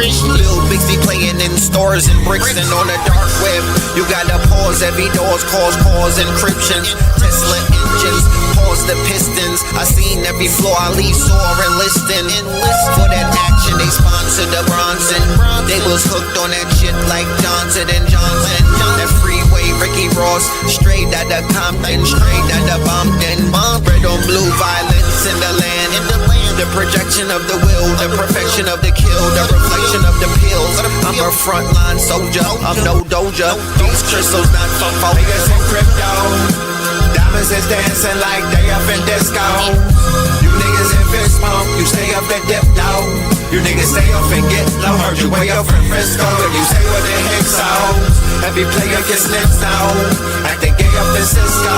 Lil Bixby playing in stores and bricks and on the dark web. You gotta pause every doors, cause encryptions. Tesla engines, pause the pistons. I seen every floor I leave sore and listing. For that action, they sponsored the Bronson. They was hooked on that shit like Johnson and Johnson. That freeway, Ricky Ross, straight out of Compton, straight out of Bompton. Red on blue, violence in the land. The projection of the will, the perfection of the kill, the reflection of the pills. I'm a frontline soldier, I'm no doja. These crystals not for focus in crypto. Diamonds is dancing like they up in disco. You niggas in fist pump, you stay up at dip low. You niggas stay up and get low. Heard you way up in Frisco, and you say what the heck so. Every player gets snipped now. Acting gay up in Cisco.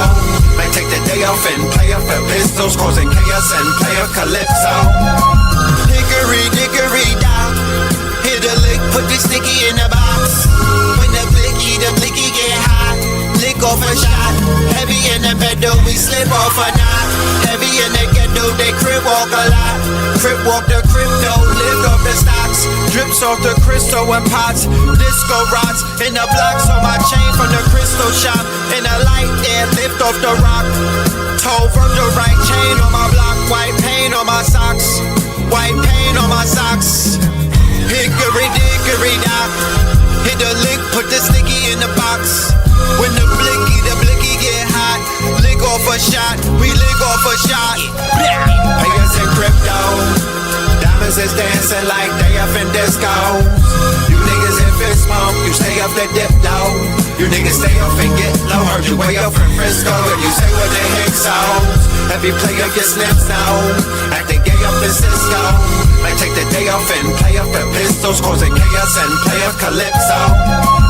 Might take the day off and play up at Pistols, causing chaos and play up Calypso. Hickory dickory dock. put the sticky in the box. When the blicky get hot, lick off a shot. Heavy in the pedal, we slip off a knot. Heavy in the ghetto, they crib walk a lot. Crib walk the crypto, lift off the stocks. Drips off the crystal and pots. Disco rods in the blocks on my chain from the crystal shop. In the light air, lift off the rock. Toe from the right chain on my block. White paint on my socks. White paint on my socks. Hickory dickory dock. Hit the lick, put the sticky in the box. When the blicky get hot, lick off a shot, we lick off a shot. Payers in crypto, diamonds is dancing like they up in discos. You niggas in fist bump, you stay up the dip though. You niggas stay up and get low, heard you way up from Frisco. If you say what they hate songs, every player gets slips now. Acting gay up in Cisco, like take the day off and play up the pistols, causing chaos and play up Calypso.